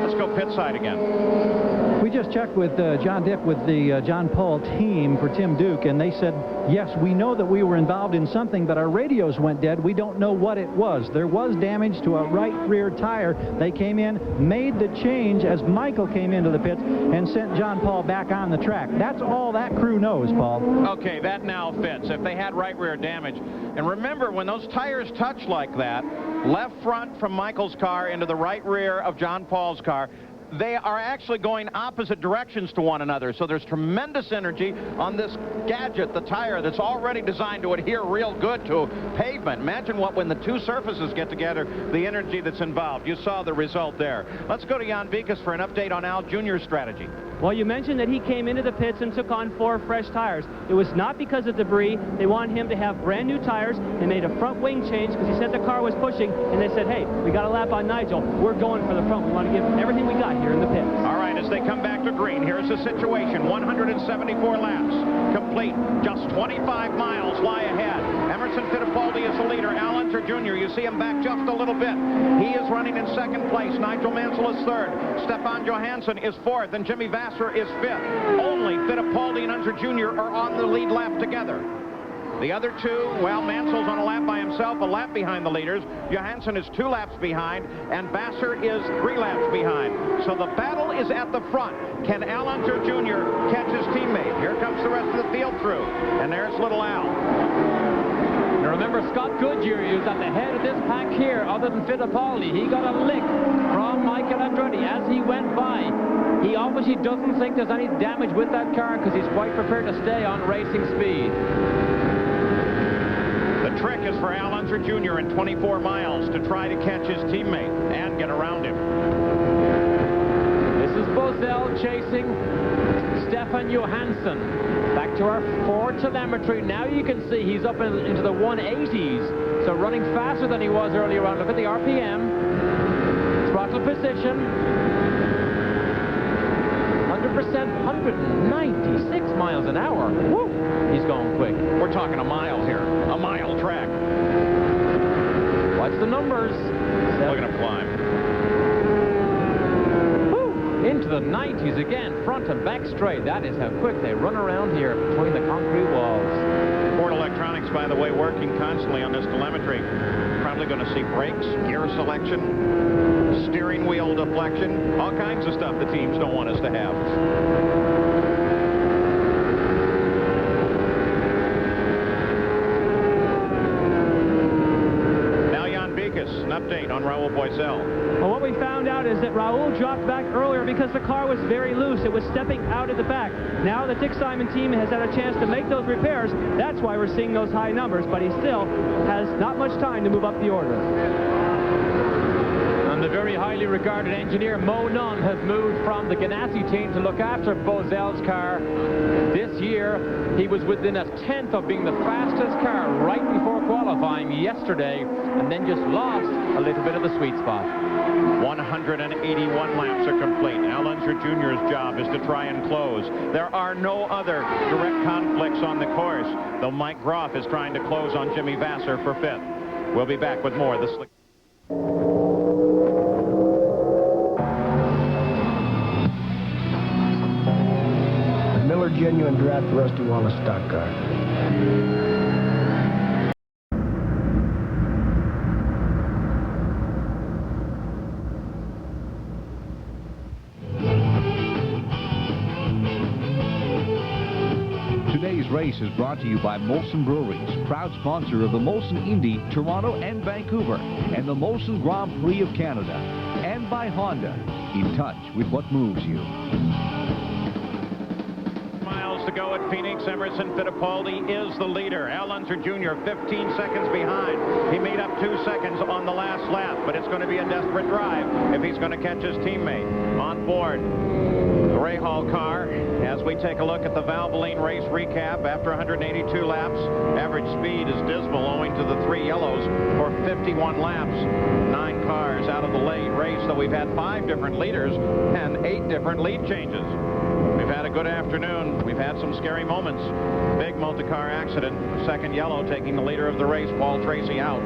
Let's go pit side again. We just checked with John Dipp with the John Paul team for Tim Duke, and they said, yes, we know that we were involved in something, but our radios went dead. We don't know what it was. There was damage to a right rear tire. They came in, made the change as Michael came into the pits, and sent John Paul back on the track. That's all that crew knows, Paul. Okay, that now fits. If they had right rear damage. And remember, when those tires touch like that, left front from Michael's car into the right rear of John Paul's car, they are actually going opposite directions to one another. So there's tremendous energy on this gadget, the tire, that's already designed to adhere real good to pavement. Imagine when the two surfaces get together, the energy that's involved. You saw the result there. Let's go to Jan Vikas for an update on Al Jr.'s strategy. Well, you mentioned that he came into the pits and took on 4 fresh tires. It was not because of debris. They wanted him to have brand new tires. They made a front wing change because he said the car was pushing, and they said, hey, we got a lap on Nigel. We're going for the front. We want to give everything we got here in the pits. All right, as they come back to green, here's the situation. 174 laps complete. Just 25 miles lie ahead. Emerson Fittipaldi is the leader. Al Unser Jr., you see him back just a little bit. He is running in second place. Nigel Mansell is third. Stefan Johansson is fourth, and Jimmy Vasser is fifth. Only Fittipaldi and Unser Jr. are on the lead lap together. The other two, well, Mansell's on a lap by himself, a lap behind the leaders. Johansson is 2 laps behind, and Vasser is 3 laps behind. So the battle is at the front. Can Al Unser Jr. catch his teammate? Here comes the rest of the field through, and there's little Al. Now remember, Scott Goodyear is at the head of this pack here, other than Fittipaldi. He got a lick from Michael Andretti as he went by. He obviously doesn't think there's any damage with that car because he's quite prepared to stay on racing speed. The trick is for Al Unser Jr. in 24 miles to try to catch his teammate and get around him. This is Bozell chasing Stefan Johansson. Back to our 4 telemetry. Now you can see he's up into the 180s. So running faster than he was earlier on. Look at the RPM. Throttle position. 100%, 196 miles an hour. Woo! He's going quick. We're talking a mile here. A mile track. Watch the numbers. Look at him climb. Woo! Into the 90s again, front and back straight. That is how quick they run around here between the concrete walls. Ford Electronics, by the way, working constantly on this telemetry. Probably going to see brakes, gear selection, steering wheel deflection, all kinds of stuff the teams don't want us to have. Now Jan Vikas, an update on Raul Boesel. Well, what we found out is that Raul dropped back earlier because the car was very loose. It was stepping out of the back. Now the Dick Simon team has had a chance to make those repairs. That's why we're seeing those high numbers, but he still has not much time to move up the order. And the very highly regarded engineer Mo Nunn has moved from the Ganassi team to look after Bozell's car. This year, he was within a tenth of being the fastest car right before qualifying yesterday, and then just lost a little bit of the sweet spot. 181 laps are complete. Al Unser Jr.'s job is to try and close. There are no other direct conflicts on the course, though Mike Groff is trying to close on Jimmy Vasser for 5th. We'll be back with more of the Slick. Miller Genuine Draft Rusty Wallace stock car. Today's race is brought to you by Molson Breweries, proud sponsor of the Molson Indy, Toronto and Vancouver, and the Molson Grand Prix of Canada, and by Honda, in touch with what moves you. to go at Phoenix. Emerson Fittipaldi is the leader. Al Unser Jr. 15 seconds behind. He made up 2 seconds on the last lap, but it's going to be a desperate drive if he's going to catch his teammate. On board the Rahal car as we take a look at the Valvoline race recap after 182 laps. Average speed is dismal owing to the 3 yellows for 51 laps. 9 cars out of the late race, so we've had 5 different leaders and 8 different lead changes. We've had a good afternoon. We've had some scary moments. Big multi-car accident. Second yellow taking the leader of the race, Paul Tracy, out.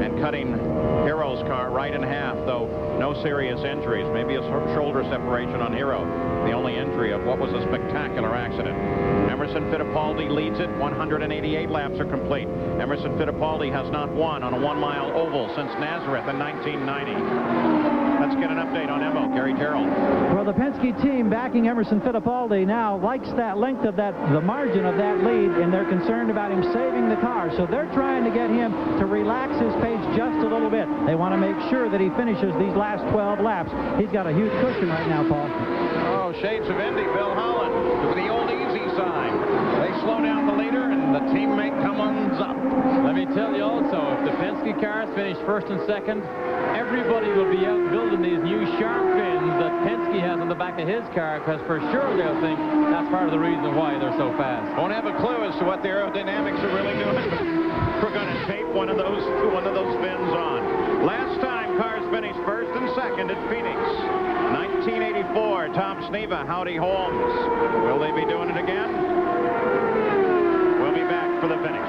And cutting Hero's car right in half, though no serious injuries. Maybe a shoulder separation on Hero. The only injury of what was a spectacular accident. Emerson Fittipaldi leads it. 188 laps are complete. Emerson Fittipaldi has not won on a 1-mile oval since Nazareth in 1990. Let's get an update on Emo. Gary Terrell. Well, the Penske team backing Emerson Fittipaldi now likes that length of the margin of that lead, and they're concerned about him saving the car. So they're trying to get him to relax his pace just a little bit. They want to make sure that he finishes these last 12 laps. He's got a huge cushion right now, Paul. Oh, shades of Indy. Bill Holland with the old easy sign. They slow down the leader, and the teammate comes up. Let me tell you also, if the Penske cars finish first and second, everybody will be out building these new shark fins that Penske has on the back of his car, because for sure they'll think that's part of the reason why they're so fast. Won't have a clue as to what the aerodynamics are really doing. We're going to tape one of those fins on. Last time cars finished first and second at Phoenix. 1984, Tom Sneva, Howdy Holmes. Will they be doing it again? We'll be back for the finish.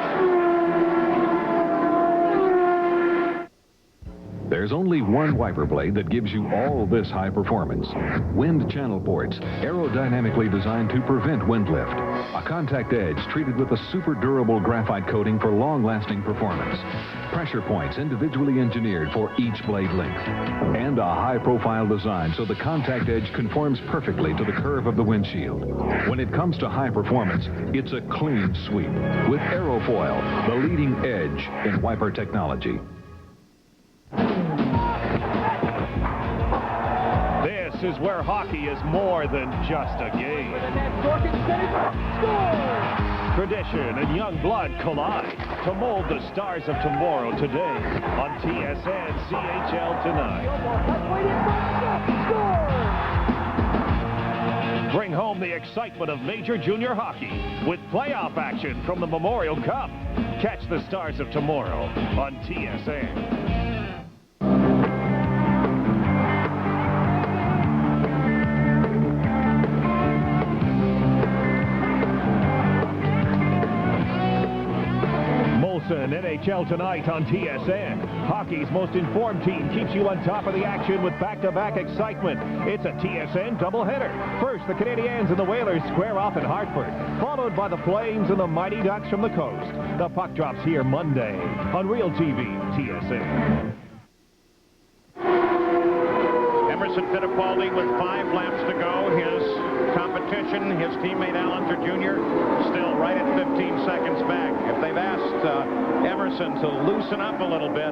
There's only one wiper blade that gives you all this high performance. Wind channel ports, aerodynamically designed to prevent wind lift. A contact edge treated with a super durable graphite coating for long-lasting performance. Pressure points individually engineered for each blade length. And a high-profile design so the contact edge conforms perfectly to the curve of the windshield. When it comes to high performance, it's a clean sweep with Aerofoil, the leading edge in wiper technology. This is where hockey is more than just a game. Tradition and young blood collide to mold the stars of tomorrow today on TSN CHL Tonight. Bring home the excitement of Major Junior Hockey with playoff action from the Memorial Cup. Catch the stars of tomorrow on TSN. NHL Tonight on TSN. Hockey's most informed team keeps you on top of the action with back-to-back excitement. It's a TSN doubleheader. First, the Canadiens and the Whalers square off in Hartford, followed by the Flames and the Mighty Ducks from the coast. The puck drops here Monday on Real TV, TSN. Emerson Fittipaldi with 5 laps to go. His competition, his teammate Al Unser Jr., still right at 15 seconds back. If they've asked Emerson to loosen up a little bit,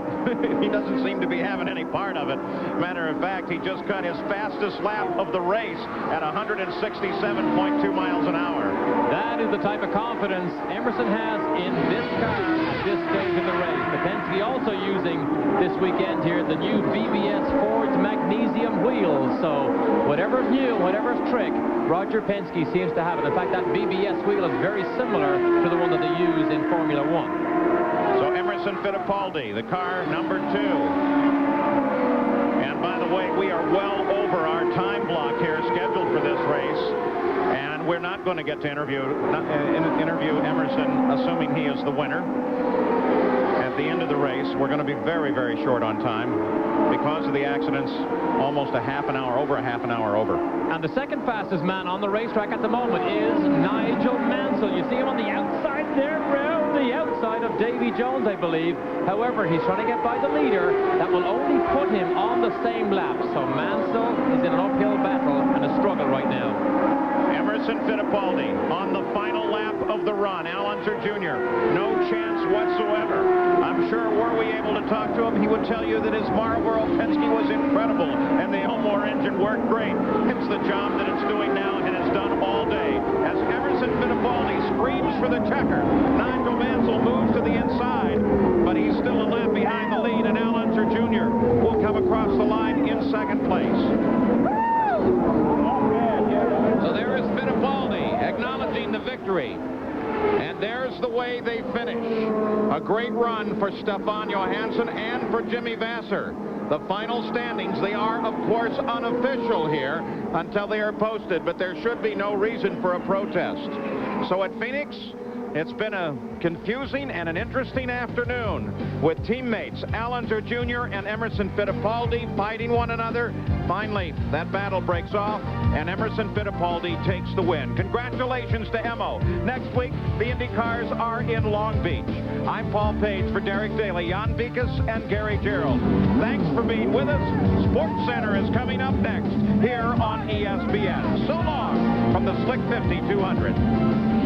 he doesn't seem to be having any part of it. Matter of fact, he just cut his fastest lap of the race at 167.2 miles an hour. That is the type of confidence Emerson has in this car at this stage of the race. But Penske also using this weekend here the new BBS Ford's magnesium wheels. So whatever's new, whatever's trick, Roger Penske seems to have it. In fact, that BBS wheel is very similar to the one that they use in Formula One. So Emerson Fittipaldi, the car number 2. And by the way, we are well over our time block here scheduled for this race. And we're not going to get to interview Emerson, assuming he is the winner. At the end of the race, we're going to be very, very short on time because of the accidents, almost a half an hour over. And the second fastest man on the racetrack at the moment is Nigel Mansell. You see him on the outside there round the outside of Davy Jones, I believe. However, he's trying to get by the leader. That will only put him on the same lap. So Mansell is in an uphill battle and a struggle right now. Emerson Fittipaldi on the final lap of the run. Al Unser Jr., no chance whatsoever. I'm sure were we able to talk to him, he would tell you that his Marlboro Penske was incredible and the Elmore engine worked great. It's the job that it's doing now and has done all day. As Emerson Fittipaldi screams for the checker, Nigel Mansell moves to the inside, but he's still a lap behind the lead, and Al Unser Jr. will come across the line in second place. So there is Fittipaldi acknowledging the victory. And there's the way they finish. A great run for Stefan Johansson and for Jimmy Vasser. The final standings, they are, of course, unofficial here until they are posted, but there should be no reason for a protest. So at Phoenix, it's been a confusing and an interesting afternoon with teammates Al Unser Jr. and Emerson Fittipaldi fighting one another. Finally, that battle breaks off, and Emerson Fittipaldi takes the win. Congratulations to Emo. Next week, the Indy cars are in Long Beach. I'm Paul Page for Derek Daly, Jan Vikas, and Gary Gerald. Thanks for being with us. Sports Center is coming up next here on ESPN. So long from the Slick 50 200.